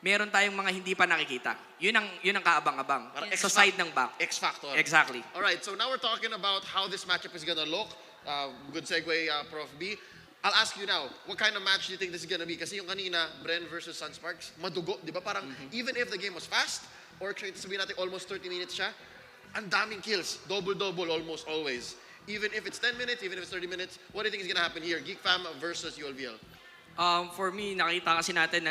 meron tayong mga hindi pa nakikita. Yun ang kaabang-abang. Sa side ng back. X factor. Exactly. Alright, so now we're talking about how this matchup is gonna look. Good segue, Prof B. I'll ask you now, what kind of match do you think this is gonna be? Kasi yung kanina, Bren versus Sunsparks, madugo, di ba? Parang even if the game was fast, or sabihin natin almost 30 minutes siya, ang daming kills. Double-double almost always. Even if it's 10 minutes, even if it's 30 minutes, what do you think is gonna happen here? Geek Fam versus ULVL. For me, nakita kasi natin,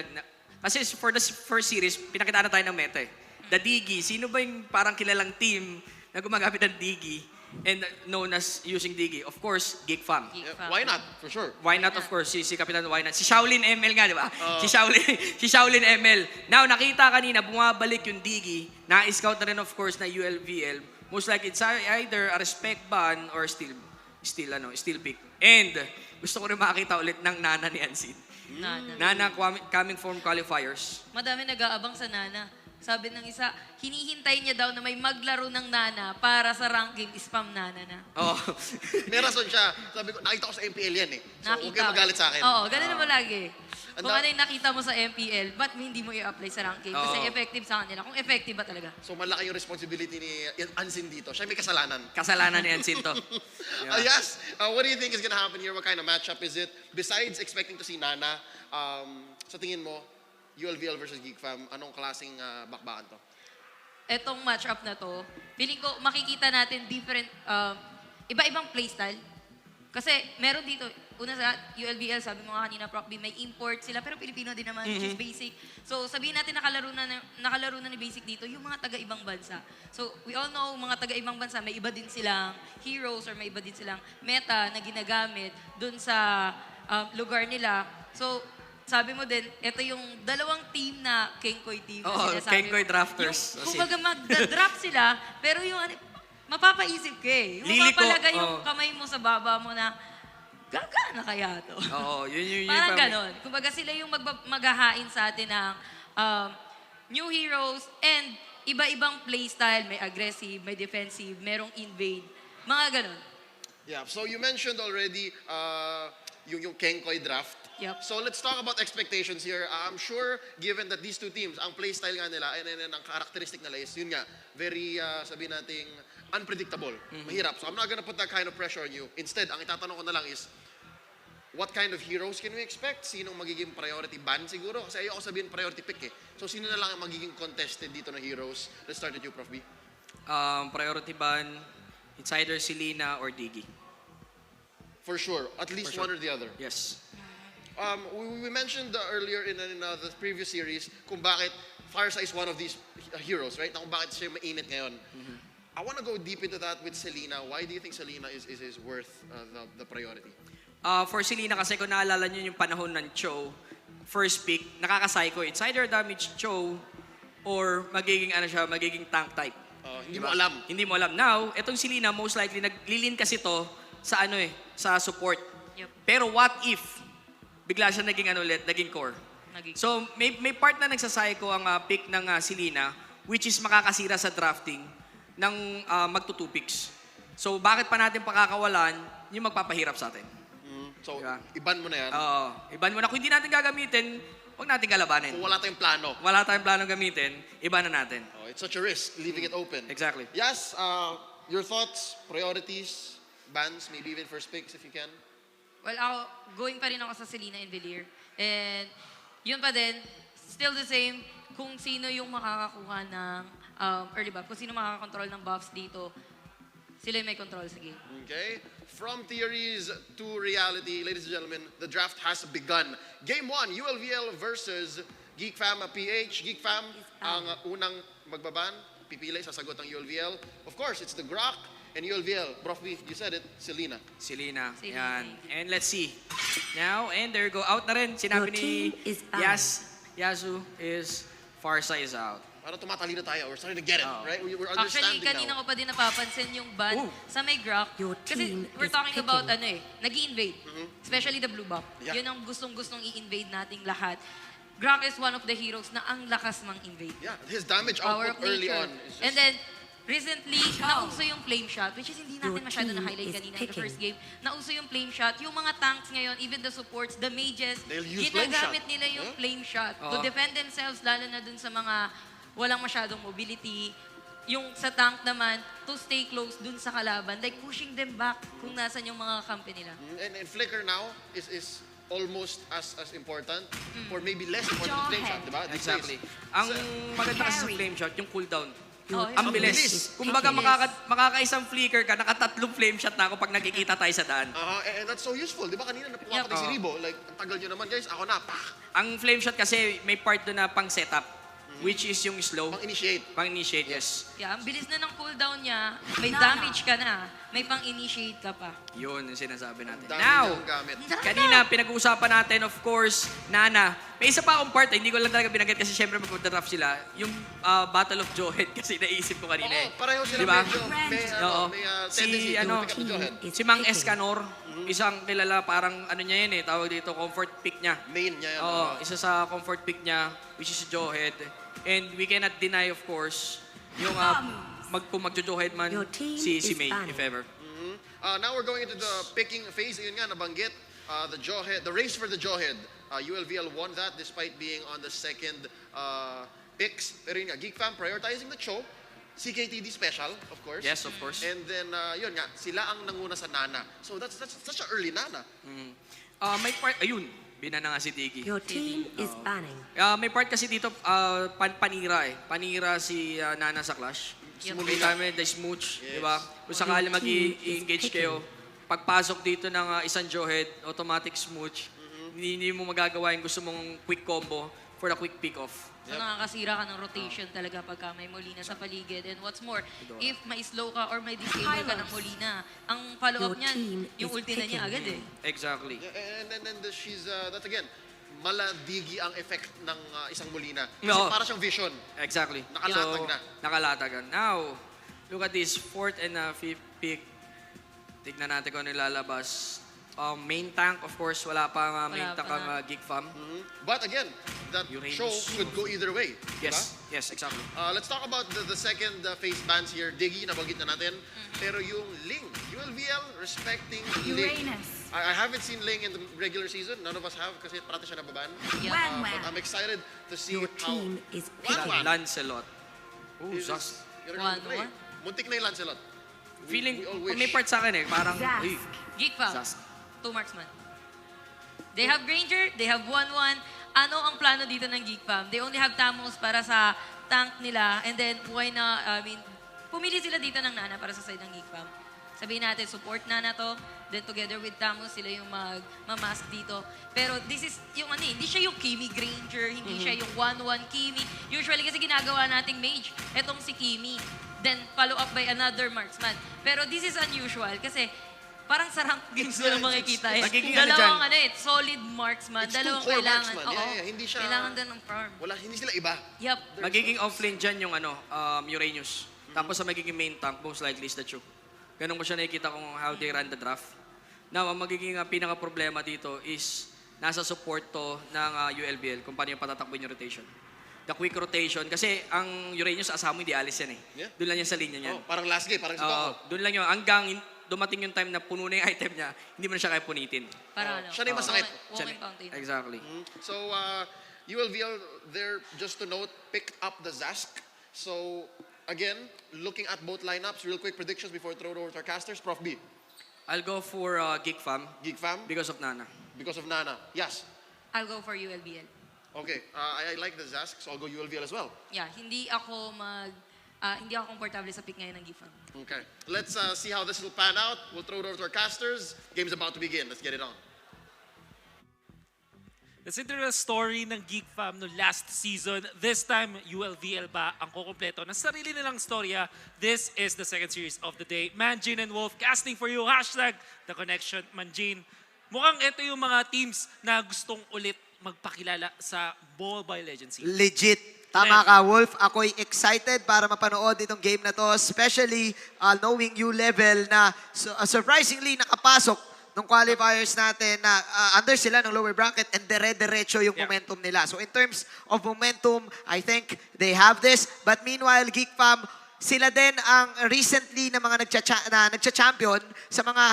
kasi for the first series, pinakita na tayo ng meta eh. The Digi, sino ba yung parang kilalang team na gumagamit ng Digi and known as using Digi? Of course, Geek Fam. Why not? For sure. Why not, of course, si Kapitan Why not? Si Shaolin ML nga, di ba? Si Shaolin ML. Now, nakita kanina, bumabalik yung Digi, na-scout na rin, of course, na ULVL. Most likely, it's either a respect ban or still pick. And gusto ko rin makakita ulit ng Nana ni Ansin. Nana coming from qualifiers. Madami nag-aabang sa Nana. Sabi ng isa, hinihintay niya daw na may maglaro ng Nana para sa ranking spam Nana na. Oh. May rason siya. Sabi ko, nakita ko sa MPL yan eh. So, huwag kayong magalit sa akin. Oo, ganun naman lagi. And Kung ano yung nakita mo sa MPL, ba't hindi mo i-apply sa ranking? Kasi Oo. effective sa kanila. Kung effective ba talaga? So malaki yung responsibility ni Ansin dito. Siya may kasalanan. Kasalanan ni Ansin to. Yes. What do you think is gonna happen here? What kind of matchup is it? Besides expecting to see Nana, sa tingin mo, ULVL versus Geek Fam, anong klaseng bakbakan to? Etong matchup na to, feeling ko makikita natin different, iba-ibang playstyle. Kasi meron dito, una sa ULBL, sabi mo nga kanina, Prof. B, may import sila, pero Pilipino din naman, which is basic. So sabihin natin nakalaro na ni basic dito, yung mga taga-ibang bansa. So we all know, mga taga-ibang bansa, may iba din silang heroes or may iba din silang meta na ginagamit dun sa lugar nila. So sabi mo din, ito yung dalawang team na Kenkoy team. Oo, Kenkoy drafters. Yung, kumbaga magda-draft sila, pero yung mapapaisip ka eh. Yung Liliko, mapapalaga yung kamay mo sa baba mo na, gagana kaya to? Oo, yun. Parang ganon. Kumbaga sila yung maghahain sa atin ng new heroes and iba-ibang playstyle. May aggressive, may defensive, merong invade. Mga ganon. Yeah, so you mentioned already yung Kenkoy draft. Yep. So let's talk about expectations here. I'm sure, given that these two teams, ang playstyle nga nila, and ang characteristic nila is, yun nga, very, sabihin nating, unpredictable. Mahirap. So I'm not gonna put that kind of pressure on you. Instead, ang itatanong ko na lang is, what kind of heroes can we expect? Sinong magiging priority ban siguro? Kasi ayoko sabihin priority pick eh. So sino na lang ang magiging contested dito na heroes? Let's start with you, Prof. B. Priority ban, it's either Selena or Diggy. For sure. At least one or the other. Yes. We mentioned earlier in the previous series kung bakit Farsa is one of these heroes, right? Na kung bakit siya mainit ngayon. I want to go deep into that with Selena. Why do you think Selena is worth the priority? For Selena kasi kung naalala niyo yung panahon ng Cho, first pick, nakaka-psycho. It's either damage Cho or magiging tank type. Hindi mo alam. Hindi mo alam. Now, etong Selena most likely naglilin kasi to sa sa support. Yep. Pero what if bigla siya naging core. So may part na nagsasayko ang pick ng Selena which is makakasira sa drafting ng magto-2 picks. So bakit pa natin pakakawalan yung magpapahirap sa atin? So iban mo na yan. Oo, iban mo na. Kung hindi natin gagamitin, huwag natin kalabanin. Kung wala tayong plano. Wala tayong plano gamitin, iba na natin. It's such a risk, leaving it open. Exactly. Yes, your thoughts, priorities, bans, maybe even first picks if you can. Well, ako, going pa rin ako sa Selena and Villiers. And yun pa din, still the same, kung sino yung makakakuha ng early buff, kung sino makakakontrol ng buffs dito, sila yung may control sa game. Okay. From theories to reality, ladies and gentlemen, the draft has begun. Game 1, ULVL versus Geek Fam PH. Geek Fam, ang unang magbaban, pipili, sasagot ang ULVL. Of course, it's the Grok and ULVL. Prof. B, you said it, Selena. Selena. Yan. And let's see. Now, and there you go. Out na rin. Sinabi ni Yasu is Farsa is out. Parang tumatalino tayo. We're starting to get it, right? We're Actually, understanding kanina now. ko pa din napapansin yung ban sa may Grok. Kasi we're talking about nag-i-invade. Especially the blue buff. Yeah. Yun ang gustong-gustong i-invade nating lahat. Grok is one of the heroes na ang lakas mang-invade. Yeah, his damage Power output of early nature. on. Is just... And then, recently, nauso yung flame shot, which is hindi natin masyado na-highlight kanina in the first game. Nauso yung flame shot. Yung mga tanks ngayon, even the supports, the mages, They'll use flame ginagamit shot. nila yung flame shot to defend themselves, lalo na dun sa mga walang masyadong mobility. Yung sa tank naman, to stay close dun sa kalaban, like pushing them back kung nasan yung mga kampi nila. And Flicker now is almost as important or maybe less important than flame shot, diba? These Exactly. days. Ang maganda kasi sa flame shot, yung cooldown. Oh, Ang bilis. Kumbaga makakaisang flicker ka, nakatatlong flame shot na ako pag nakikita tayo sa daan. And that's so useful. Di ba kanina napuha ko si Ribo? Like, ang tagal nyo naman guys, ako na, pak! Ang flame shot kasi may part doon na pang setup, which is yung slow. Pang-initiate. Pang-initiate, yes. Yeah, ang bilis na ng cooldown niya, may damage ka na, may pang-initiate ka pa. Yun yung sinasabi natin. Dami Now, niyang gamit. kanina pinag-uusapan natin, of course, Nana. May isa pa akong part, hindi ko lang talaga binanggit kasi syempre magpa-draft sila. Yung Battle of Jawhead kasi naisip ko kanina eh. Pareho sila Diba? medyo may Oo. tendency to pick up the Jawhead. Si Mang Escanor, Isang kilala, parang ano niya yun tawag dito, comfort pick niya. Main niya yan. Oo, isa sa comfort pick niya, which is Johead. And we cannot deny, of course, yung kung mag-Johead man Your team si is May, banning. if ever. Now we're going into the picking phase. Yun nga, nabanggit. The race for the Jawhead. ULVL won that despite being on the second picks. Pero yun nga, Geek Fam prioritizing the show. CKTD special, of course. Yes, of course. And then, yun nga, sila ang nanguna sa Nana. So that's such an early Nana. May part, ayun, binana nga si Tiki. Your team is banning. May part kasi dito, panira Panira si Nana sa Clash. May time the smooch, di ba? Kung sakali mag-engage kayo, pagpasok dito ng isang Johead, automatic smooch, hindi mo magagawa yung gusto mong quick combo for the quick pick-off. So nakakasira ka ng rotation talaga pagka may Molina sa paligid. And what's more, if may slow ka or may disable ka ng Molina, ang follow-up Your niyan, team yung is ulti na niya agad eh. Exactly. And then she's, that's again, maladigi ang effect ng isang Molina. Kasi Oo. para siyang vision. Exactly. Nakalatag na. Nakalatag na. Now, look at this, 4th and 5th pick. Tignan natin kung ano ilalabas. Main tank, of course, wala pa main Wala tank pa ang na. Geek Fam. But again, that Uranus. show could go either way. Yes, yes, exactly. Let's talk about the second phase bans here. Diggy, nabanggit na natin. Pero yung Ling, ULVL respecting Ling. I haven't seen Ling in the regular season. None of us have kasi parati siya nababan. But I'm excited to see Your how team is Wan picking. Wan Lancelot. Oh, is Zas. you're gonna play. Wan. Muntik na yung Lancelot. Feeling, we all wish. may part sa akin parang, uy, Geek Fam, Zas. 2 marksman. They have Granger, they have 1-1. Ano ang plano dito ng Geek Fam? They only have Tamos para sa tank nila. And then, pumili sila dito ng Nana para sa side ng Geek Fam. Sabihin natin, support Nana to. Then together with Tamos, sila yung mag-mask dito. Pero this is yung hindi siya yung Kimi Granger, hindi siya yung 1-1 Kimi. Usually kasi ginagawa nating mage, etong si Kimi. Then follow up by another marksman. Pero this is unusual kasi parang sa rank games mo lang makikita eh. Nagiging Dalawang solid marksman, It's two dalawang core kailangan. marksman. Oo, Yeah, hindi siya- kailangan din ng farm. Hindi sila iba. Yup. magiging offlane dyan yung Uranus. Tapos sa magiging main tank, most likely is the Chu. Ganun ko siya nakikita kung how they run the draft. Now, ang magiging pinaka-problema dito is nasa support to ng ULBL kung paano yung patatakbuhin yung rotation. The quick rotation. Kasi ang Uranus asamo hindi alis yan eh. Yeah. Doon lang yan sa linya niyan. Parang last game, parang si Coco. Doon lang yun. Hanggang dumating yung time na puno na yung item niya, hindi mo na siya kaya punitin. Para Siya na yung masakit. Walking fountain. Exactly. So, ULVL, there, just to note, picked up the Zask. So, again, looking at both lineups, real quick predictions before throw it over to our casters. Prof B, I'll go for Geek Fam Geek Fam, because of Nana. because of Nana. Yes. I'll go for ULBL. Okay, I like the Zask, so I'll go ULVL as well. Yeah, hindi ako komportable sa pick ngayon ng Geek Fam. Okay, let's see how this will pan out. We'll throw it over to our casters. Game's about to begin. Let's get it on. The Cinderella story ng Geek Fam no last season. This time, ULVL ba ang kukumpleto ng sarili nilang storya? This is the second series of the day. Manjin and Wolf casting for you. Hashtag The Connection Manjin. Mukhang ito yung mga teams na gustong ulit magpakilala sa Mobile Legends scene. Legit. Tama ka, Wolf. Ako'y excited para mapanood itong game na to. Especially knowing U-level na surprisingly nakapasok nung qualifiers natin na under sila ng lower bracket and dire-diretso yung momentum nila. So in terms of momentum, I think they have this. But meanwhile, Geek Fam, sila din ang recently na mga nagcha-champion sa mga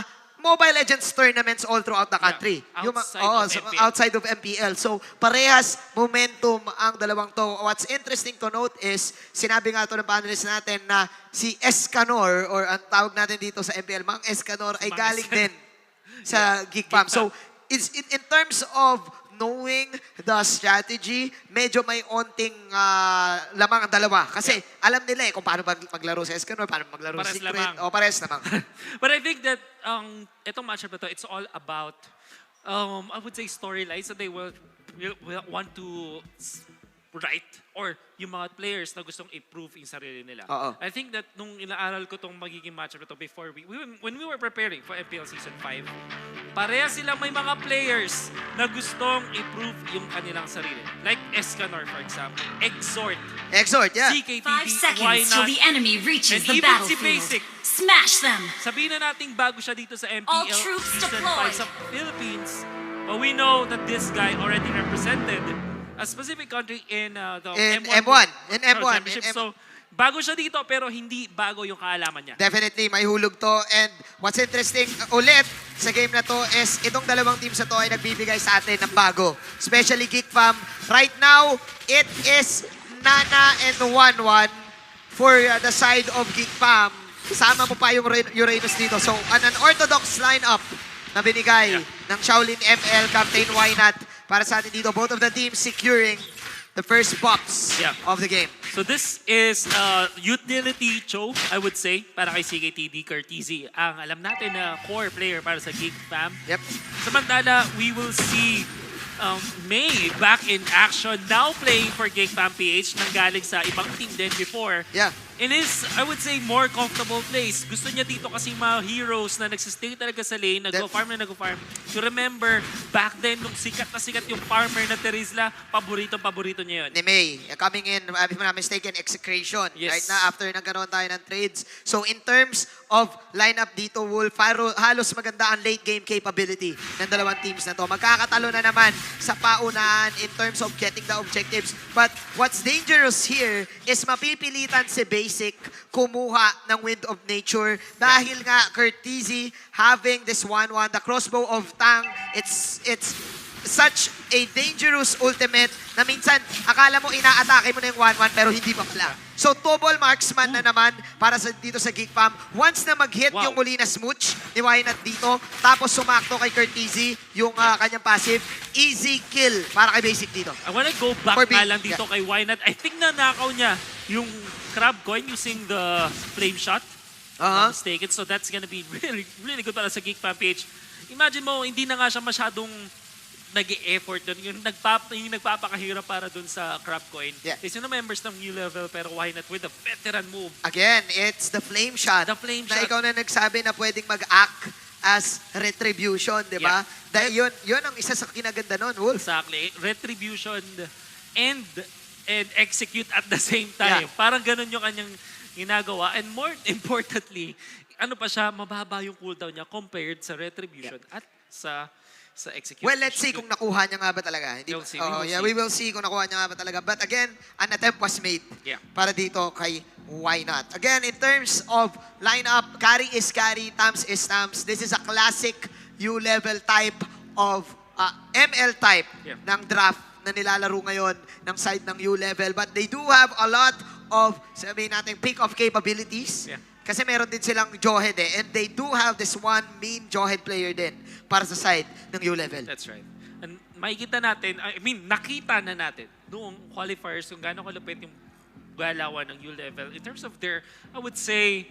Mobile Legends tournaments all throughout the country. Outside Outside of of MPL. MPL. So, parehas momentum ang dalawang to. What's interesting to note is, sinabi nga ito ng panelist natin na si Escanor, or ang tawag natin dito sa MPL, Mang Escanor, ay Mang galing Escanor. din sa Geek Fam. So, in terms of knowing the strategy, medyo may onting lamang ang dalawa. Kasi alam nila kung paano maglaro sa Escanor, paano maglaro sa Pares Secret. lamang. O, pares lamang. But I think that itong matchup na to, it's all about, I would say, storylines that they will want to right or yung mga players na gustong improve yung sarili nila. Oo. I think that nung inaaral ko tong magiging matchup na to before when we were preparing for MPL Season 5, pareha silang may mga players na gustong improve yung kanilang sarili. Like Escanor, for example. Exhort, yeah. CKTV, 5 seconds why till not? the enemy reaches And the even si battlefield. Basic, Smash them! sabihin na nating bago siya dito sa MPL All troops Season deployed. 5 sa Philippines, but we know that this guy already represented a specific country in the In M1, M1, in World M1, Championship. in M1. So, bago siya dito pero hindi bago yung kaalaman niya. Definitely, may hulog to. And what's interesting ulit sa game na to is itong dalawang teams na to ay nagbibigay sa atin ng bago. Especially Geek Fam. Right now, it is Nana and 1-1 for the side of Geek Fam. Kasama mo pa yung Uranus dito. So, an unorthodox lineup na binigay ng Shaolin ML Captain Why Not para sa atin dito. Both of the teams securing the first box of the game. So this is utility Cho, I would say, para kay CKTD Curtizi. Ang alam natin na core player para sa Geek Fam. Yep. Samantala, we will see May back in action, now playing for Geek Fam PH, nang galing sa ibang team din before. Yeah. In his, I would say, more comfortable place. Gusto niya dito kasi mga heroes na nagsistay talaga sa lane, nag-farm na nag-farm. To remember, back then, nung sikat na sikat yung farmer na Terizla, paborito niya yun. Ni May, coming in, if I'm not mistaken, execration. Yes. Right na, after nagkaroon tayo ng trades. So in terms of lineup dito, Wolf, halos maganda ang late game capability ng dalawang teams na to. Magkakatalo na naman sa paunahan in terms of getting the objectives. But what's dangerous here is mapipilitan si Basic kumuha ng Wind of Nature dahil nga Curtizi having this 1-1, the crossbow of Tang, it's such a dangerous ultimate na minsan akala mo inaatake mo na yung 1-1 pero hindi pa pala. So double marksman na naman para dito sa Geek Fam. Once na mag-hit yung muli na smooch ni Wynat dito, tapos sumakto kay Curtizi yung kanyang passive, easy kill para kay Basic dito. I wanna go back nga lang dito kay Wynat. I think nanakaw niya yung crab coin using the flame shot. Not mistaken. So that's gonna be really good para sa Geek Fam PH. Imagine mo, hindi na nga siya masyadong nag-e-effort doon. Yung nagpapakahirap para doon sa crab coin. Yeah. Is yung members ng new level pero why not with a veteran move? Again, it's the flame shot. The flame na shot. ikaw na nagsabi na pwedeng mag-act as retribution, di ba? Yeah. Yun ang isa sa kinaganda nun, Wolf. Exactly. Retribution and execute at the same time. Yeah. Parang ganun yung kanyang ginagawa. And more importantly, ano pa siya, mababa yung cooldown niya compared sa retribution at sa execution. Well, let's see kung nakuha niya nga ba talaga. Hindi, we will see kung nakuha niya nga ba talaga. But again, an attempt was made para dito kay Why Not. Again, in terms of lineup, carry is carry, Tams is Tams. This is a classic U-level type of ML type ng draft na nilalaro ngayon ng side ng U-level. But they do have a lot of, sabihin natin, pick-off capabilities. Kasi meron din silang Jawhead and they do have this one main Jawhead player din para sa side ng U-level. That's right. And makikita natin, nakita na natin noong qualifiers kung gaano kalupit yung galawan ng U-level in terms of their, I would say,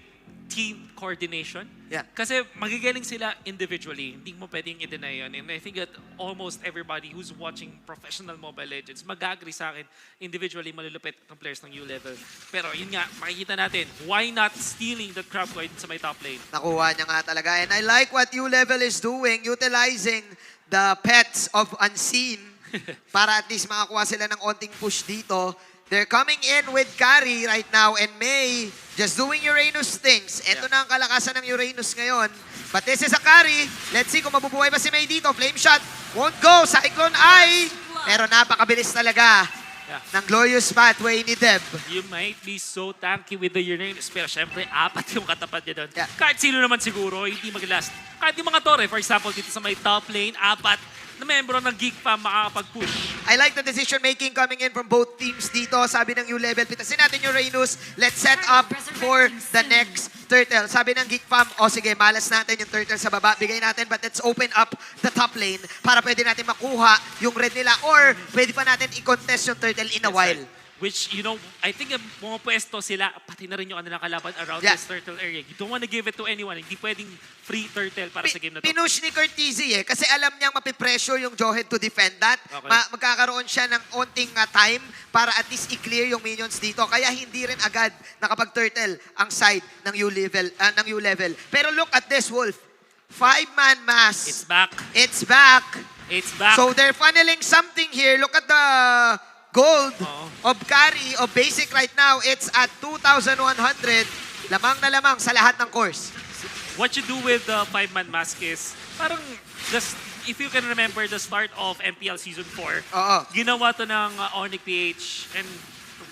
team coordination. Yeah. Kasi magigaling sila individually. Hindi mo pwedeng i-deny yun. And I think that almost everybody who's watching professional Mobile Legends mag-agree sa akin, individually malulupit ang players ng U-level. Pero yun nga, makikita natin, why not stealing that crab coin sa may top lane? Nakuha niya nga talaga. And I like what U-level is doing, utilizing the pets of Unseen para at least makakuha sila ng onting push dito. They're coming in with carry right now and May just doing Uranus things. Ito na ang kalakasan ng Uranus ngayon. But this is a carry. Let's see kung mabubuhay ba si May dito. Flame shot won't go. Cyclone Eye. Pero napakabilis talaga ng glorious pathway ni Deb. You might be so tanky with the Uranus, pero syempre, apat yung katapat niya doon. Kahit sino naman siguro, hindi mag-last. Kahit yung mga Torre, for example, dito sa may top lane, apat na membro ng Geek Fam makakapag-push. I like the decision-making coming in from both teams dito. Sabi ng U-Level, pitasin natin yung Uranus. Let's set up for the next turtle. Sabi ng Geek Fam, sige, malas natin yung turtle sa baba. Bigay natin, but let's open up the top lane para pwede natin makuha yung red nila or pwede pa natin i-contest yung turtle in a while. which, you know, I think pumapwesto sila, pati na rin yung kanilang kalaban around Yeah. this turtle area. You don't want to give it to anyone. Hindi pwedeng free turtle para sa game na to. Pinush ni Cortese kasi alam niyang mapipressure yung Johead to defend that. Okay. Magkakaroon siya ng onting time para at least i-clear yung minions dito. Kaya hindi rin agad nakapag-turtle ang side ng U-level. Pero look at this, Wolf. 5-man mass. It's back. It's back. It's back. So they're funneling something here. Look at the gold of carry of basic right now. It's at 2,100. Lamang na lamang sa lahat ng course. What you do with the 5-man mask is, parang, just, if you can remember the start of MPL Season 4, ginawa to ng Mpl-Ph, and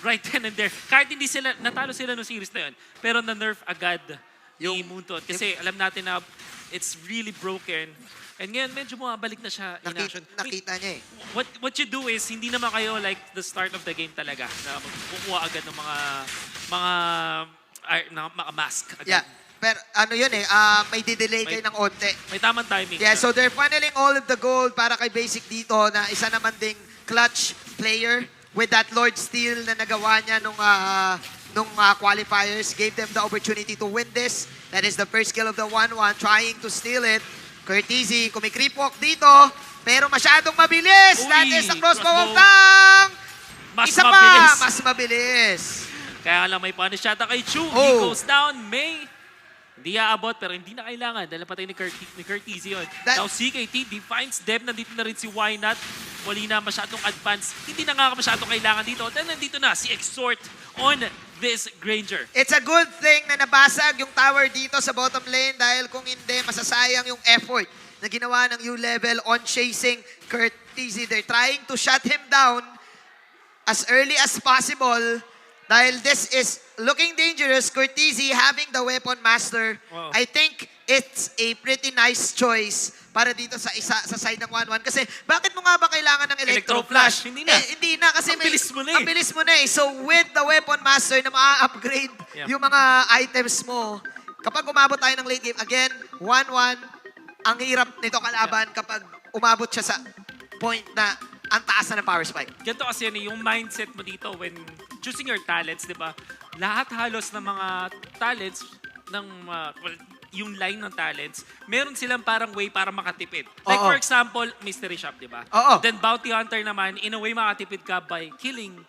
right then and there, kahit hindi sila, natalo sila no series na yun, pero na-nerf agad yung Muntot. Kasi alam natin na it's really broken. And ngayon, medyo bumabalik na siya in action. Nakita niya eh. What you do is, hindi naman kayo like the start of the game talaga, na kukuha agad ng mga mask agad. Yeah. Pero ano yun eh, may didelay kayo ng onte. May tamang timing. Yeah, so they're funneling all of the gold para kay Basic dito na isa naman ding clutch player with that Lord Steel na nagawa niya nung qualifiers. Gave them the opportunity to win this. That is the first kill of the 1-1, trying to steal it. Cortese, kumikreep walk dito, pero masyadong mabilis. That is the crossbow of Tang! Isa mabilis. pa, mas mabilis. Kaya lang may punish yata kay Chu. He goes down. May hindi aabot, pero hindi na kailangan. Dahil patay ni Cortese yun. Now CKT defines them. Nandito na rin si Why Not. Wali na masyadong advance. Hindi na nga masyadong kailangan dito. Then nandito na si Exhort on this Granger. It's a good thing na nabasag yung tower dito sa bottom lane dahil kung hindi, masasayang yung effort na ginawa ng U-level on chasing Cortese. They're trying to shut him down as early as possible dahil this is looking dangerous. Cortese having the weapon master. Wow. I think it's a pretty nice choice para dito sa side ng 1-1. Kasi bakit mo nga ba kailangan ng Electro Flash? Hindi na. Hindi na kasi Ang bilis mo na eh. Ang bilis mo na eh. So with the weapon master na ma-upgrade yung mga items mo, kapag umabot tayo ng late game, again, 1-1, ang hirap nito kalaban kapag umabot siya sa point na ang taas na ng power spike. Ganito kasi yung mindset mo dito when choosing your talents, di ba? Lahat halos ng mga talents ng yung line ng talents, meron silang parang way para makatipid. Like for example, Mystery Shop, di ba? Then Bounty Hunter naman, in a way makatipid ka by killing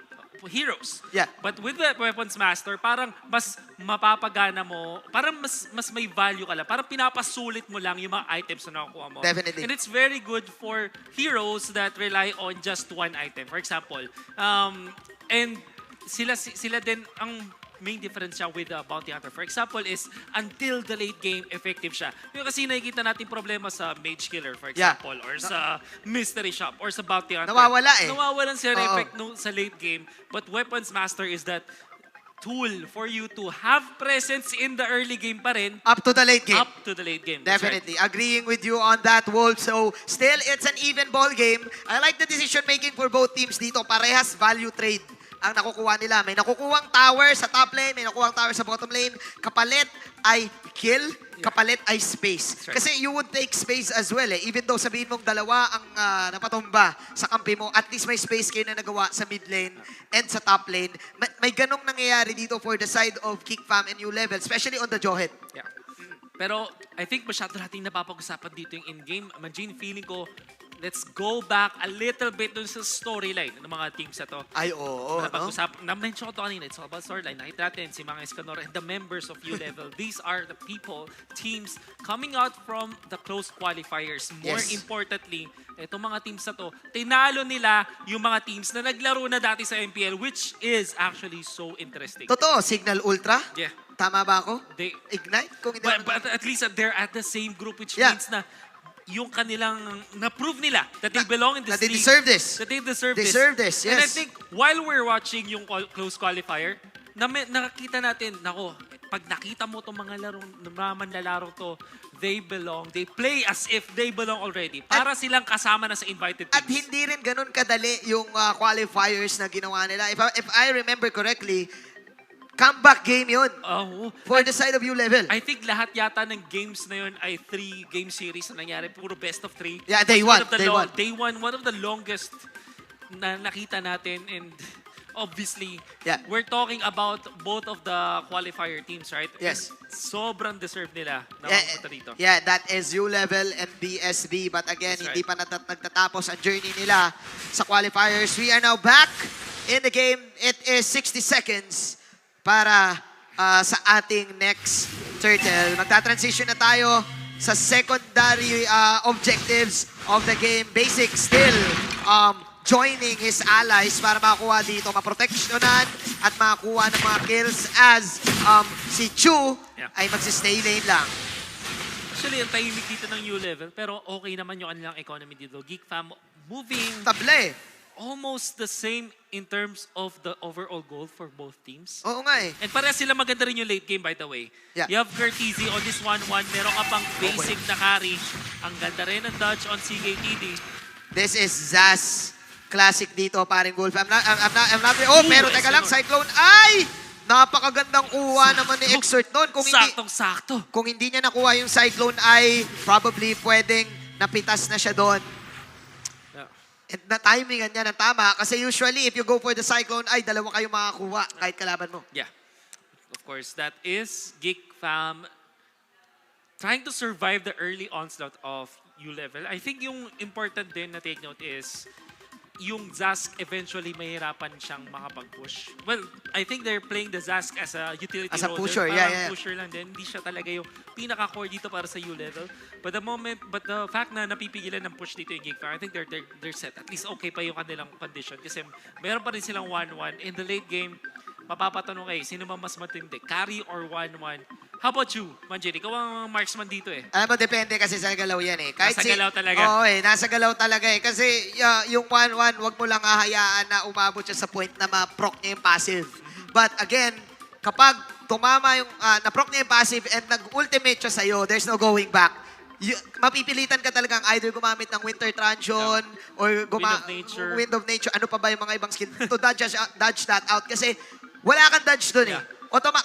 heroes. Yeah. But with the Weapons Master, parang mas mapapagana mo, parang mas may value ka lang. Parang pinapasulit mo lang yung mga items na nakukuha mo. Definitely. And it's very good for heroes that rely on just one item. For example, and sila din, ang main difference siya with the Bounty Hunter. For example, is until the late game, effective siya. Yung kasi nakikita natin problema sa Mage Killer, for example, or sa Mystery Shop, or sa Bounty Hunter. Nawawala eh. Nawawalan sila ng effect sa late game. But Weapons Master is that tool for you to have presence in the early game pa rin. Up to the late game. Up to the late game. That's Definitely. Agreeing with you on that, Wolf. So, still, it's an even ball game. I like the decision making for both teams dito. Parehas value trade ang nakukuha nila. May nakukuhang tower sa top lane, may nakukuhang tower sa bottom lane. Kapalit ay kill, kapalit ay space. Kasi you would take space as well eh. Even though sabihin mong dalawa ang napatumba sa kampi mo, at least may space kayo na nagawa sa mid lane and sa top lane. May ganong nangyayari dito for the side of Kick Fam and U-level, especially on the Johead. Yeah. Pero I think masyado natin napapag-usapan dito yung in-game. Imagine, feeling ko, let's go back a little bit dun sa storyline ng mga teams na to. Ay, oo. Na-mention ko to kanina, it's all about storyline. Nakita natin si mga Escanor and the members of U-Level. These are the people, teams, coming out from the close qualifiers. More importantly, itong mga teams na to, tinalo nila yung mga teams na naglaro na dati sa MPL, which is actually so interesting. Totoo, Signal Ultra? Yeah. Tama ba ako? Ignite? Kung hindi but at least they're at the same group, which means na yung kanilang na-prove nila that they belong in this league. That they deserve this. That they deserve this. Yes. And I think while we're watching yung close qualifier, nakita natin, pag nakita mo itong mga manlalaro to, they belong. They play as if they belong already. Para silang kasama na sa invited teams. At hindi rin ganun kadali yung qualifiers na ginawa nila. If I remember correctly, comeback game yun for the side of U-Level. I think lahat yata ng games na yun ay 3-game series na nangyari. Puro best of 3. Yeah, day one. Day one, one of the longest na nakita natin. And obviously, Yeah. we're talking about both of the qualifier teams, right? Yes. And sobrang deserve nila na Yeah, mapunta dito. yeah, that is U-Level and BSB. But again, That's hindi pa nagtatapos ang journey nila sa qualifiers. We are now back in the game. It is 60 seconds para sa ating next turtle. Magta-transition na tayo sa secondary objectives of the game. Basic still joining his allies para makakuha dito, maproteksyonan at makakuha ng mga kills as si Chu ay magsistay lane lang. Actually, ang tahimik dito ng U-level, pero okay naman yung kanilang economy dito. Geek Fam moving Table. almost the same in terms of the overall goal for both teams. Oo nga eh. And para sila maganda rin yung late game, by the way. Yeah. You have Curtizy on this 1-1. Meron ka pang basic na carry. Ang ganda rin ng dodge on CKTD. This is Zaz. Classic dito, paring Wolf. I'm not, pero teka lang, Cyclone. Ay! Napakagandang kuha naman ni Exert doon. Saktong-sakto. Kung hindi niya nakuha yung Cyclone ay probably pwedeng napitas na siya doon. Yeah. And na-timingan niya ng tama. Kasi usually, if you go for the Cyclone, ay dalawa kayo makakuha kahit kalaban mo. Yeah. Of course, that is Geek Fam trying to survive the early onslaught of U-level. I think yung important din na take note is yung Zask eventually mahirapan siyang makapag-push. Well, I think they're playing the Zask as a utility As a roller. pusher, Parang yeah. pusher lang din. Hindi siya talaga yung pinaka-core dito para sa U-level. But the fact na napipigilan ng push dito yung Geek Fam, I think they're set. At least okay pa yung kanilang condition. Kasi meron pa rin silang 1-1. In the late game, mapapatanong kayo, sino ba mas matindi? Carry or 1-1? How about you, Manjeri? Ikaw ang marksman dito eh. Alam mo, depende kasi sa galaw yan eh. Kahit Nasa galaw talaga. Oo eh, nasa galaw talaga eh. Kasi yung 1-1, wag mo lang hahayaan na umabot siya sa point na ma-proc niya yung passive. But again, kapag tumama yung, na-proc niya yung passive and nag-ultimate siya sa'yo, there's no going back. Mapipilitan ka talagang either gumamit ng Winter Truncheon or Wind of Nature. Ano pa ba yung mga ibang skill? To dodge that out. Kasi wala kang dodge dun eh.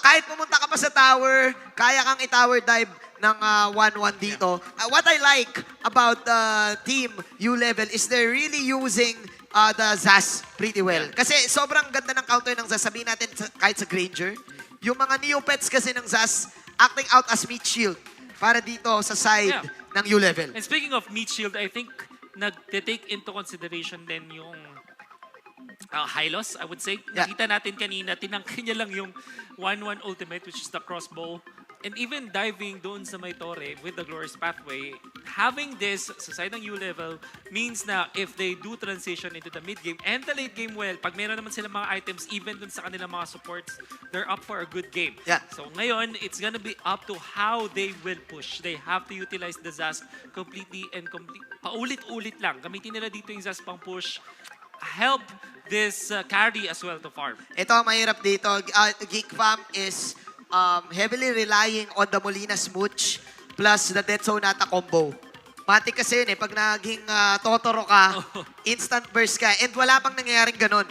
Kahit pumunta ka pa sa tower, kaya kang i-tower dive ng 1-1 dito. What I like about the team U-level is they're really using the Zaz pretty well. Kasi sobrang ganda ng counter ng Zaz. Sabihin natin kahit sa Granger. Yung mga Neopets kasi ng Zaz acting out as meat shield para dito sa side ng U-level. And speaking of meat shield, I think nag-take into consideration din yung Hylos, I would say. Nakita natin kanina, tinangkin niya lang yung 1-1 ultimate, which is the crossbow. And even diving doon sa may torre with the Glorious Pathway, having this sa side ng U-level means na if they do transition into the mid-game and the late game well, pag meron naman silang mga items, even dun sa kanilang mga supports, they're up for a good game. Yeah. So ngayon, it's gonna be up to how they will push. They have to utilize the Zaz completely and paulit-ulit lang. Gamitin nila dito yung Zaz pang push. Help this carry as well to farm. Ito ang mahirap dito. Geek Fam is heavily relying on the Molina Smooch plus the Dead Zone Nata combo. Matik kasi yun eh, pag naging Totoro ka, instant burst ka, and wala pang nangyayaring ganun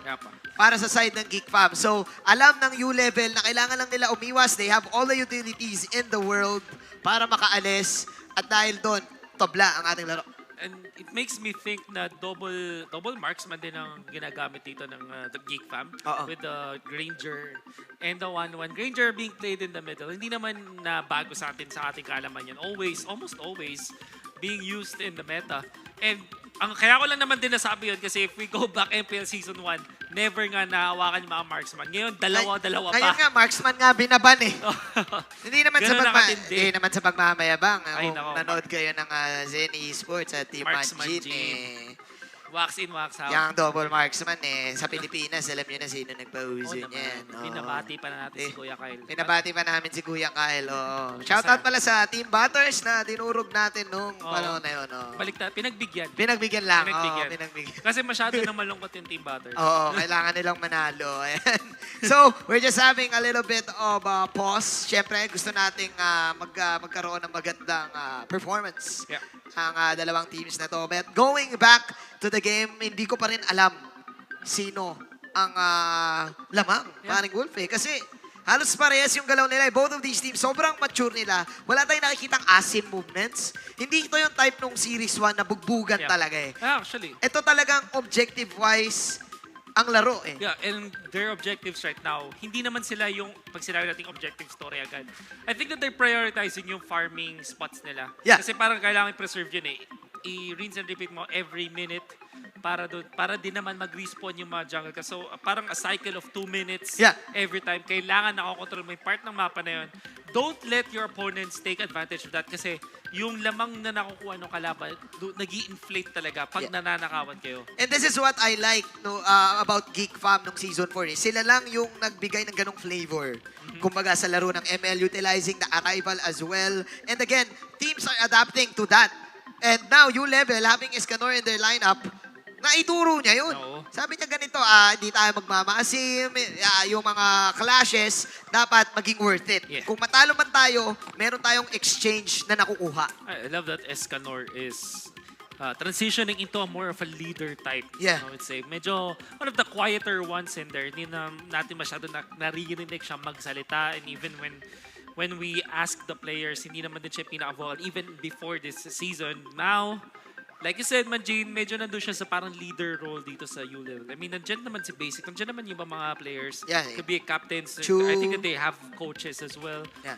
para sa side ng Geek Fam. So, alam ng U-level na kailangan lang nila umiwas. They have all the utilities in the world para makaalis. At dahil doon, tobla ang ating laro. And it makes me think na double marksman din ang ginagamit dito ng the Geek Fam with the Granger and the 1-1. Granger being played in the middle. Hindi naman na bago sa ating kaalaman yan. Almost always being used in the meta. And kaya ko lang naman din nasabi yun kasi if we go back MPL Season 1, never nga nahawakan yung mga marksman. Ngayon, dalawa pa. Ngayon nga, marksman nga binaban eh. Hindi naman sa pagmamayabang. Ay, Kung nanood kayo ng Zen Esports at Team Manjin eh. Wax in, wax out. Yung double marksman eh. Sa Pilipinas, alam nyo na sino nagpa-uso niyan. Binabati pa natin si Kuya Kyle. Binabati pa namin si Kuya Kyle. Shoutout pala sa Team Butters na dinurog natin nung panahon na yun. Baliktad, pinagbigyan. Pinagbigyan lang. Pinagbigyan. Kasi masyado na malungkot yung Team Butters. Oo, kailangan nilang manalo. So, we're just having a little bit of pause. Siyempre, gusto nating magkaroon ng magandang performance ang dalawang teams na to. But going back to the game, hindi ko pa rin alam sino ang lamang, paring Wolf eh. Kasi halos parehas yung galaw nila. Both of these teams, sobrang mature nila. Wala tayong nakikitang asim movements. Hindi ito yung type nung Series 1 na bugbugan talaga eh. Actually. Ito talagang objective-wise, ang laro eh. Yeah, and their objectives right now, hindi naman sila yung, pag sinabi natin objective story agad. I think that they're prioritizing yung farming spots nila. Yeah. Kasi parang kailangan i-preserve yun eh. I-rinse and repeat mo every minute para din naman mag-respawn yung mga jungle ka. So parang a cycle of 2 minutes Yeah. every time. Kailangan nakakontrol mo yung part ng mapa na yun. Don't let your opponents take advantage of that kasi yung lamang na nakukuha ng kalaban, nag-i-inflate talaga pag nananakawan kayo. And this is what I like about Geek Fam nung season 4. Sila lang yung nagbigay ng ganong flavor. Kumbaga sa laro ng ML, utilizing the arrival as well. And again, teams are adapting to that. And now, U-Level, having Escanor in their lineup, naituro niya yun. Oo. Sabi niya ganito, hindi tayo magmamaasim, yung mga clashes, dapat maging worth it. Yeah. Kung matalo man tayo, meron tayong exchange na nakukuha. I love that Escanor is transitioning into a more of a leader type. Yeah. I would say. Medyo one of the quieter ones in there. Hindi na natin masyado naririnig siya magsalita. And even when we ask the players, hindi naman din siya pinaka-vocal. Even before this season. Now, like you said, Manjin, medyo nandun siya sa parang leader role dito sa U-Level. I mean, nandyan naman si Basic. Nandyan naman yung mga players. Yeah. Could be captains. True. I think that they have coaches as well. Yeah.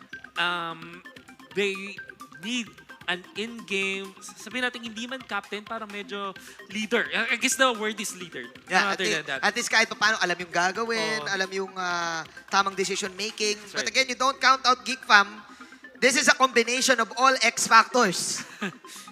They need an in-game, sabihin natin hindi man captain, parang medyo leader. I guess the word is leader. Yeah, Other than that. at least kahit pa paano, alam yung gagawin, alam yung tamang decision making. But again, you don't count out Geek Fam. This is a combination of all X factors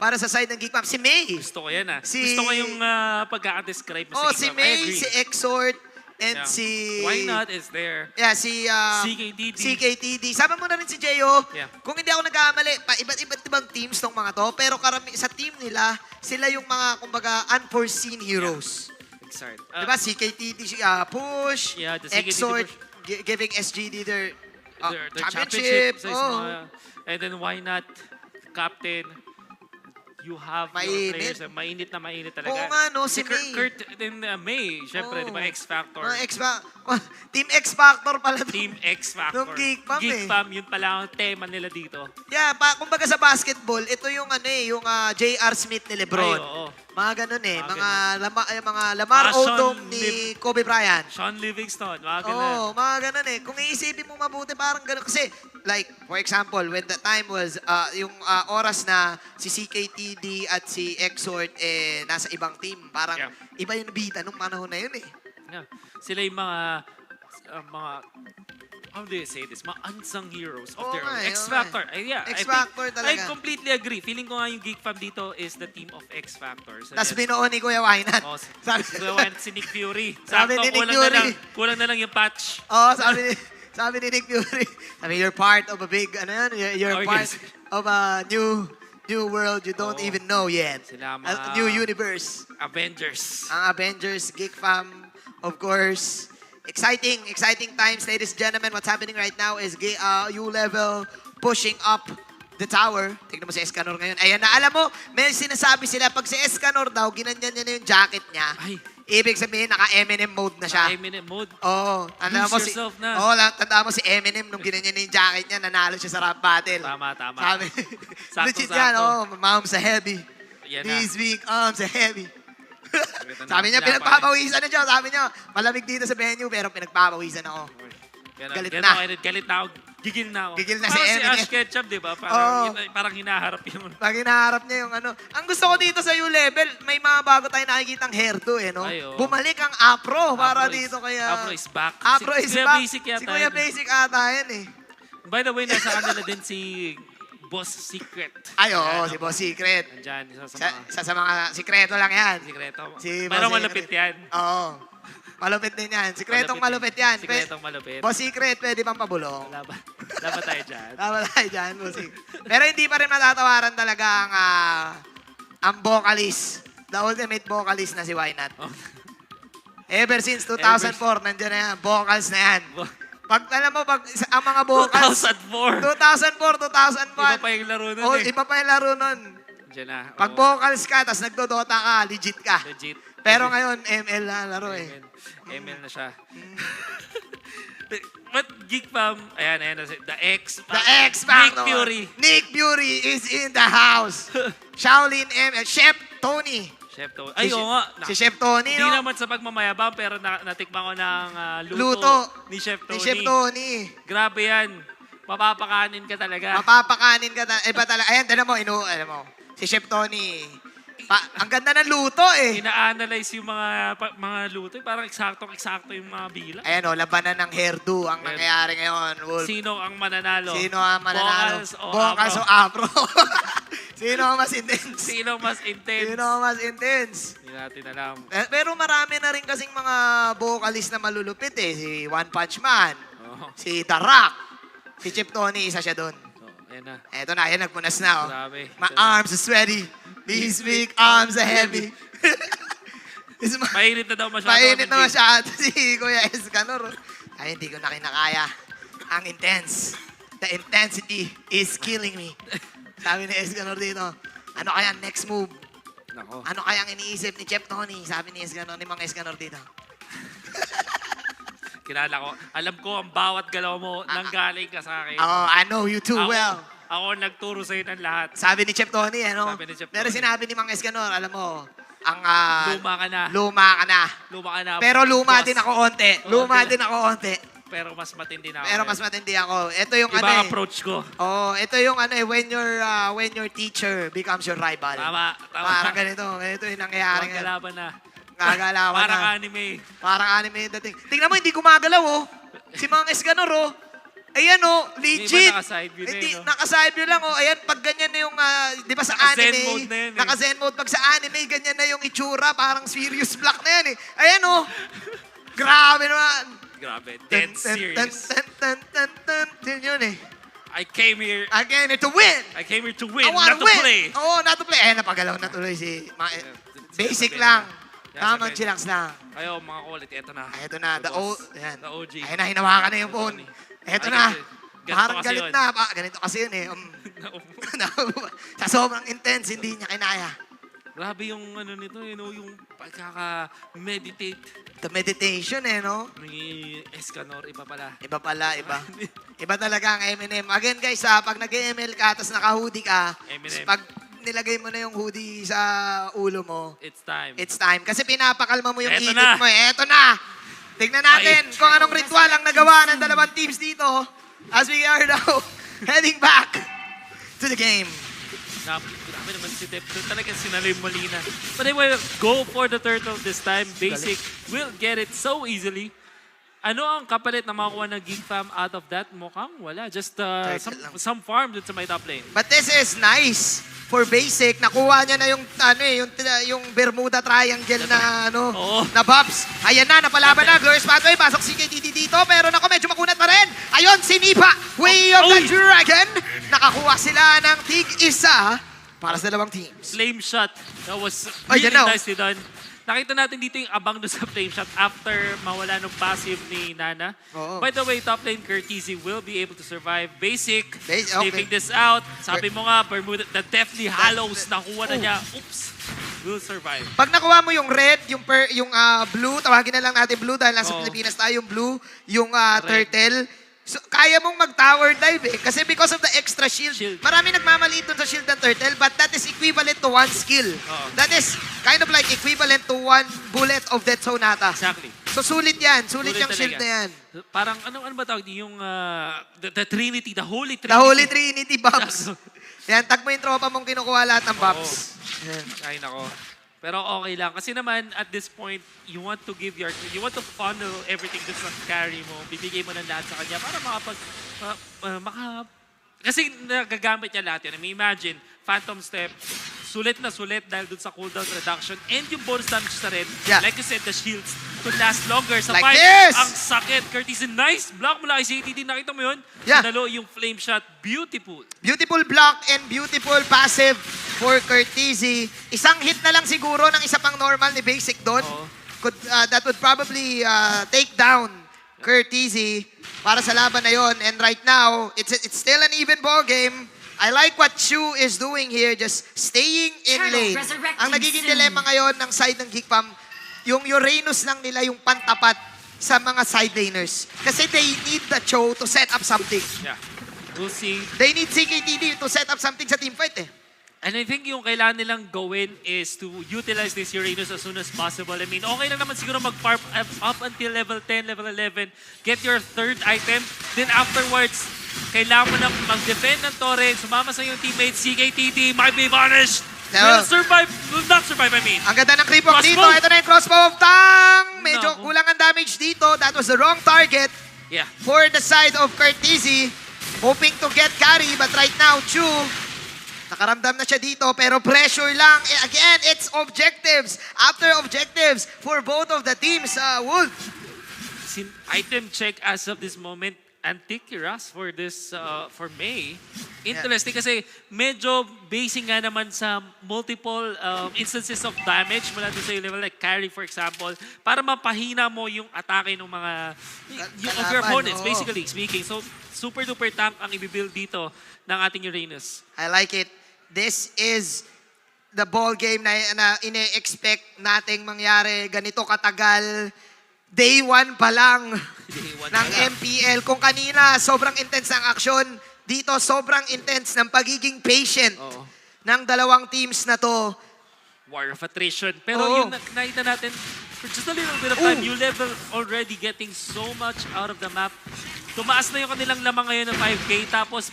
para sa side ng Geek Fam. Si May. Gusto ko yan Si- Gusto ko yung pagkaka-describe mo Oh, sa si Geek Fam. I May, agree. si Exhort, and Yeah. si... Why not is there. Yeah, si... CKTD. CKTD. Sama mo na rin si Jeyo. Yeah. Kung hindi ako nagkamali, iba't ibang teams tong mga to, pero sa team nila, sila yung mga, kumbaga, unforeseen heroes. Excited. Diba? CKTD, push, Yeah, the CKTD Exhort, push. giving SGD their, Their championship. So and then why not captain? You have Mainit. your players na mainit talaga. Oo nga, no, si May. Kurt and May, syempre, di ba, X Factor. Mga Team X Factor pala to. Team X Factor. Nung Geek Fam Geek Fam, yun pala ang tema nila dito. Yeah, kumbaga sa basketball, ito yung yung J.R. Smith ni LeBron. Ay, oo. Mga ganun eh. Mga Mga Lamar Mga Sean Odom ni Kobe Bryant. Sean Livingston, mga ganun. Oo, mga ganun eh. Kung iisipin mo mabuti, parang ganun. Kasi, like, for example, when the time was, yung oras na si CKTD at si Exhort nasa ibang team, parang iba yung bita nung panahon na yun eh. Yeah. Sila yung mga how do you say this? Mga unsung heroes of their own. X Factor. X Factor talaga. I completely agree. Feeling ko nga yung Geek Fam dito is the team of X Factors. Tapos binuo ni Kuya Wynat. Oh, si Nick Fury. Sabi ni Nick kulang Fury. Kulang na lang yung patch. Oo, sabi ni Nick Fury. Sabi, you're part of a big, you're part of a new world you don't even know yet. Sila A new universe. Avengers. Ang Avengers, Geek Fam, of course. Exciting times, ladies and gentlemen. What's happening right now is U-Level pushing up the tower. Tignan mo si Escanor ngayon. Ayan na, alam mo, may sinasabi sila, pag si Escanor daw, ginanyan niya na yung jacket niya. Ay. Ibig sabihin, naka-Eminem mode na siya. Eminem mode. Oo. Tanda mo Lose yourself na. tanda mo si Eminem nung ginanyan niya yung jacket niya, nanalo siya sa rap battle. Tama. Sabi, legit yan, mom's a heavy. Yan na. These weak arms are heavy. Sabi Sabi niya, pinagpapawisan na siya. Sabi niya, malamig dito sa venue, pero pinagpapawisan ako. Galit na. Galit na ako. Gigil na ako. Gigil na si Parang Eminem. si Ash Ketchum, di ba? Parang hinaharap yung... Pag hinaharap niya yung Ang gusto ko dito sa U-Level, may mga bago tayo nakikitang hairdo no? Ay, oo. Bumalik ang Afro para dito kaya... Afro is back. Afro is Kuya back. Basic yata Si Kuya yun. Basic ata yan eh. By the way, nasa kanila din si Boss Secret. Ay, oo, si Boss Secret. Nandyan, isa Sa mga sikreto lang yan. Sikreto. Si Parang Boss malapit yan. Oo. Malupit din yan. Sikretong malupit yan. Sikretong malupit. Boss Secret, pwede pang pabulong. Laban tayo dyan. Tama tayo dyan, Boss Secret. Pero hindi pa rin matatawaran talaga ang vocalist. The ultimate vocalist na si Wynat. Oh. Ever since 2004, nandiyan na yan. Vocals na yan. Alam mo, ang mga vocals... 2004. 2004, 2001. Iba pa yung laro nun Iba pa yung laro nun. Diyan na. Pag vocals ka, tapos nagdodota ka, legit ka. Legit. Pero ngayon, ML na laro eh. ML na siya. But Geek Fam, ayan, the X Factor. The X Factor. Nick Fury. Nick Fury is in the house. Shaolin ML. Chef Tony. Chef Tony. Ay, oo nga. Si Chef Tony, Hindi no? naman sa pagmamayabang, pero natikman ko ng Luto. ni Chef Tony. Ni Chef Tony. Grabe yan. Mapapakanin ka talaga. Mapapakanin ka iba talaga. Ayan, tinan mo, alam mo. Si Chef Tony. Ang ganda ng luto eh. Ina-analyze yung mga luto. Parang eksakto yung mga bilang. Ayan o, labanan ng hairdo ang nangyayari ngayon, Wolf. Sino ang mananalo? Sino ang mananalo? Vocals o Afro? Sino ang mas intense? Sino mas intense? Sino ang mas intense? Hindi natin alam. Pero marami na rin kasing mga vocalist na malulupit eh. Si One Punch Man, si The Rock, si Chip Tony, isa siya doon. Ayan na. Eto na, ayan, nagpunas na. Oh. Grabe. My arms are sweaty. These big arms are heavy. Mainit na daw masyado. Mainit na masyado si Kuya Escanor. Ay, hindi ko na kinakaya. Ang intense. The intensity is killing me. Sabi ni Escanor dito, ano kaya next move? Nako. Ano kaya ang iniisip ni Chef Tony? Sabi ni Escanor, ni Mang Escanor dito. Kilala ko. Alam ko ang bawat galaw mo nanggaling ka sa akin. Oh, I know you too well. Ako nagturo sa'yo ng lahat. Sabi ni Chef Tony, ano? Sabi ni Chef Pero Tony. sinabi ni Mang Escanor, alam mo, ang... Luma ka na. Luma ka na. Luma ka na. Pero luma boss. din ako onte. Luma din ako onte. Pero mas matindi na ako. Pero mas matindi ako. Ito yung Iba ano ang eh. approach ko. Oh, ito yung ano eh, when your teacher becomes your rival. Tama. Parang ganito. Ito yung nangyayari Huwag ngayon. kalaban na. Gagalawan na. Parang anime. Parang anime yung dating. Tingnan mo, hindi gumagalaw oh. Si Mang Escanor oh. Ayan oh, legit. Yung iba naka-side view na Hindi, yun, no? naka-side view lang oh. Ayan, pag ganyan na yung, di ba sa Naka-zen anime, mode na yun, eh. naka-zen mode. Pag sa anime, ganyan na yung itsura, parang serious black na yan eh. Ayan oh. Grabe naman. Grabe. Dead serious. Yun yun eh. I came here To win. I came here to win, I wanna not to win. play. Oo, not to play. Ayan, napagalaw na tuloy si... Basic lang. Tamang chillax lang. Kayo, mga kulit, eto na. Ito na, The boss. ayan. The OG. Ayan na, hinawakan na yung phone. Ito Ay, na. ganito Parang kasi galit yun. na. Ganito kasi yun eh. Sa sobrang intense, hindi niya kinaya. Grabe yung ano nito, yung pagkaka-meditate The meditation eh, no? ni Escanor, iba pala. Iba pala, iba. Iba talaga ang Eminem. Again guys, pag nag-ML ka, tapos naka-hoodie ka, Eminem. pag nilagay mo na yung hoodie sa ulo mo, It's time. it's time. Kasi pinapakalma mo yung Eto init na. mo. Eto na! Tignan natin kung anong ritual ang nagawa ng dalawang teams dito as we are now heading back to the game. Grabe naman si Dep. Talagang sinaloy Molina. But anyway, go for the turtle this time. Basic will get it so easily. Ano ang kapalit na makuha ng Geek Fam out of that? Mukhang wala. Just some farm dun sa may top lane. But this is nice for Basic. Nakuha niya na yung yung Bermuda Triangle na na buffs. Ayan na, napalaban na. Glorious Pathway, pasok si KTT dito. Pero nako, medyo makunat pa rin. Ayun, si Nipa, Way of the Dragon. Nakakuha sila ng tig-isa para sa dalawang teams. Flame shot. That was really nicely done. Nakita natin dito yung abang doon sa flame shot after mawala ng passive ni Nana. By the way, top lane Courtesy will be able to survive. Basic, sniffing this out. Sabi mo nga, Bermuda, the Deathly Hallows, nakuha na niya. Oops, will survive. Pag nakuha mo yung red, yung blue, tawagin na lang natin blue dahil nasa Pilipinas tayo, yung blue, yung turtle, so, kaya mong mag-tower dive eh. Kasi because of the extra shield. Marami nagmamaliit dun sa shield ng turtle, but that is equivalent to one skill. That is kind of like equivalent to one bullet of Death Sonata. Exactly. So sulit yan. Sulit yung shield na yan. Parang ano ba tawag yung the Trinity, the Holy Trinity. The Holy Trinity Bobs. Yan, tag mo yung tropa mong kinukuha lahat ng Bobs. Ay nako. Pero okay lang. Kasi naman, at this point, you want to funnel everything dun sa carry mo. Bibigay mo ng lahat sa kanya para kasi nagagamit niya lahat yun. I mean, imagine, Phantom Step, sulit na sulit dahil dun sa cooldown reduction. And yung bonus damage na rin, like you said, the shields could last longer sa like fight. This! Ang sakit. Curtis, nice block mula kay JTT. Nakita mo yun? Sinalo yung flame shot. Beautiful. Beautiful block and beautiful passive for Courtesy. Isang hit na lang siguro ng isa pang normal ni Basic doon. That would probably take down Courtesy para sa laban na yon. And right now, it's still an even ball game. I like what Shu is doing here, just staying in lane. Ang nagiging dilemma ngayon ng side ng Geek Fam, yung Uranus lang nila yung pantapat sa mga side laners. Kasi they need the Cho to set up something. Yeah. We'll see. They need CKTD to set up something sa teamfight eh. And I think yung kailangan nilang gawin is to utilize this Uranus as soon as possible. I mean, okay lang naman siguro mag-farm up until level 10, level 11, get your third item, then afterwards, kailangan mo nang mag-defend ng torrent, sumama sa yung teammates, CKTT, might be vanished. Will survive, will not survive, I mean. Ang ganda ng creep off dito. Ito na yung crossbow of Tang. Medyo kulang ang damage dito. That was the wrong target for the side of Curtizy. Hoping to get carry, but right now, Chu, nakaramdam na siya dito, pero pressure lang. Again, it's objectives. After objectives for both of the teams. Wolf. Item check as of this moment. Antikyras for this, for May. Interesting kasi medyo basing nga naman sa multiple instances of damage mula doon sa level like carry for example, para mapahina mo yung atake ng mga of your opponents, basically speaking. So, super duper tank ang ibibuild dito ng ating Uranus. I like it. This is the ball game na ine-expect nating mangyari ganito katagal. Day 1 pa lang ng MPL. Kung kanina sobrang intense ng action, dito sobrang intense ng pagiging patient ng dalawang teams na to. War of attrition. Pero yun, nakita natin, for just a little bit of time, U-level already getting so much out of the map. Tumaas na yung kanilang lamang ngayon ng 5K, tapos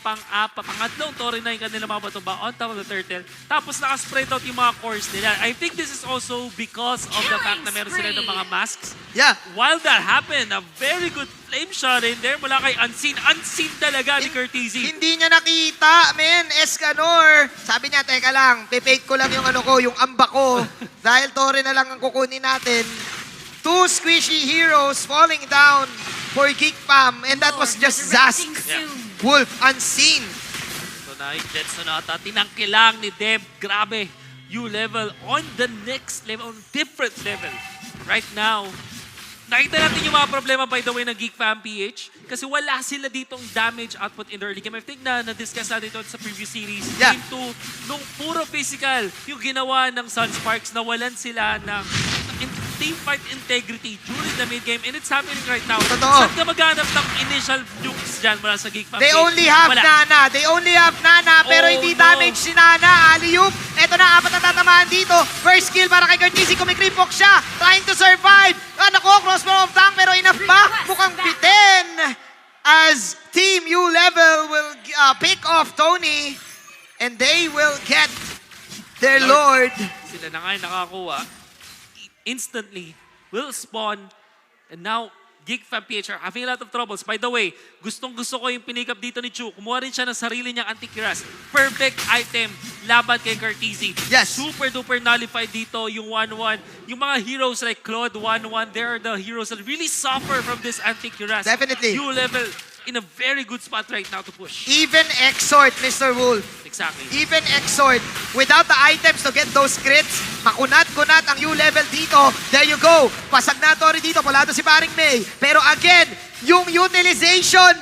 pangatlong tori na yung kanilang mga batumba on top of the turtle. Tapos nakaspread out yung mga cores nila. I think this is also because of the fact na meron sila ng mga masks. Yeah. While that happened, a very good flame shot in there mula kay Unseen. Unseen talaga ni Curtizy. Hindi niya nakita, men. Escanor. Sabi niya, teka lang, pipake ko lang yung yung amba ko. Dahil tori na lang ang kukunin natin. 2 squishy heroes falling down for Geek Fam, and that was just Zask. Wolf, Unseen. So na yung Jets na nata, tinangkilang ni Deb. Grabe. U-level on the next level, on different level. Right now, nakita natin yung mga problema by the way ng Geek Fam PH kasi wala sila ditong damage output in the early game. I think na-discuss natin ito sa previous series. Game 2, nung puro physical yung ginawa ng Sunsparks, nawalan sila ng teamfight integrity during the mid-game, and it's happening right now. Saan ka maghanap ng initial nukes dyan mula sa Geek Fam? They only have Nana. They only have Nana, pero hindi damage si Nana. Alley-oop. Ito na, 4 na tatamaan dito. First kill para kay Curtizy. Kumikripok siya. Trying to survive. Nako, crossbow of Tang, pero enough ba? Mukhang bitin. As Team U-Level will pick off Tony, and they will get their Lord. Sila na nga yung nakakuha. Instantly will spawn, and now Geek Fam PH are having a lot of troubles. By the way, gustong-gusto ko yung pinikap dito ni Chu. Kumuha rin siya ng sarili niyang Antikyras. Perfect item laban kay Curtizy. Yes. Super duper nullified dito yung 1-1. Yung mga heroes like Claude 1-1, they are the heroes that really suffer from this Antikyras. Definitely. U-level in a very good spot right now to push. Even Exort, Mr. Wolf. Exactly. Even Exort, without the items to get those crits, makunat-kunat ang U-level dito. There you go. Pasag na Tori dito. Pulado si paring May. Pero again, yung utilization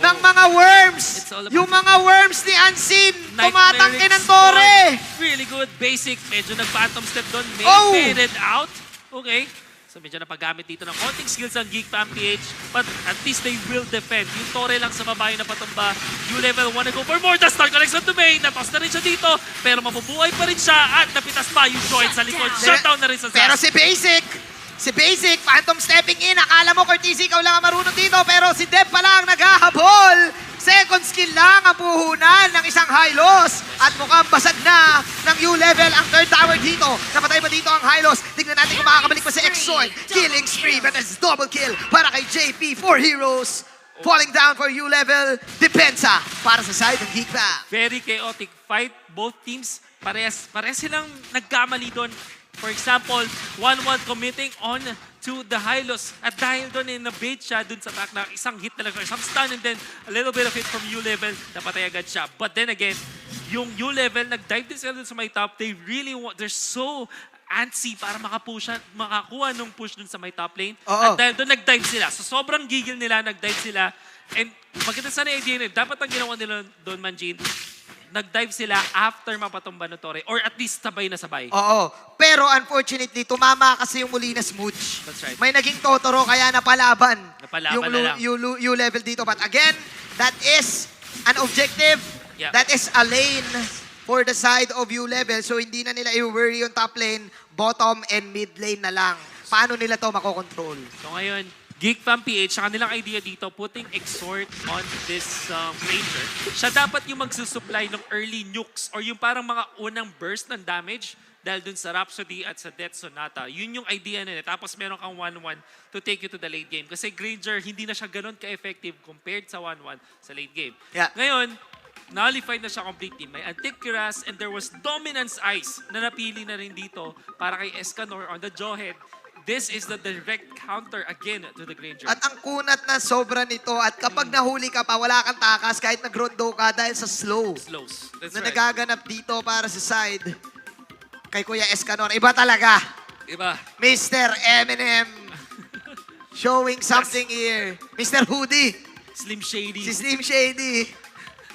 ng mga worms. Yung mga worms ni Unseen. Tumatangke ng Tore. Really good. Basic. Medyo nag-phantom step doon. Made it out. Okay. So medyo napagamit dito ng konting skills ang Geek Fam PH, but at least they will defend. Yung Tore lang sa babae na patumba. U-level wanna go for more. The star connects on to May. Natos na rin siya dito, pero mabubuhay pa rin siya at napitas pa yung joint sa likod. Shutdown na rin sa Zaz. Pero si Basic, phantom stepping in. Akala mo, Curtizy, ikaw lang ang marunong dito, pero si Deb pa lang naghahabol. Second skill lang ang puhunan ng isang high-loss. At mukhang basag na ng U-level ang third tower dito. Napatay ba dito ang high-loss? Tignan natin kung makakabalik pa si Exort. Killing spree, but it's double kill para kay JP. 4 heroes falling down for U-level. Depensa para sa side ng Geek Fam. Very chaotic fight. Both teams, parehas silang nagkamali doon. For example, 1-1 committing on to the high-loss. At dahil doon na-bait siya doon sa back na isang hit talaga, isang stun and then a little bit of hit from U-level, napatay agad siya. But then again, yung U-level, nag-dive din sila sa may top. They really want, they're so antsy para makakuha nung push dun sa may top lane. At dahil doon, nag-dive sila. So sobrang gigil nila, nag-dive sila. And maganda sana yung idea nila, dapat ang ginawa nila doon, Manjin, nag-dive sila after mapatumba ng Tore. Or at least sabay na sabay. Oo. Pero unfortunately, tumama kasi yung muli na Smooch. That's right. May naging Totoro kaya napalaban. Napalaban na lang. Yung level dito. But again, that is an objective. Yeah. That is a lane for the side of U-Level. So hindi na nila i-worry yung top lane, bottom and mid lane na lang. Paano nila to makokontrol? So ngayon, Mpl-Ph, sa kanilang idea dito, putting Exhort on this Ranger. Siya dapat yung magsusupply ng early nukes or yung parang mga unang burst ng damage dahil dun sa Rhapsody at sa Death Sonata. Yun yung idea nila. Tapos meron kang 1-1 to take you to the late game. Kasi Granger, hindi na siya ganun ka-effective compared sa 1-1 sa late game. Yeah. Ngayon, nullified na siya completely. May Antikyras and there was Dominance Ice na napili na rin dito para kay Escanor on the Jawhead. This is the direct counter again to the Granger. At ang kunat na sobra nito at kapag nahuli ka pa, wala kang takas kahit nag-rondo ka dahil sa slow. Slows. That's Na right. nagaganap dito para sa side kay Kuya Escanor. Iba talaga. Iba. Mr. Eminem. Showing something here. Mr. Hoodie. Slim Shady. Si Slim Shady.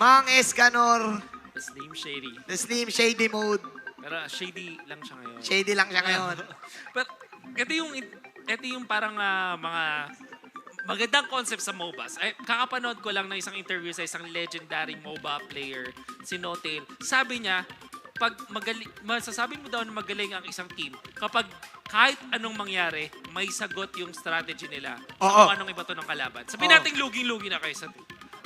Mang Escanor. The Slim Shady. The Slim Shady mode. Pero shady lang siya ngayon. Shady lang siya ngayon. But ito yung parang mga magandang concept sa MOBAs. Ay, kakapanood ko lang ng isang interview sa isang legendary MOBA player, si Notail. Sabi niya, pag masasabi mo daw na magaling ang isang team, kapag kahit anong mangyari, may sagot yung strategy nila. Oo. Kung anong iba to ng kalaban. Sabihin natin luging-lugi na kayo sa team.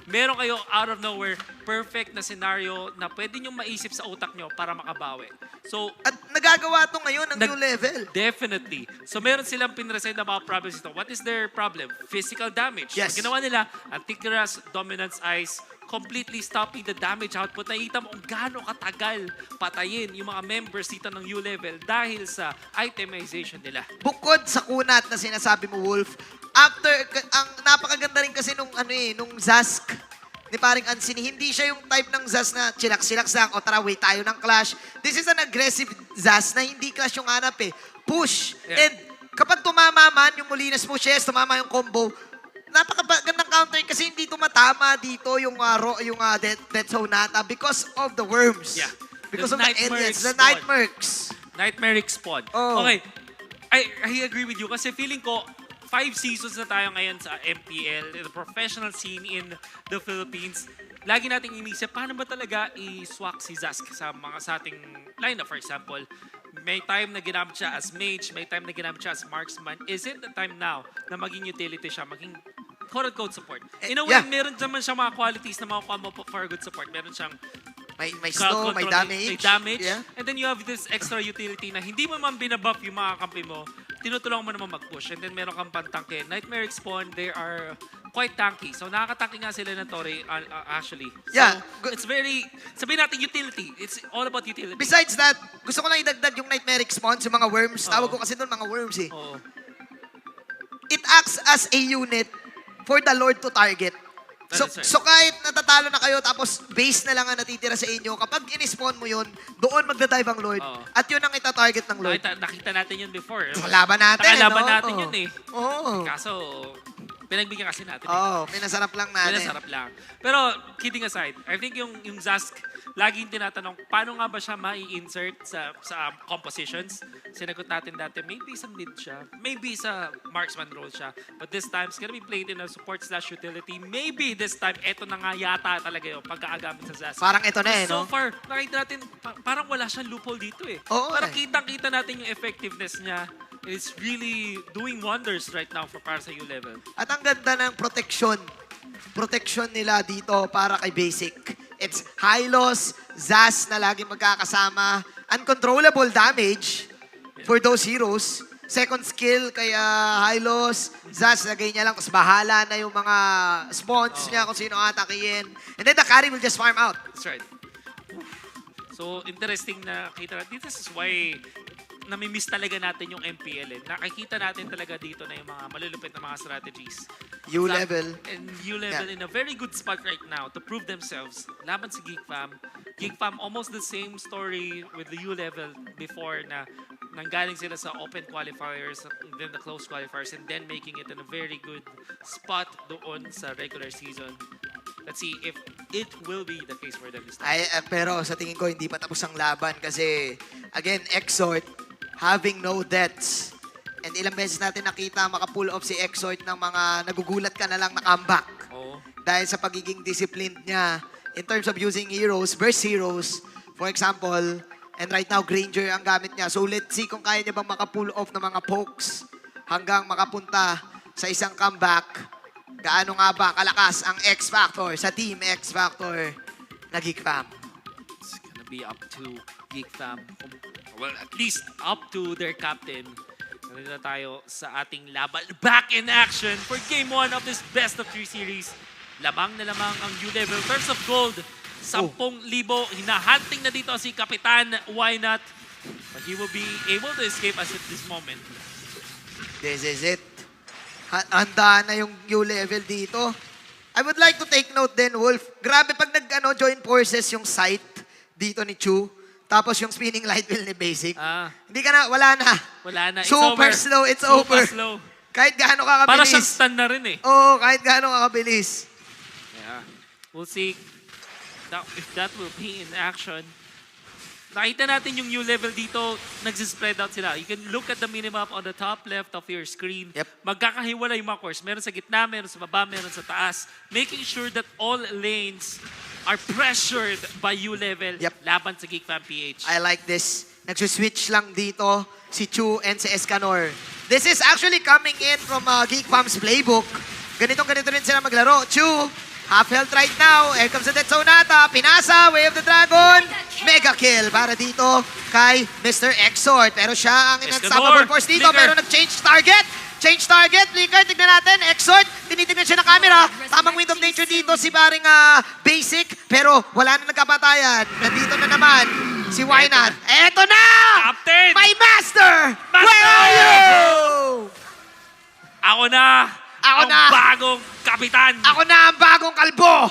Meron kayo out of nowhere, perfect na scenario na pwede nyo maisip sa utak nyo para makabawi. So, At nagagawa to ngayon ng new level. definitely. So, meron silang pinresent na mga problems ito. What is their problem? Physical damage. Yes. Ang ginawa nila, Antikyras, Dominance Ice, completely stopping the damage output. Nakikita mo kung gaano katagal patayin yung mga members dito ng U-Level dahil sa itemization nila. Bukod sa kunat na sinasabi mo, Wolf, after, ang napakaganda rin kasi nung Zask, ni paring Unseen, hindi siya yung type ng Zaz na chillax-chillax lang, o tara, wait tayo ng clash. This is an aggressive Zaz na hindi clash yung hanap eh. Push. Yeah. And kapag tumama man, yung Molinas pushes, tumama yung combo, napakagandang counter kasi hindi tumatama dito yung Death Sonata because of the worms. Yeah. Because The of the Nightmare aliens, the spawn. Nightmerks. Nightmaric spawn. Oh. Okay. I agree with you kasi feeling ko 5 seasons na tayo ngayon sa MPL, the professional scene in the Philippines. Lagi nating inisip, paano ba talaga i-swak si Zask sa ating lineup, for example? May time na ginamit siya as mage, may time na ginamit siya as marksman. Is it the time now na maging utility siya, maging quote-unquote support? In a way, Yeah. meron naman siyang mga qualities na makukuha mo for good support. Meron siyang May crowd slow, may control, damage. may damage. Yeah. And then you have this extra utility na hindi mo man binabuff yung mga kampi mo, tinutulungan mo naman mag-push. And then meron kang pantangke. Nightmare Spawn, they are quite tanky. So nakakatanky nga sila ng Torre actually. Yeah. So it's very, sabihin natin utility. It's all about utility. Besides that, gusto ko lang idagdag yung Nightmaric Spawns, yung mga worms. Tawag ko kasi doon mga worms eh. Oo. It acts as a unit for the Lord to target. That So, is right. so kahit natatalo na kayo tapos base na lang ang natitira sa inyo, kapag in-spawn mo yun, doon magdadive ang Lord. Oo. At yun ang ita-target ng Lord. Nakita natin yun before. Nakalaban natin, Nakalaban no? natin Oo. yun eh. Oo. Kaso, pinagbigyan kasi natin. Oo, pinasarap lang natin. Pinasarap lang. Pero, kidding aside, I think yung Zask, laging tinatanong, paano nga ba siya mai-insert sa compositions? Sinagot natin dati, maybe sa mid siya, maybe sa marksman role siya. But this time, it's gonna be played in a support/utility. Maybe this time, eto na nga yata talaga yung pagkaagamit sa Zask. Parang ito na eh, So no? far, nakita natin, parang wala siyang loophole dito eh. Oo, Parang eh. kitang-kita natin yung effectiveness niya. It's really doing wonders right now for para sa U-Level. At ang ganda ng protection. Protection nila dito para kay Basic. It's Hylos, Zaz na laging magkakasama. Uncontrollable damage for those heroes. Second skill kay Hylos, Zaz lagay niya lang, tapos bahala na yung mga spawns niya kung sino atakihin. And then the carry will just farm out. That's right. So, interesting na kita natin. This is why nami-miss talaga natin yung MPL. Eh. Nakikita natin talaga dito na yung mga malulupit na mga strategies. U-level. And U-level Yeah. in a very good spot right now to prove themselves. Laban sa Geekfam. Geekfam, almost the same story with the U-level before na nanggaling sila sa open qualifiers and then the close qualifiers and then making it in a very good spot doon sa regular season. Let's see if it will be the case for them this time. Pero sa tingin ko, hindi pa tapos ang laban kasi, again, Exhort, having no deaths. And ilang beses natin nakita maka-pull off si Exhort ng mga nagugulat ka na lang na comeback. Oo. Dahil sa pagiging disciplined niya in terms of using heroes, burst heroes, For example, and right now, Granger ang gamit niya. So let's see kung kaya niya bang maka-pull off ng mga pokes hanggang makapunta sa isang comeback. Gaano nga ba kalakas ang X-Factor sa Team X-Factor na Geek Fam? It's gonna be up to Geek Fam. Well, at least up to their captain. Nandito na tayo sa ating laban. Back in action for Game 1 of this Best of 3 series. Lamang na lamang ang U-Level. Terms of Gold, 10,000. Hinahunting na dito si Kapitan. Why not? But he will be able to escape as at this moment. This is it. Handa na yung U-Level dito. I would like to take note din, Wolf. Grabe pag join forces yung sight dito ni Chu. Tapos yung spinning light wheel ni Basic. Hindi ka na, wala na. Wala na. It's Super over. slow, it's Super over. slow. Kahit gaano ka Para kabilis. siyang stun na rin eh. Oo, kahit gaano ka kabilis. Yeah. We'll see if that will be in action. Nakita natin yung new level dito, nagsispread out sila. You can look at the minimap on the top left of your screen. Yep. Magkakahiwala yung mga course. Meron sa gitna, meron sa baba, meron sa taas. Making sure that all lanes are pressured by U-level laban sa Geek Fam PH. I like this. Nagsuswitch lang dito si Chu and si Escanor. This is actually coming in from Geek Fam's playbook. Ganito rin sila maglaro. Chu, half health right now. Here comes the Death Sonata. Pinasa, Way of the Dragon. Mega kill para dito kay Mr. Exort. Pero siya ang unstoppable force dito. Pero nag-change target. Change target. Flicker, tignan natin. Exort, tinitignan siya ng camera. Tamang wind of nature dito si paring Basic. Pero wala na nagkapatayan. Nandito na naman si Wynat. Eto na! Captain! My master! Where are you? Ako na! Ang bagong kapitan! Ako na ang bagong kalbo!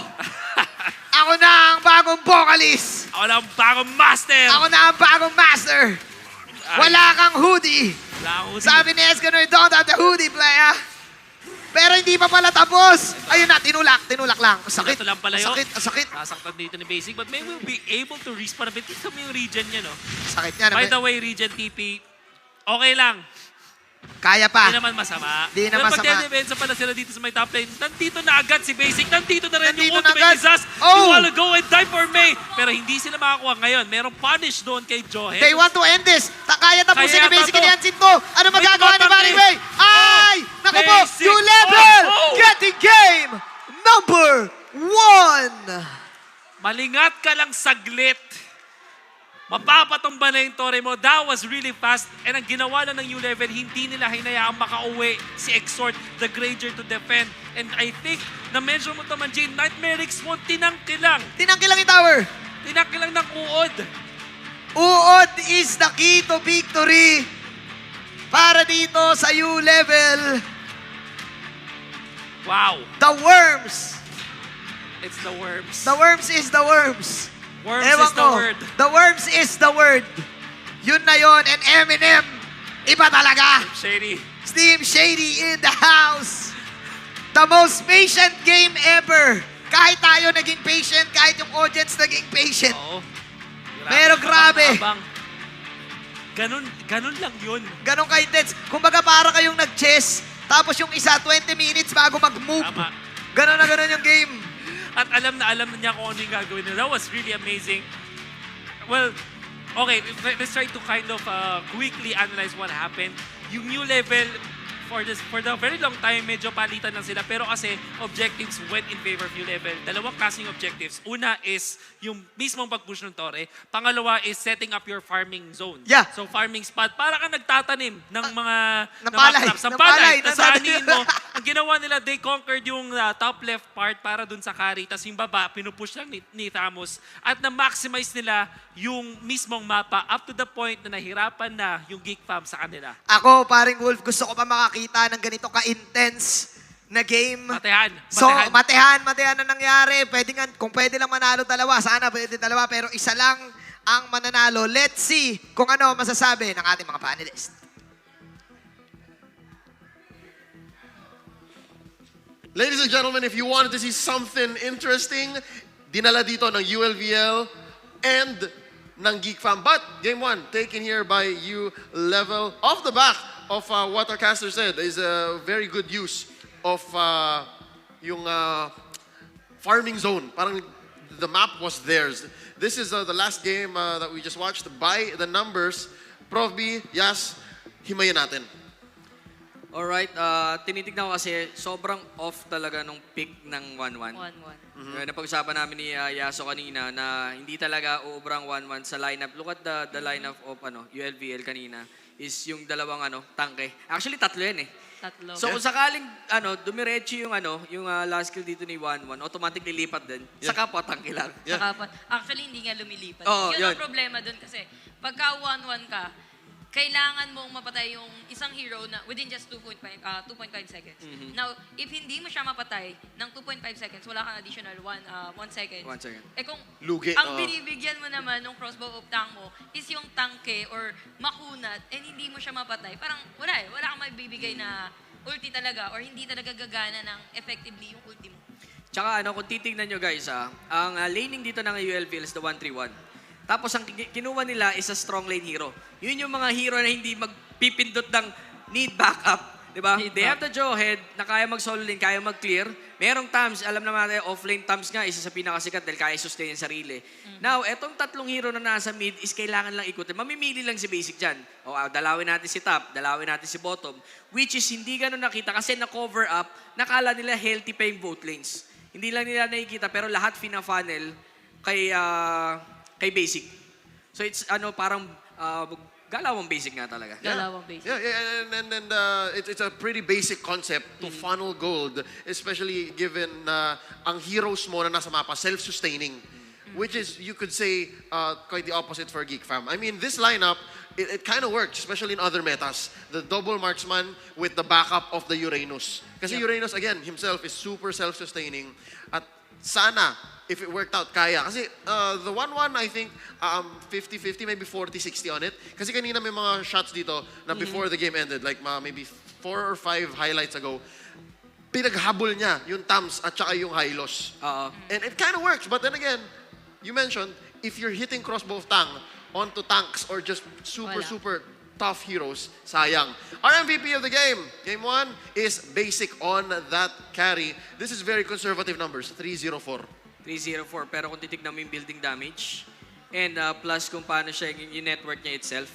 Ako na ang bagong vocalist! Ako na ang bagong master! Ako na ang bagong master! Wala kang hoodie! Sabi ni Escanor, don't have the hoodie, playa! Pero hindi pa pala tapos! Ayun na, tinulak lang. Sakit. Ito lang pala yun. Sakit. Nasaktan dito ni Basic, but maybe we'll be able to respawn a bit. Ito mo yung regen niya, no? Sakit niya. By the way, regen TP, okay lang. Kaya pa. Hindi naman masama. Hindi na masama. Pero pag depensa pala sila dito sa may top lane, nandito na agad si Basic. Nandito na rin yung Nandito na ultimate ni agad. Zaz. You wanna go and die for May. Pero hindi sila makakuha ngayon. Merong punish doon kay Johe. They want to end this. Kaya tapusin ni Basic to. ni Hansin to. Ano magagawa ni Barry Way? Ay! Naku po! Basic. You level! Oh. Getting game number 1! Malingat ka lang saglit. Mapapatumba na yung tore mo. That was really fast. And ang ginawa na ng U-Level, hindi nila hinayaang makauwi si Exort, the Granger, to defend. And I think, na-mention mo naman, Jane, Nightmarix mo, tinangkilang. Tinangkilang yung tower. Tinangkilang ng uod. Uod is the key to victory para dito sa U-Level. Wow. The Worms. It's the Worms. The Worms is the Worms. Worms Ewan is the ko. word. The Worms is the word. Yun na yun. And Eminem, iba talaga. Shady. Steam Shady in the house. The most patient game ever. Kahit tayo naging patient, kahit yung audience naging patient. Oo. Pero grabe. Ganun lang yun. Ganun ka-intense. Kumbaga para kayong nag-chess, tapos yung isa 20 minutes bago mag-move. Tama. Ganun na ganun yung game. At alam na niya kung ano yung gagawin nila. That was really amazing. Well, okay, let's try to kind of quickly analyze what happened. Yung new level, for the very long time, medyo palitan lang sila. Pero kasi, objectives went in favor of new level. Dalawang klaseng objectives. Una is yung mismong pag-push ng tore. Pangalawa is setting up your farming zone. Yeah. So, farming spot. Para ka nagtatanim ng mga palay. crops. Ng Ng palay. palay. Tapos sanihin mo. Ang ginawa nila, they conquered yung top left part para dun sa carry. Tapos yung baba, pinupush lang ni Thamos. At na-maximize nila yung mismong mapa up to the point na nahirapan na yung Geek Fam sa kanila. Ako, paring Wolf, gusto ko pa makakita ng ganito ka-intense na game. Matehan. So, matehan na nangyari. Pwede nga, kung pwede lang manalo dalawa, sana pwede dalawa, pero isa lang ang mananalo. Let's see kung ano masasabi ng ating mga panelists. Ladies and gentlemen, if you wanted to see something interesting, dinala dito ng ULVL and ng Geek Fam. But game 1, taken here by U-Level. Off the back of what our caster said, is a very good use of yung farming zone. Parang the map was theirs. This is the last game that we just watched. By the numbers, Prof B, Yas, himayin natin. Alright, tinitignan ko kasi sobrang off talaga nung pick ng 1-1. 1-1. Napag-usapan namin ni Yaso kanina na hindi talaga uubrang 1-1 sa lineup. Look at the lineup of ULVL kanina is yung dalawang tangke. Actually, tatlo yan eh. Tatlo. So kung sakaling dumiretso yung last kill dito ni 1-1, automatic lilipat din. Sa kapwa tangke lang. Saka actually, hindi nga lumilipat. Oo, yun yun. ang problema dun kasi pagka 1-1 ka, kailangan mong mapatay yung isang hero na within just 2.5 seconds. Now, if hindi mo siya mapatay ng 2.5 seconds, wala kang additional 1 second. 1 second. Eh kung Lugi, ang binibigyan mo naman ng crossbow of tank mo is yung tangke or makunat and hindi mo siya mapatay, parang wala eh. Wala kang maibibigay na ulti talaga or hindi talaga gagana ng effectively yung ulti mo. Tsaka kung titignan nyo guys ang laning dito ng ULVL is the 1-3-1. Tapos ang kinuha nila is a strong lane hero. Yun yung mga hero na hindi magpipindot ng need backup. Diba? They have the Jawhead na kaya mag-solo lane, kaya mag-clear. Merong Tams, alam naman natin, off-lane Tams nga, isa sa pinakasikat dahil kaya sustain yung sarili. Now, etong tatlong hero na nasa mid is kailangan lang ikutin. Mamimili lang si basic dyan. Dalawin natin si top, dalawin natin si bottom. Which is hindi ganun nakita kasi na-cover up, nakala nila healthy pa yung both lanes. Hindi lang nila nakikita pero lahat fina-funnel kay basic. So it's parang galawang basic nga talaga. Galawang basic. Yeah, and it's a pretty basic concept to funnel gold, especially given ang heroes mo na nasa mapa self-sustaining, which is, you could say, quite the opposite for Geek Fam. I mean, this lineup, it kind of works, especially in other metas. The double marksman with the backup of the Uranus. Kasi Uranus, again, himself is super self-sustaining. At sana, if it worked out, kaya. Kasi the 1-1, I think, 50-50, maybe 40-60 on it. Kasi kanina may mga shots dito na before the game ended, like maybe 4 or 5 highlights ago, pinaghabol niya yung Tams at saka yung Hylos. And it kind of works. But then again, you mentioned, if you're hitting crossbow tank onto tanks or just super tough heroes, sayang. Our MVP of the game 1, is basic on that carry. This is very conservative numbers, 304. 304, pero kung titignan mo yung building damage, and plus kung paano siya yung network niya itself.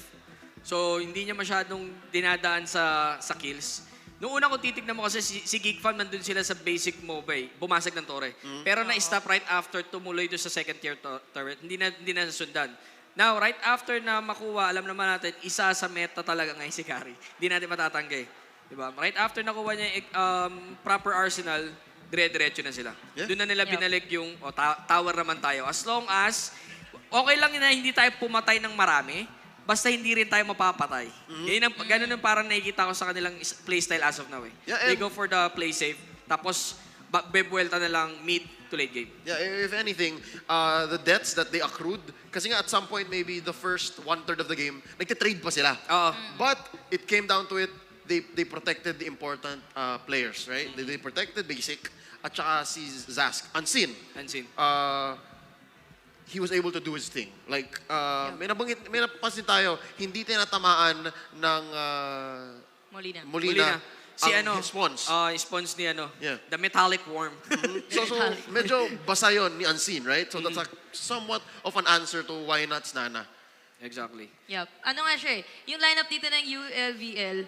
So, hindi niya masyadong dinadaan sa kills. Noong una kung titignan mo kasi si Geek Fam, nandun sila sa basic mobile, bumasag ng tore. Pero na-stop right after tumuloy doon sa second tier turret, hindi na nasundan. Now, right after na makuha, alam naman natin, isa sa meta talaga ngayon si Kari. Hindi natin matatanggi. Diba? Right after nakuha niya yung proper arsenal, dire-diretso na sila. Doon na nila binalik yung tower naman tayo. As long as, okay lang na hindi tayo pumatay ng marami, basta hindi rin tayo mapapatay. Ganun yung parang nakikita ko sa kanilang playstyle as of now. They go for the play safe, tapos bebuelta na lang mid to late game. Yeah, if anything, the deaths that they accrued, kasi nga at some point, maybe the first 1/3 of the game, nagtitrade pa sila. But it came down to it, they protected the important players, right? They protected basic, at saka si Zask, unseen. He was able to do his thing. Like, may napansin tayo, hindi tinatamaan ng Molina. Si spawns. Spawns ni the metallic worm. So medyo basa yun ni Unseen, right? So that's somewhat of an answer to why not Nana. Exactly. Yep. Ano nga siya yung lineup dito ng ULVL,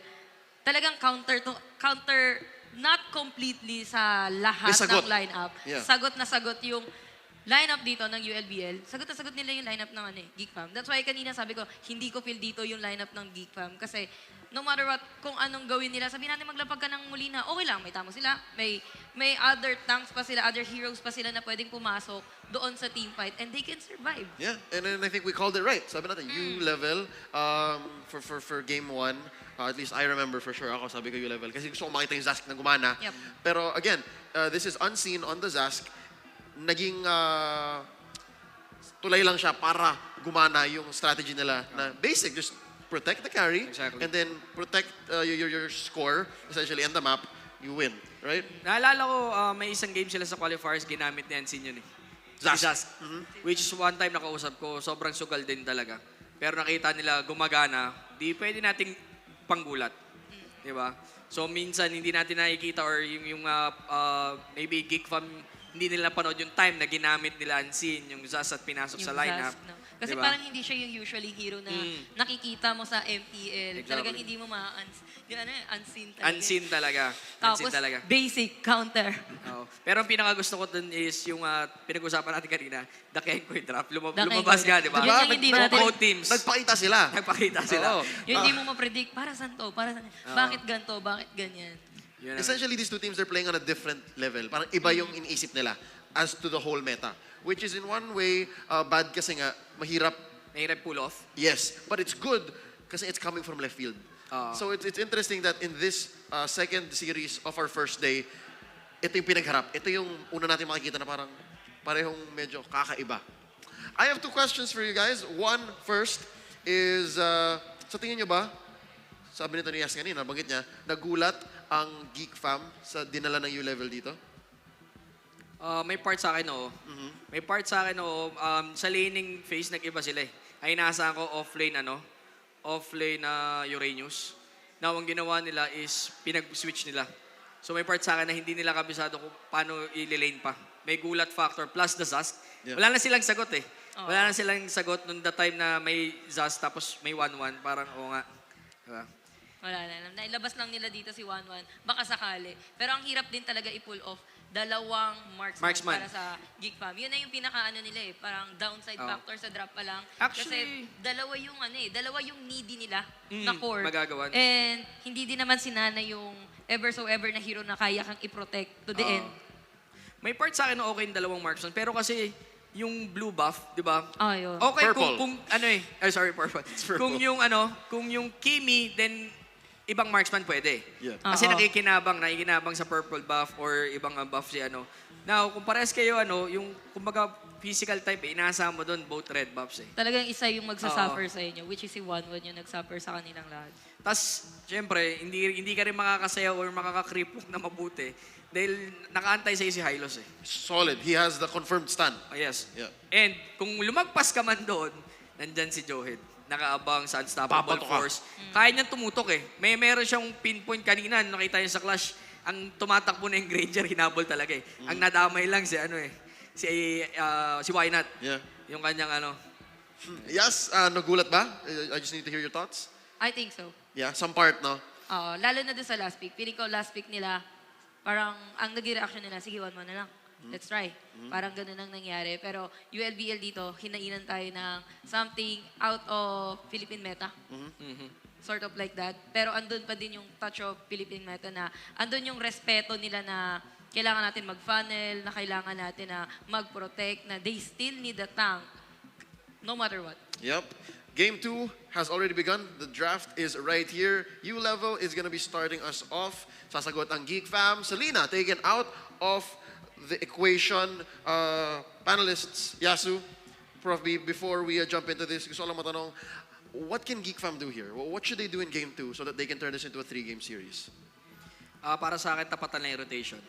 talagang counter not completely sa lahat ng lineup. Sagot na sagot yung lineup dito ng ULBL. Sagot na sagot nila yung lineup ng Geek Fam. That's why kanina sabi ko, hindi ko feel dito yung lineup ng Geek Fam. Kasi no matter what, kung anong gawin nila, sabihin natin maglapag ka ng Molina, okay lang, may tamo sila. May other tanks pa sila, other heroes pa sila na pwedeng pumasok doon sa team fight and they can survive. Yeah, and then I think we called it right. Sabi natin, U-level for game 1. At least I remember for sure ako, sabi ko U-level. Kasi gusto ko makita yung Zask na gumana. Pero again, this is Unseen on the Zask. Naging tulay lang siya para gumana yung strategy nila na basic, just protect the carry and then protect your score essentially and the map, you win, right? Naalala ko may isang game sila sa qualifiers, ginamit ni Unseen yun Zask. Which is one time nakausap ko, sobrang sugal din talaga. Pero nakita nila gumagana, di pwede nating panggulat. Di ba? So minsan hindi natin nakikita or yung maybe Geek Fam hindi nila napanood yung time na ginamit nila Unseen, yung Zaz at pinasok sa Yung lineup. Zaz, no? Kasi Diba? parang hindi siya yung usually hero na nakikita mo sa MPL. Exactly. Talagang hindi mo yung unseen talaga. Unseen talaga. Tapos, Unseen talaga. basic, counter. Oo. Pero ang pinakagusto ko dun is yung pinag-usapan natin kanina, the Kenkoy drop. The lumabas Kenkoy nga, drop. di ba? Yun yung hindi natin- Both teams. Nagpakita sila. Nagpakita sila. Oo. Yung hindi mo ma-predict, para saan to? Para saan? Bakit ganito? Bakit ganyan? Yun ang- Essentially, these two teams, they're playing on a different level. Parang iba yung iniisip nila as to the whole meta. Which is in one way, bad kasi nga, mahirap. Mahirap pull off. Yes, but it's good kasi it's coming from left field. So it's interesting that in this second series of our first day, ito yung pinagharap. Ito yung una natin makikita na parang parehong medyo kakaiba. I have two questions for you guys. One first is, sa tingin nyo ba, sabi nito ni Yas kanina, banggit niya, nagulat ang Geek Fam sa dinala ng U-level dito? May part sa akin, oo. May part sa akin, oo. Sa laning phase, nag-iba sila eh. Ay nasa ako offlane na Uranus. Now, ang ginawa nila is pinag-switch nila. So may part sa akin na hindi nila kabisado kung paano i-lane pa. May gulat factor plus the Zast. Yeah. Wala na silang sagot eh. Wala na silang sagot nung the time na may Zast tapos may 1-1. Parang, oo nga. Diba? Wala na. Nailabas lang nila dito si 1-1. Baka sakali. Pero ang hirap din talaga i-pull off dalawang marksman para sa Geek Fam. Yun na yung pinaka-ano nila eh. Parang downside factor sa drop pa lang. Actually, kasi dalawa yung needy nila na core. magagawan. And hindi din naman sinana yung ever so ever na hero na kaya kang i-protect to the end. May part sa akin na okay yung dalawang marksman. Pero kasi yung blue buff, di ba? Yun. Okay Purple. kung purple. purple. Kung yung Kimi, then ibang marksman pwede. Yeah. Kasi nakikinabang sa purple buff or ibang buff si ano. Now, kung pares kayo yung kumbaga physical type, inaasa mo doon both red buffs eh. Talagang isa yung magsasuffer sa inyo, which is si 1-1 yung nagsuffer sa kanilang lahat. Tapos, syempre, hindi ka rin makakasayaw or makakakripok na mabuti dahil nakaantay sa'yo si Hylos eh. Solid. He has the confirmed stun. Oh, yes. Yeah. And kung lumagpas ka man doon, nandyan si Johed. Nakaabang sa Unstoppable Papatok ka. Force. Kaya niyang tumutok eh. Meron siyang pinpoint kanina, nakita niyo sa Clash, ang tumatakbo na yung Granger, hinabol talaga eh. Ang nadamay lang si si Wynat. Yeah. Yung kanyang Yes, nagulat ba? I just need to hear your thoughts. I think so. Yeah, some part, no? Lalo na doon sa last pick. Feeling ko last pick nila, parang ang naging reaction nila, sige, 1-1 na lang. Let's try. Parang ganun ang nangyari. Pero ULBL dito, hinainan tayo ng something out of Philippine meta. Sort of like that. Pero andun pa din yung touch of Philippine meta na andun yung respeto nila na kailangan natin mag-funnel, na kailangan natin na mag-protect, na they still need the tank no matter what. Yep. Game 2 has already begun. The draft is right here. U-level is gonna be starting us off. Sasagot ang Geek Fam. Selena taken out of the equation. Panelists, Yasu, Prof B, before we jump into this, gusto ko lang matanong, what can Geek Fam do here? What should they do in Game 2 so that they can turn this into a 3-game series? para sa akin, tapatan na yung rotation.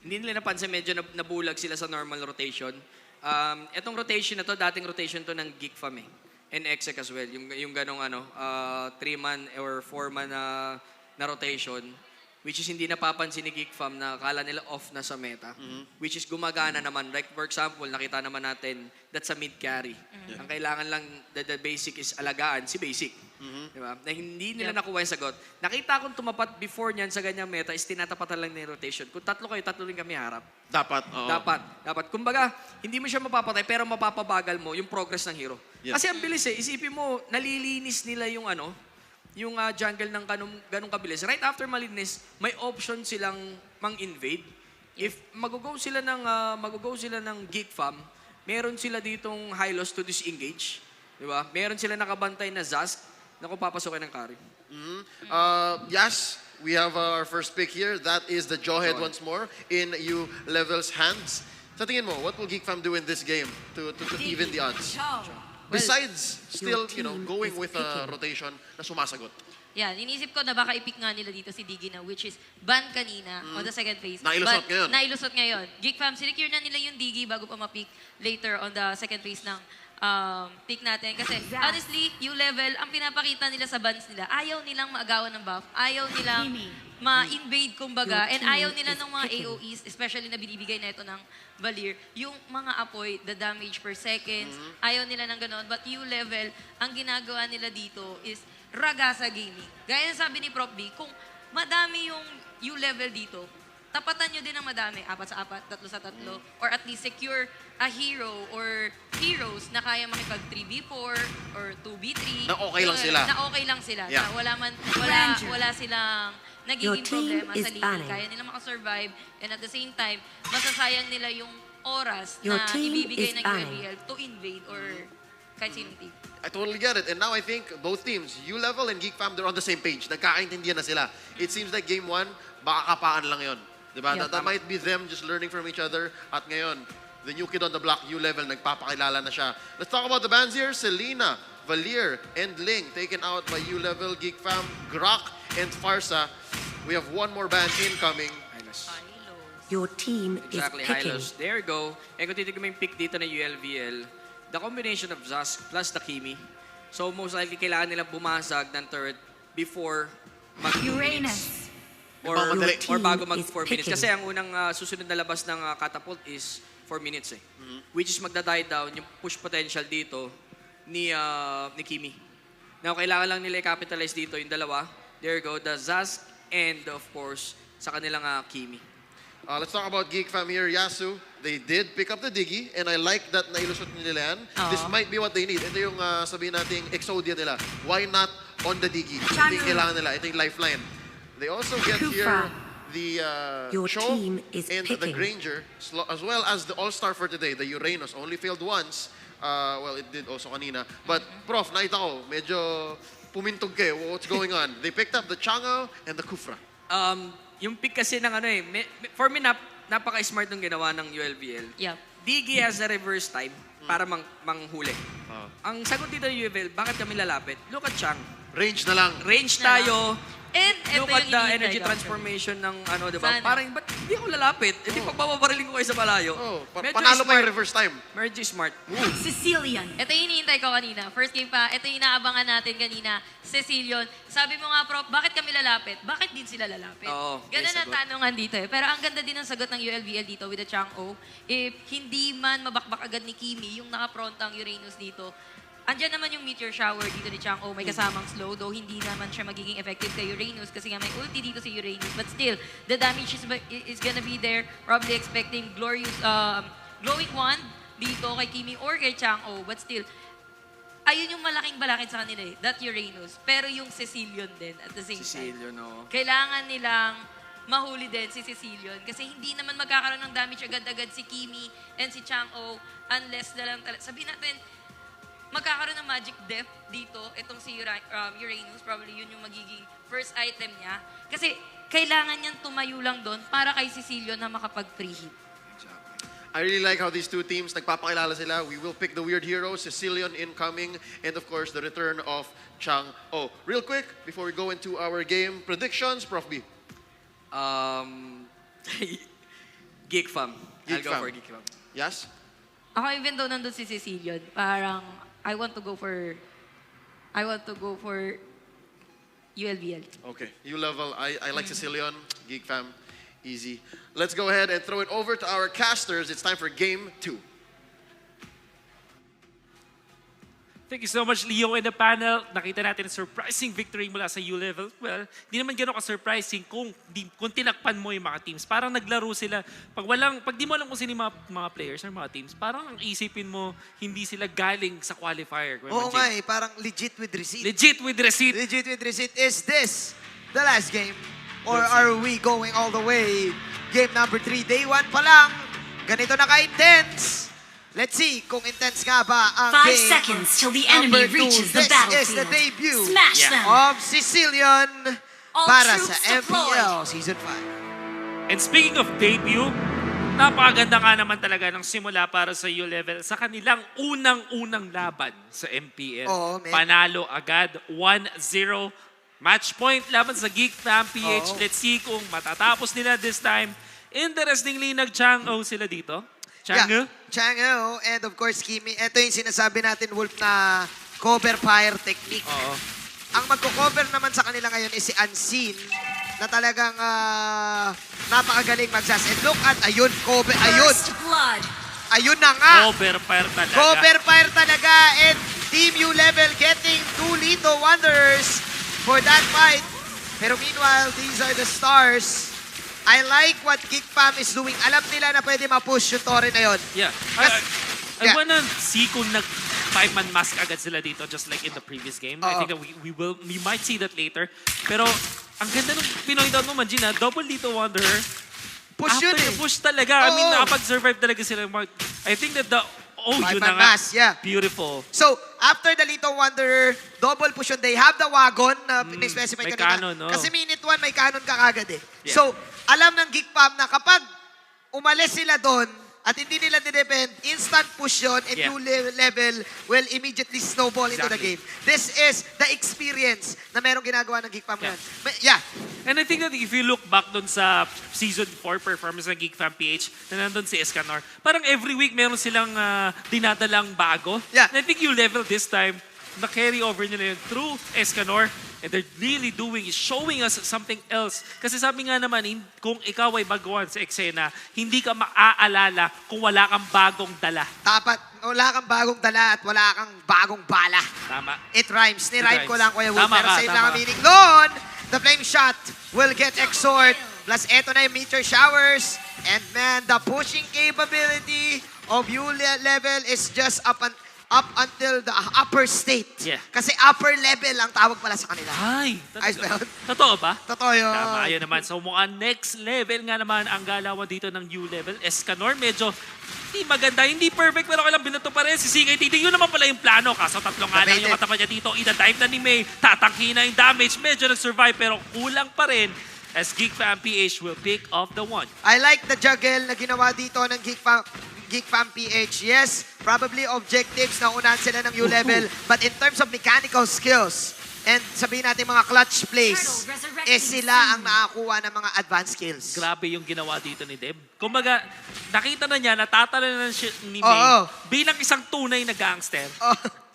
Hindi nila napansin, medyo nabulag sila sa normal rotation. Etong rotation na to, dating rotation to ng Geek Fam eh. And Exec as well. Yung ganong 3-man or 4-man na rotation. Which is hindi napapansin ni Geek Fam na akala nila off na sa meta. Which is gumagana naman. Like for example, nakita naman natin that's a mid carry. Ang kailangan lang, the basic is alagaan, si basic. Diba? Na hindi nila nakuha yung sagot. Nakita kong tumapat before niyan sa ganyang meta is tinatapatan lang ng rotation. Kung tatlo kayo, tatlo rin kami harap. Dapat. Dapat. Kumbaga, hindi mo siya mapapatay pero mapapabagal mo yung progress ng hero. Yeah. Kasi ang bilis eh. Isipin mo, nalilinis nila yung yung jungle ng ganong kabilis. Right after malinis, may option silang mang-invade. If mag-go sila ng Geek Fam, meron sila ditong high loss to disengage. Di ba? Meron sila nakabantay na Zask na kung papasokin ng carry. Yes, we have our first pick here. That is the Jawhead once more in U-Level's hands. Sa tingin mo, what will Geek Fam do in this game to even the odds? Besides still, going with a rotation na sumasagot. Yan, inisip ko na baka i-pick nga nila dito si Diggy na, which is ban kanina on the second phase. Nailusot ngayon. Nailusot ngayon. Geek Fam, sinecure na nila yung Diggy bago pa ma-pick later on the second phase ng pick natin. Kasi honestly, U-level, ang pinapakita nila sa bans nila, ayaw nilang maagawan ng buff, ayaw nilang ma-invade kumbaga, and ayaw nila ng mga AOEs, especially na binibigay na ito ng Valir, yung mga apoy, the damage per seconds, ayaw nila ng ganon. But U-level, ang ginagawa nila dito is ragasa gaming. Gaya ng sabi ni Prof B, kung madami yung U-level dito, tapatan nyo din ng madami, 4 sa 4, 3 sa 3, or at least secure a hero or heroes na kaya makipag 3v4 or 2v3. Na okay lang sila. Na okay lang sila. Yeah. Na wala silang Your nagiging team problema is sa lane. banning. Kaya nila makasurvive, and at the same time, masasayang nila yung oras Your na team ibibigay is ng banning. ULBL to invade or kahit sinong team. I totally get it. And now I think both teams, U-Level and Geek Fam, they're on the same page. Nagkakaintindihan na sila. It seems like game 1, baka kapaan lang yon. Diba? Yeah. That might be them just learning from each other. At ngayon, the new kid on the block, U-Level, nagpapakilala na siya. Let's talk about the bans here. Selena, Valir, and Ling taken out by U-Level, Geek Fam, Grok, and Farsa. We have one more ban incoming. Your team is Exactly, picking. Hylos. There you go. And kung titignan mo yung pick dito ng ULVL, the combination of Zask plus the Kimi. So most likely kailangan nilang bumasag ng turret before Uranus. or Your bago team mag is 4 minutes. picking. Kasi ang unang susunod na labas ng catapult is 4 minutes eh. Which is magda-die down yung push potential dito ni Kimi. Now, kailangan lang nila i-capitalize dito yung dalawa. There you go, the Zask and of course sa kanilang Kimi. Let's talk about Geek Fam here. Yasu, they did pick up the Diggy, and I like that nailusot nila yan. This might be what they need. Ito yung sabihin nating Exodia nila. Why not on the Diggy? Ito yung kailangan nila. Ito yung lifeline. They also get here the Your Cho team is and the picking. Granger, as well as the All-Star for today, the Uranus. Only failed once. Well, it did also kanina. But, Prof, nakita ko, medyo pumintog kayo. What's going on? They picked up the Chang'o and the Kufra. Yung pick kasi ng for me, napaka-smart nung ginawa ng ULVL. Yep. Diggy has a reverse time para manghuli. Ang sagot dito ng ULVL, bakit kami lalapit? Look at Chang. Range na lang. Range tayo. And ito Look at yung the hinihintay energy ko. transformation ng di ba? Sana. Parang, ba't hindi ako lalapit? Eh di pagbababariling ko kayo sa malayo. Panalo pa yung reverse time. Medyo smart. Sicilian. Ito yung hinihintay ko kanina. First game pa, ito yung inaabangan natin kanina. Cecilion. Sabi mo nga, Prof, bakit kami lalapit? Bakit din sila lalapit? Oo, Ganun may ang tanungan dito eh. Pero ang ganda din ng sagot ng ULBL dito with the Chang'o. If hindi man mabakbak agad ni Kimi, yung nakaprontang Uranus dito, andyan naman yung meteor shower dito ni Chang'o, may kasamang slow, though hindi naman siya magiging effective kay Uranus kasi nga may ulti dito si Uranus. But still, the damage is gonna be there. Probably expecting glorious, glowing wand dito kay Kimi or kay Chang'o. But still, ayun yung malaking balakid sa kanila eh, that Uranus. Pero yung Cecilion din at the same time. Kailangan nilang mahuli din si Cecilion kasi hindi naman magkakaroon ng damage agad-agad si Kimi and si Chang'o unless na lang talaga. Sabihin natin, magkakaroon ng magic death dito, itong si Uranus, probably yun yung magiging first item niya. Kasi kailangan niyang tumayo lang doon para kay Cecilion na makapag-free hit. I really like how these two teams, nagpapakilala sila. We will pick the weird hero, Sicilian incoming, and of course, the return of Chang'o. Real quick, before we go into our game, predictions, Prof B. Geek Fam. I'll Geek go Fam. for Geek Fam. Yes? Ako even though nandun si Cecilion, parang I want to go for ULBL. Okay, U-Level, I like Sicilian, Geek Fam, easy. Let's go ahead and throw it over to our casters. It's time for game 2. Thank you so much, Leo, and the panel. Nakita natin surprising victory mula sa U-Level. Well, di naman gano'n ka-surprising kung tinakpan mo yung mga teams. Parang naglaro sila. Pag di mo alam kung sino yung mga players or mga teams, parang ang isipin mo, hindi sila galing sa qualifier. Oo nga eh, parang legit with receipt. Legit with receipt. Legit with receipt. Is this the last game? Or are we going all the way? Game number 3, day 1 pa lang. Ganito na ka-intense. Let's see kung intense nga ba ang 5 game. seconds till the enemy Number 2, reaches the this battlefield. is the debut Smash them. of Sicilian All para troops sa deployed. MPL Season 5. And speaking of debut, napakaganda nga naman talaga ng simula para sa U-Level sa kanilang unang-unang laban sa MPL. Oo, man. Panalo agad, 1-0. Match point laban sa Geek Mpl-Ph. Oo. Let's see kung matatapos nila this time. Interestingly, nag-Chang'o sila dito. Chang'e? Chang'e, and of course, Kimi. Ito yung sinasabi natin, Wolf, na cover fire technique. Oo. Ang magko-cover naman sa kanila ngayon is si Unseen, na talagang napakagaling magsas. And look at, ayun, cover, ayun. Ayun na nga. Cover fire talaga. Cover fire talaga. And Team U Level getting 2 Lito Wanderers for that fight. Pero meanwhile, these are the stars. I like what Geekfam is doing. Alam nila na pwede ma-push yung Torre na yun. Yeah. I wanna see kung nag 5-man mask agad sila dito just like in the previous game. I think that we might see that later. Pero ang ganda nung pinoint out mo, Manjin, double Lito Wanderer. Push yun eh. Push talaga. I mean, nakapag-survive talaga sila. I think that yun na 5-man nga. mask, yeah. Beautiful. So, after the Lito Wanderer, double push yun. They have the wagon na specify may kanina. cannon, no? Kasi minute 1, may cannon ka kagad eh. Yeah. So, alam ng Geekfam na kapag umalis sila doon at hindi nila dinepend, instant push yun and Yeah. new level will immediately snowball into the game. This is the experience na merong ginagawa ng Geekfam ngayon. Yeah. And I think that if you look back dun sa Season 4 performance ng Mpl-Ph na nandun si Escanor, parang every week meron silang dinadalang bago. Yeah. And I think you level this time, na-carry over nila yun through Escanor. And they're really showing us something else. Kasi sabi nga naman, kung ikaw ay baguhan sa eksena, hindi ka maaalala kung wala kang bagong dala. Dapat, wala kang bagong dala at wala kang bagong bala. Tama. It rhymes. Ni-rhyme ko lang, Kuya Wolf. Tama Pero ka, same lang ang tama. meaning doon. The flame shot will get exhort. Plus, eto na yung meteor showers. And man, the pushing capability of U level is just up until the upper state. Yeah. Kasi upper level ang tawag pala sa kanila. Ay, Ayos ba yun? totoo ba? Totoo yun. Tama, yun naman. So mukhang next level nga naman ang galawan dito ng U-level. Escanor, medyo hindi maganda, hindi perfect, pero kailang binato pa rin si CKTD. Yun naman pala yung plano. Kaso tatlong nga lang yung katapat niya dito. Ida-dive na ni May, tatangki na yung damage. Medyo nag-survive, pero kulang pa rin as Mpl-Ph will pick off the one. I like the juggle na ginawa dito ng Mpl-Ph. Yes, probably objectives na unahan sila ng U-level. But in terms of mechanical skills, and sabihin natin mga clutch plays, sila ang nakakuha ng mga advanced skills. Grabe yung ginawa dito ni Deb. Kumbaga, nakita na niya, natatalo na siya ni May bilang isang tunay na gangster.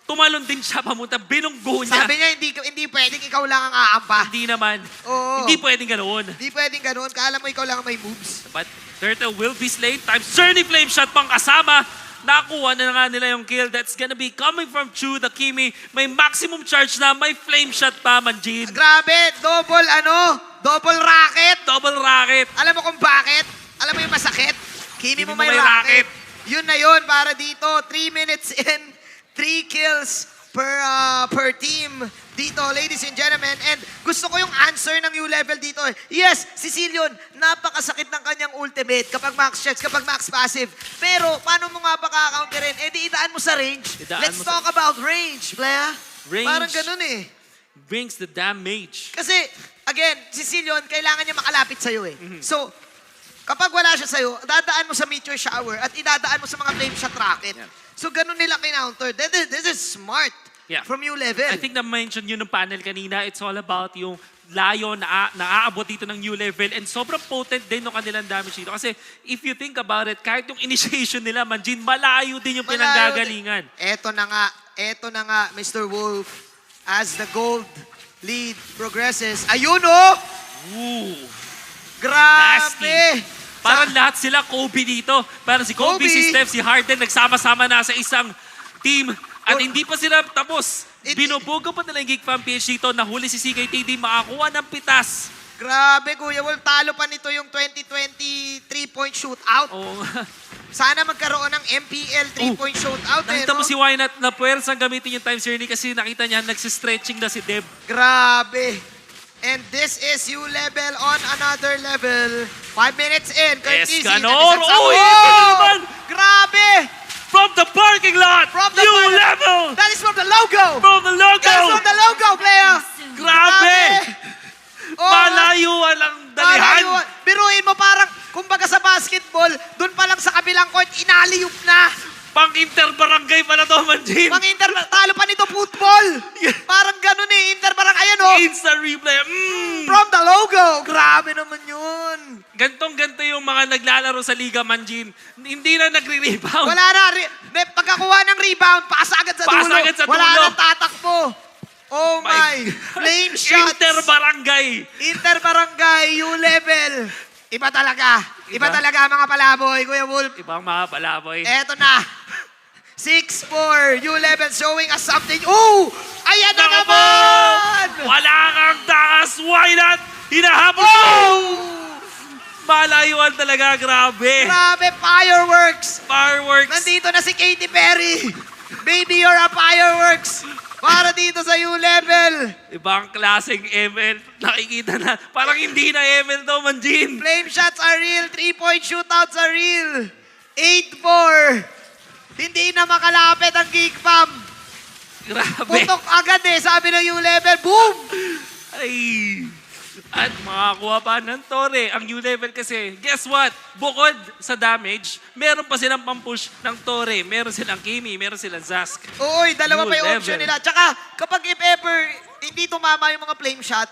Tumalon din siya pamunta, binunggo niya. Sabi niya, hindi pwedeng ikaw lang ang aampa. Hindi naman. Oo. Hindi pwedeng ganoon. Hindi pwedeng ganoon. Kala mo ikaw lang ang may moves. But Turtle will be slain times Journey Flame Shot pang kasama. Nakuha na nga nila yung kill. That's gonna be coming from Chu, the Kimi. May maximum charge na, may flame shot pa, Manjin. Grabe, double racket. Double racket. Alam mo kung bakit? Alam mo yung masakit? Kimi mo may racket. Yun na yun para dito. 3 minutes in, 3 kills per team dito, ladies and gentlemen. And gusto ko yung answer ng U-level dito. Yes, si Cecilion, napakasakit ng kanyang ultimate kapag max checks, kapag max passive. Pero paano mo nga ba kaka-counterin? Eh di idaan mo sa range. Let's talk about range, playa. Range Parang ganun eh. brings the damage. Kasi, again, si Cecilion, kailangan niya makalapit sa'yo eh. So, kapag wala siya sa'yo, dadaan mo sa meteor shower at idadaan mo sa mga flame shot rocket. So, ganun nila kinounter. This is smart. From U-level. I think na-mention yun ng panel kanina, it's all about yung layo na naaabot dito ng U-level and sobrang potent din ng kanilang damage dito. Kasi if you think about it, kahit yung initiation nila, Manjin, malayo din yung pinanggagalingan. Eto na nga, Mr. Wolf, as the gold lead progresses. Ayun oh! Ooh. Grabe! Parang lahat sila Kobe dito. Parang si Kobe, si Steph, si Harden, nagsama-sama na sa isang team. At hindi pa sila tapos. Binubugo pa nila yung Mpl-Ph dito. Nahuli si CKTD, makakuha ng pitas. Grabe, Kuya Wolf. Talo pa nito yung 2020 3-point shootout. Oo. Sana magkaroon ng MPL 3-point shootout. Nakita mo si Wynat na puwersang gamitin yung time journey kasi nakita niya nagsistretching na si Deb. Grabe. And this is U-level on another level. 5 minutes in. Escanor! Uy! Ito naman! Grabe! From the parking lot! From the U-level! That is from the logo! From the logo! That is from the logo, player! Grabe! Malayuan ang dalihan! Biruin mo parang, kumbaga sa basketball, dun pa lang sa kabilang court, inaliyup na. Pang-inter-barangay pala to, Manjin. Talo pa nito football. Parang ganun eh, inter-barangay, ayan oh. Instant replay. From the logo. Grabe naman yun. Gantong-ganto yung mga naglalaro sa Liga Manjin. Hindi na nagre-rebound. Wala na. Pagkakuha ng rebound, pasa agad sa Pasa dulo. agad sa Wala dulo. nang tatakbo. Oh my. Flame shots. Inter-barangay. Inter-barangay, U-level. Iba talaga. Iba talaga mga palaboy, Kuya Wolf. Ibang mga palaboy. Eto na. 6-4. U-level showing us something. Oh! Ayan na naman! Wala kang takas. Why not? Hinahabol mo! Malayuan talaga. Grabe. Grabe, fireworks. Fireworks. Nandito na si Katy Perry. Baby, you're a fireworks. Para dito sa U-level. Ibang klaseng ML. Nakikita na. Parang hindi na ML to, Manjin. Flame shots are real. 3-point shootouts are real. 8-4. Hindi na makalapit ang Geek Fam. Grabe. Putok agad sabi ng U-level. Boom! Ay. At makakuha pa ng Torre. Ang U-level kasi, guess what? Bukod sa damage, meron pa silang pampush ng Torre. Meron silang Kimi, meron silang Zask. Oy, dalawa pa yung U-level. option nila. Tsaka, kapag if ever hindi tumama yung mga flame shot,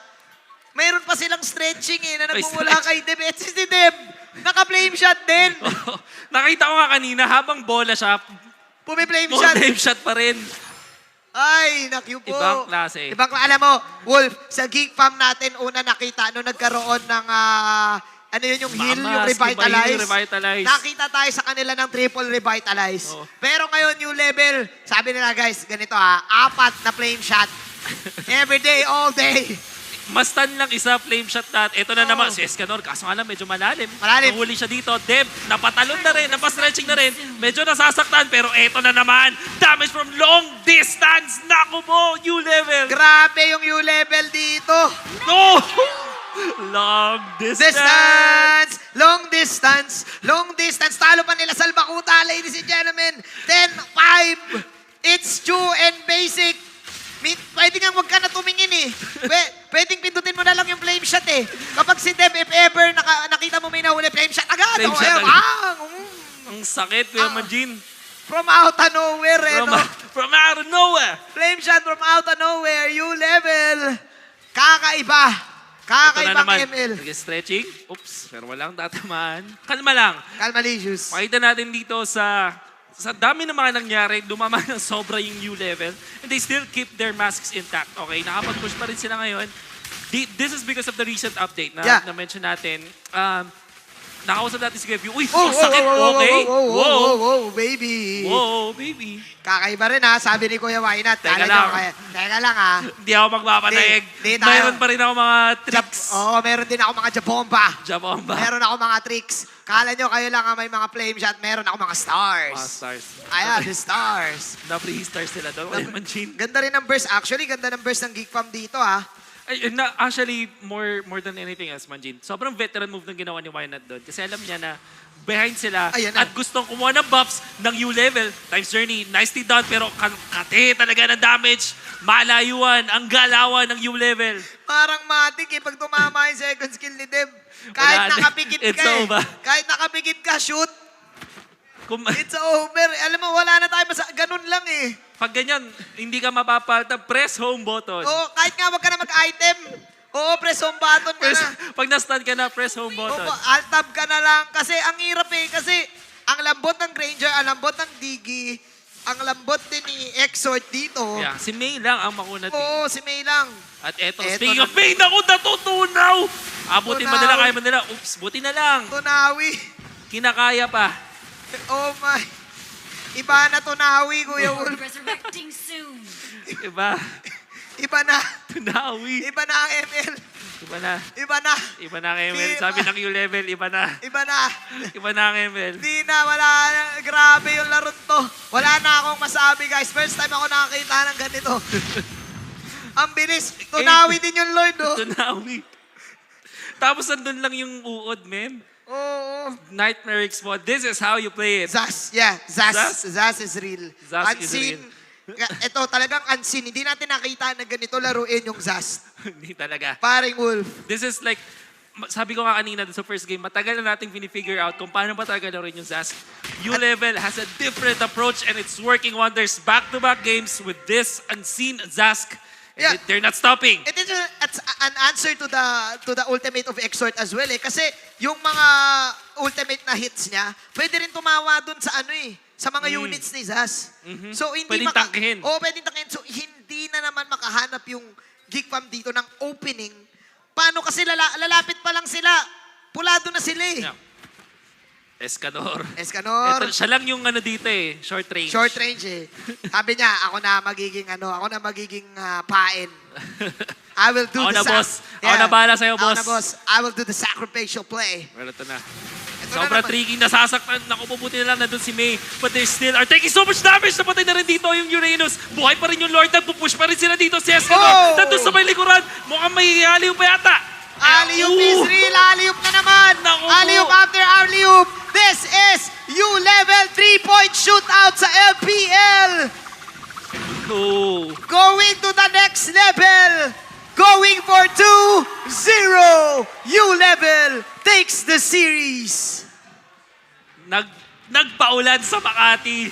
mayroon pa silang stretching na nagmumula kay Deb. Et si Deb, naka-flame shot din. Nakita ko nga kanina, habang bola siya, Pumi-flame shot. flame shot pa rin. Ay, nakyu po. Ibang klase. Alam mo, Wolf, sa Geek Fam natin, una nakita, nung nagkaroon ng, ano yun yung heal, yung revitalize. Revitalize. Nakita tayo sa kanila ng triple revitalize. Oo. Pero ngayon, new level, sabi nila guys, ganito 4 na flame shot. Every day, all day. Mas tan lang isa, flame shot na. Ito na naman, si Escanor. Kaso nga lang, medyo malalim. Malalim. Nahuli siya dito. Deb, napatalon na rin, napastretching na rin. Medyo nasasaktan, pero ito na naman. Damage from long distance. Naku po, U-level. Grabe yung U-level dito. No! Long distance. Distance! Long distance! Long distance! Talo pa nila Salbakuta, ladies and gentlemen. 10-5. It's true and basic. Pwede nga huwag ka na tumingin Pwedeng pindutin mo na lang yung flame shot Kapag si Deb, if ever nakita mo may nahuli, flame shot agad. Flame shot agad. Ang sakit, Kuya Manjin. From out of nowhere, From out of nowhere. Flame shot from out of nowhere. U-level. Kakaiba. Ito na Kakaibang naman. ML. Sige, stretching. Oops, pero walang tatamaan. Kalma lang. Calmalicious. Makita natin dito sa dami ng mga nangyari, dumama ng sobra yung U-level, and they still keep their masks intact. Okay, nakapag-push pa rin sila ngayon. This is because of the recent update na na-mention natin. Nakausap natin si Gabe. Uy, sakit. Okay. Whoa, baby. Whoa, baby. Kakaiba rin sabi ni Kuya Wainat. Teka lang. Teka lang Hindi ako magpapatayag. Di tayo. Mayroon pa rin ako mga tricks. Meron din ako mga jabomba. Jabomba. Meron ako mga tricks. Kala nyo kayo lang may mga flame shot. Meron ako mga stars. Mga stars. Ayan, the stars. Na-free stars sila doon. Kuya Manjin. Ganda rin ng burst. Actually, ganda ng burst ng Geek Fam dito Actually, more than anything else, Manjin, sobrang veteran move ng ginawa ni Wynat doon. Kasi alam niya na behind sila at gustong kumuha ng buffs ng U-level. Times Journey, nicely done, pero kate talaga ng damage. Malayuan, ang galawan ng U-level. Parang matik pag tumama yung second skill ni Deb. Kahit nakapikit It's ka over. Kahit nakapikit ka, shoot. It's over. Alam mo, wala na tayo. Ganun lang Pag ganyan, hindi ka mapapalta, press home button. Oo, kahit nga wag ka na mag-item. Oo, press home button ka na. Pag na-stun ka na, press home button. Oo, alt-tab ka na lang. Kasi ang hirap Kasi ang lambot ng Granger, ang lambot ng Diggy, ang lambot din ni Exort dito. Yeah, si May lang ang makuna dito. Oo, si May lang. At eto, speaking of May, naku, natutunaw! Abutin mo nila, kaya mo nila. Oops, buti na lang. Tunawi. Kinakaya pa. Oh my. Iba na Tunawi, Kuya Wolf. Resurrecting soon. Iba. Iba na. Tunawi. Iba na ang ML. Iba na. Iba na. Iba na ang ML. Sabi ng U-level, iba na. Iba na. Iba na ang ML. Di na, wala na. Grabe yung laro to. Wala na akong masabi, guys. First time ako nakakita ng ganito. Ang bilis. Tunawi din yung Lord, Tunawi. Tapos nandun lang yung uod, men. Oo. Nightmare Expo. This is how you play it. Zas, yeah. Zas is real. Zas is unseen. real. Ito talagang unseen. Hindi natin nakita na ganito laruin yung Zas. Hindi talaga. Paring Wolf. This is like, sabi ko nga kanina sa first game, matagal na nating pinifigure out kung paano ba talaga laruin yung Zas. U-level has a different approach and it's working wonders. Back-to-back games with this unseen Zask. Yeah. They're not stopping. It is an answer to the ultimate of Exhort as well eh. Kasi yung mga ultimate na hits niya, pwede rin tumawa dun sa ano eh, sa mga units ni Zaz. So hindi Pwedeng tangkihin. pwedeng tangkihin. So hindi na naman makahanap yung Geek Fam dito ng opening. Paano kasi lalapit pa lang sila. Pulado na sila eh. Yeah. Escanor. Escanor. Ito, siya lang yung ano dito eh, short range. Short range eh. Sabi niya, ako na magiging pain. I will do Ako the na, boss. Ako na bahala sa'yo, Ako na, boss. boss. I will do the sacrificial play. Well, ito na. Ito Sobrang na naman. tricky, nasasaktan. Naku, puputi na lang nandun si May. But they still are taking so much damage. Napatay na rin dito yung Uranus. Buhay pa rin yung Lord. Nagpupush pa rin sila dito. Si Escanor, Oh! nandun sa may likuran. Mukhang may haliw pa yata. Alley-oop is real. Alley-oop na naman. Naku po. Alley-oop after alley-oop. This is U-Level 3-point shootout sa LPL. Oh. Going to the next level. Going for 2-0. U-Level takes the series. Nagpaulan sa Makati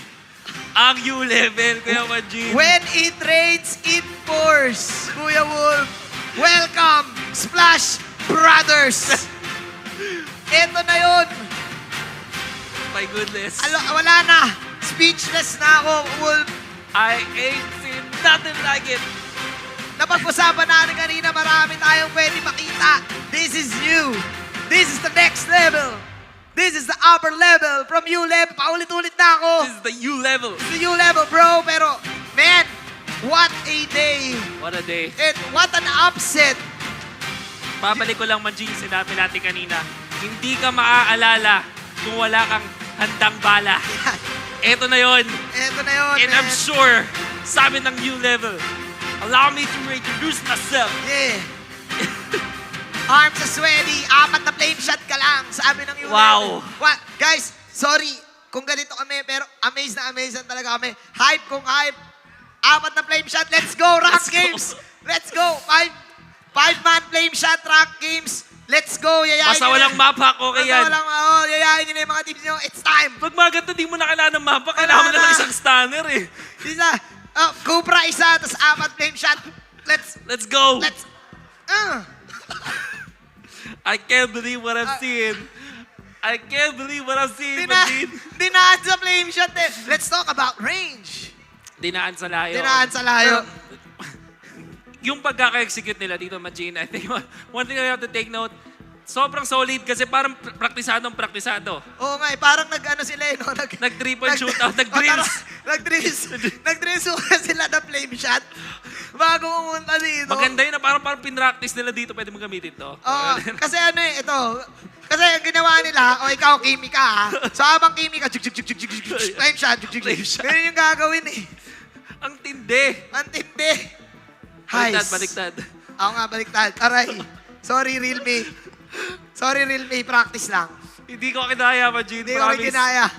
ang U-Level, Kuya Manjin. When it rains, it pours. Kuya Wolf, welcome, Splash Brothers. Ito na yun. My goodness. Wala na. Speechless na ako, Wolf. I ain't seen nothing like it. Napag-usapan natin kanina, marami tayong pwede makita. This is new. This is the next level. This is the upper level from U-Level. Paulit-ulit na ako. This is the U-Level. The U-Level, bro. Pero, man, what a day. What a day. And what an upset. Babalik ko lang, Manjin, sinabi natin kanina. Hindi ka maaalala kung wala kang handang bala. Eto na yon. Ito na yun, And I'm man. sure, sabi ng U-Level, allow me to introduce myself. Yeah. Arms are sweaty. 4 na flame shot ka lang. Sabi ng U-Level. Wow. What? Guys, sorry kung ganito kami, pero amazed na talaga kami. Hype kung hype. 4 na flame shot. Let's go, rank Let's go. games. Let's go. 5-man flame shot, rank games. Let's go. Yayain Basta nyo walang na. map hack, okay yan. Basta walang, yayain nyo na yung mga teams nyo. It's time. Pag mga ganito, di mo na kailangan ng mapa. Kailangan mo na ng isang stunner eh. Isa. Cobra isa, tapos 4 flame shot. Let's go. Let's. I can't believe what I'm seeing. I can't believe what I'm seeing, Manjin. Dinaan sa flame shot eh. Let's talk about range. Dinaan sa layo. Dinaan sa layo. Yung pagkaka-execute nila dito, Manjin, I think one thing I have to take note, sobrang solid kasi parang praktisado. Oo nga eh, parang nag-ano sila eh, no? Nag-3-point shootout, nag-drills. Nag-drills muna sila na flame shot bago pumunta dito. Maganda yun na parang pinractice nila dito, pwede mo gamitin to. Oo, kasi ano eh, ito. Kasi ang ginawa nila, ikaw, Kimi ka ha. So habang Kimi ka, flame shot, ganyan yung gagawin eh. Ang tindi. Ang tindi. Baliktad. Ako nga, baliktad. Aray. Sorry, real me. Practice lang. Hindi ko kinaya, Manjin. Hindi ko rin kinaya.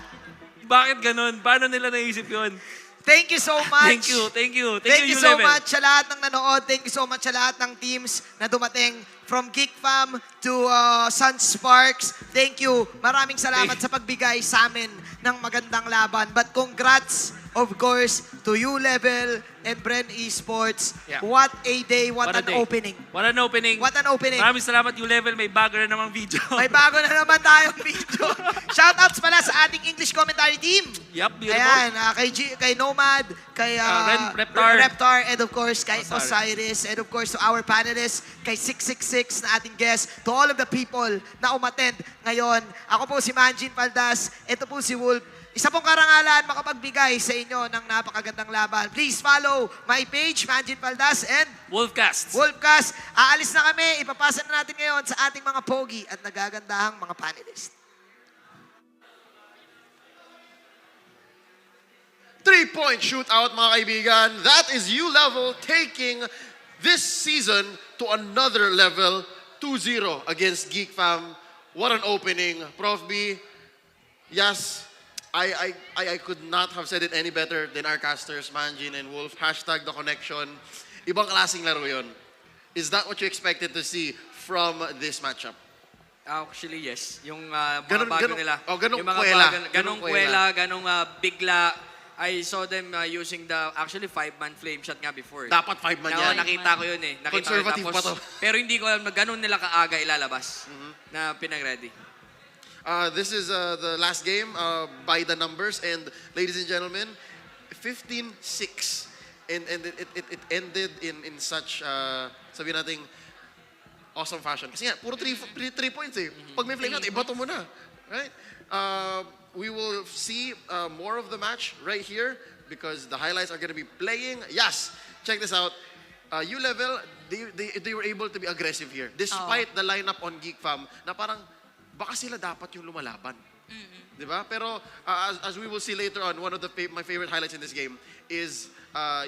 Bakit ganun? Paano nila naisip yun? Thank you so much. Thank you. Thank you so U-Level. much sa lahat ng nanood. Thank you so much sa lahat ng teams na dumating from Geek Fam to Sun Sparks. Thank you. Maraming salamat sa pagbigay sa amin ng magandang laban. But congrats, of course, to U-Level and Bren Esports. Yeah. What a day. What an day. opening. What an opening. What an opening. Maraming salamat, U-Level. May bago na namang video. May bago na naman tayong video. Shoutouts pala sa ating English commentary team. Yup, beautiful. Ayan, kay Nomad, kay Reptar. and of course kay Osiris, and of course to our panelists, kay 666 na ating guest, to all of the people na umattend ngayon. Ako po si Manjin Paldas, ito po si Wolf. Isa pong karangalan makapagbigay sa inyo ng napakagandang laban. Please follow my page, Manjin Paldas, and Wolfcast. Aalis na kami, ipapasa na natin ngayon sa ating mga pogi at nagagandahang mga panelists. 3-point shootout, mga kaibigan. That is U-Level taking this season to another level, 2-0 against Geek Fam. What an opening. Prof B, yes, I could not have said it any better than our casters, Manjin and Wolf. Hashtag the connection. Ibang klaseng laro yun. Is that what you expected to see from this matchup? Actually, yes. Yung mga bago nila. Ganong yung mga kwela. ganong kwela, ganong bigla. I saw them using the actually 5-man flame shot nga before. Dapat 5-man yan. Nakita ko yun eh. Conservative pa to. Pero hindi ko alam na ganun nila kaaga ilalabas na pinag-ready. This is the last game by the numbers, and ladies and gentlemen, 15-6, and it ended in such sabihin nating awesome fashion. Kasi nga, puro 3 points eh. Pag may flame shot, ibato mo na. Right? We will see more of the match right here because the highlights are going to be playing. Yes, check this out. U-Level, they were able to be aggressive here despite the lineup on GeekFam na parang baka sila dapat yung lumalaban. Diba? Pero as we will see later on, one of my favorite highlights in this game is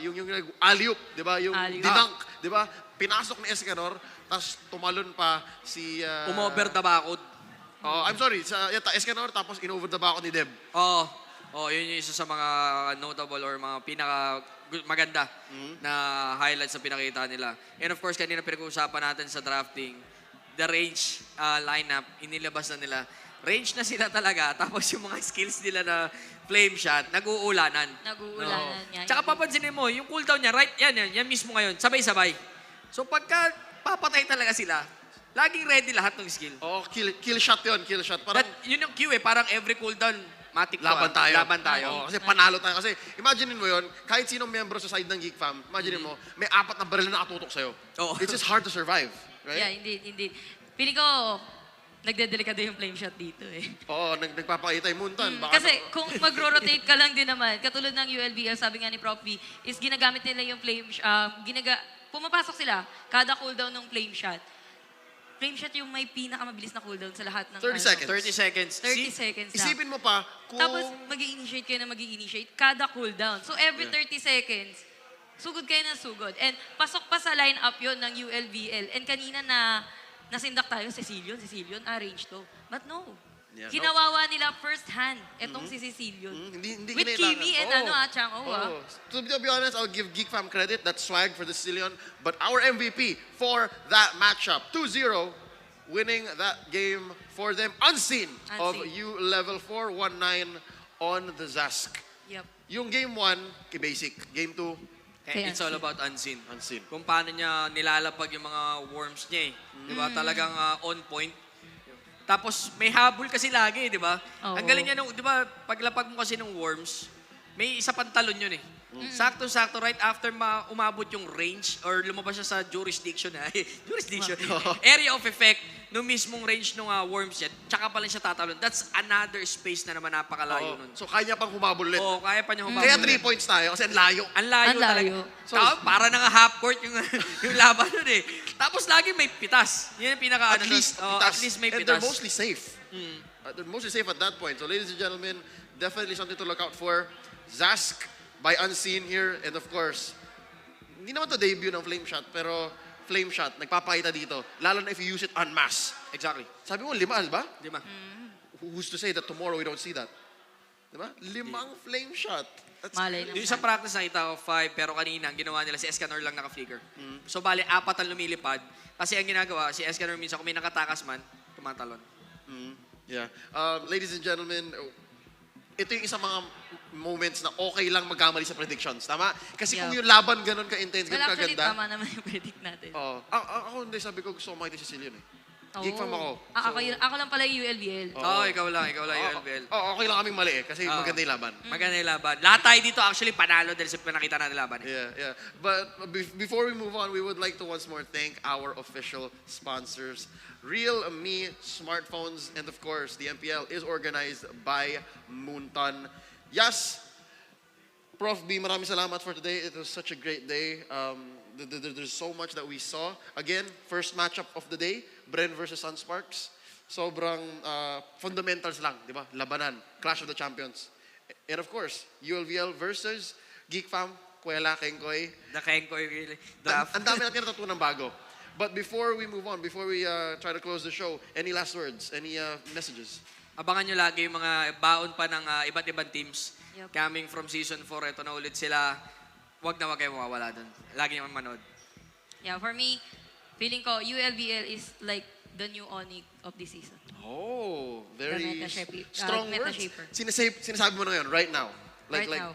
yung alley-oop, diba? Yung dinunk, diba? Pinasok ni Escanor, tapos tumalon pa si... Umover the bakod. I'm sorry, Escanor, tapos in-over the bakod ni Deb. Yun yung isa sa mga notable or mga maganda na highlights na pinakita nila. And of course, kanina pinag-uusapan natin sa drafting, the range lineup, inilabas na nila. Range na sila talaga, tapos yung mga skills nila na flame shot, nag-uulanan. Nag-uulanan. Tsaka papansinin mo, yung cooldown niya, right, yan mismo ngayon, sabay-sabay. So pagka papatay talaga sila, laging ready lahat ng skill. Kill shot yun, kill shot. Parang, yun yung cue parang every cooldown, matik laban tayo. Laban tayo. Kasi panalo tayo. Kasi imagine mo yun, kahit sinong membro sa side ng Geek Fam, imagine mo, may 4 na baril na nakatutok sa'yo. It's just hard to survive. Right? Yeah, indeed. Feeling ko, nagdedelikado yung flame shot dito eh. Nagpapakita yung muntan. Kasi kung magro-rotate ka lang din naman, katulad ng ULBL, sabi nga ni Prof V, is ginagamit nila yung flame pumapasok sila kada cooldown ng flame shot. Flame shot yung may pinakamabilis na cooldown sa lahat ng 30 seconds. 30 seconds lang. Isipin mo pa kung... Tapos mag-i-initiate kayo na mag-i-initiate kada cooldown. So every 30 seconds, sugod kayo ng sugod. And pasok pa sa line-up yon ng ULBL. And kanina nasindak tayo, Cecilion, range to. But no. Yeah, Kinawawa nila first hand etong si Cecilion. Hindi With Kimi and Chang O. To be honest, I'll give Geek Fam credit. That's swag for the Cecilion. But our MVP for that matchup, 2-0, winning that game for them, unseen. Of U-Level 4, 1-9 on the Zask. Yep. Yung game 1, kay Basic. Game 2, it's all about unseen. Unseen. Kung paano niya nilalapag yung mga worms niya eh. Di ba? Talagang on point. Tapos may habol kasi lagi, di ba? Ang galing niya di ba, paglapag mo kasi ng worms, may isa pantalon yun eh. Sakto-sakto, right after umabot yung range or lumabas siya sa jurisdiction, area of effect, no mismong range ng worms yan, tsaka pala siya tatalon. That's another space na naman napakalayo nun. So kaya pang humabol ulit. Kaya pa niya humabol. Kaya 3 points tayo kasi ang layo. Ang layo talaga. So, para nga half court yung laban nun eh. Tapos lagi may pitas. Yan yung pinaka At least may pitas. And they're mostly safe. They're mostly safe at that point. So ladies and gentlemen, definitely something to look out for. Zask by Unseen here. And of course, hindi naman to debut ng Flame Shot, pero Flame Shot, nagpapakita dito. Lalo na if you use it en masse. Exactly. Sabi mo, 5, ba? 5. Who's to say that tomorrow we don't see that? Diba? 5 Flame Shot. Malay naman. Yung sa practice nakita ko 5, pero kanina, ang ginawa nila, si Escanor lang naka-flicker. So, bali, 4 ang lumilipad. Kasi ang ginagawa, si Escanor minsan, kung may nakatakas man, tumatalon. Yeah. Ladies and gentlemen, ito yung isang mga moments na okay lang magkamali sa predictions. Tama? Kasi kung yung laban ganun ka-intense, ganun actually, kaganda. tama naman yung predict natin. Ako hindi, sabi ko gusto ko makita si Cecilion eh. Geek Fam ako. Ako lang pala yung ULBL. Ikaw lang ULBL. Okay lang kaming mali eh, kasi maganda yung laban. Maganda yung laban. Lahat tayo dito actually panalo dahil sa pinakita natin laban eh. Yeah. But before we move on, we would like to once more thank our official sponsors. Realme smartphones, and of course, the MPL is organized by Moonton. Yes, Prof B, maraming salamat for today. It was such a great day. There's so much that we saw. Again, first matchup of the day, Bren versus Sunsparks. Sobrang fundamentals lang, di ba? Labanan, Clash of the Champions. And of course, ULVL versus Geek Fam, Kuela, Kengkoy. The Kengkoy really. Draft. Ang dami natin natutunan bago. But before we move on, before we try to close the show, any last words, any messages? Abangan nyo lagi yung mga baon pa ng iba't ibang teams. Coming from Season 4, ito na ulit sila. Wag kayo mawawala dun. Lagi nyo manood. Yeah, for me, feeling ko, ULBL is like the new Onyx of the season. Oh, very The meta strong words. shaper. Sinasabi mo na ngayon, right now. Right now.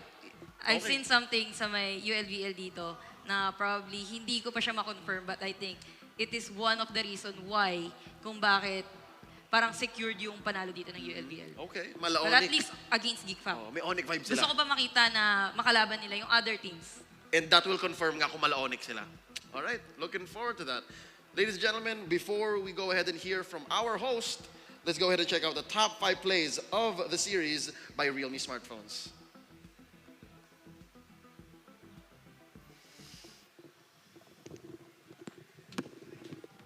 I've Okay. seen something sa may ULVL dito na probably hindi ko pa siya ma-confirm but I think it is one of the reason why kung bakit parang secured yung panalo dito ng ULVL. Okay, But at Malaonic. least against Geek Fam. Oh, may Onic vibes Gusto sila. ko ba makita na makalaban nila yung other teams? And that will confirm nga kung Malaonic sila. All right, looking forward to that. Ladies and gentlemen, before we go ahead and hear from our host, let's go ahead and check out the top 5 plays of the series by Realme smartphones.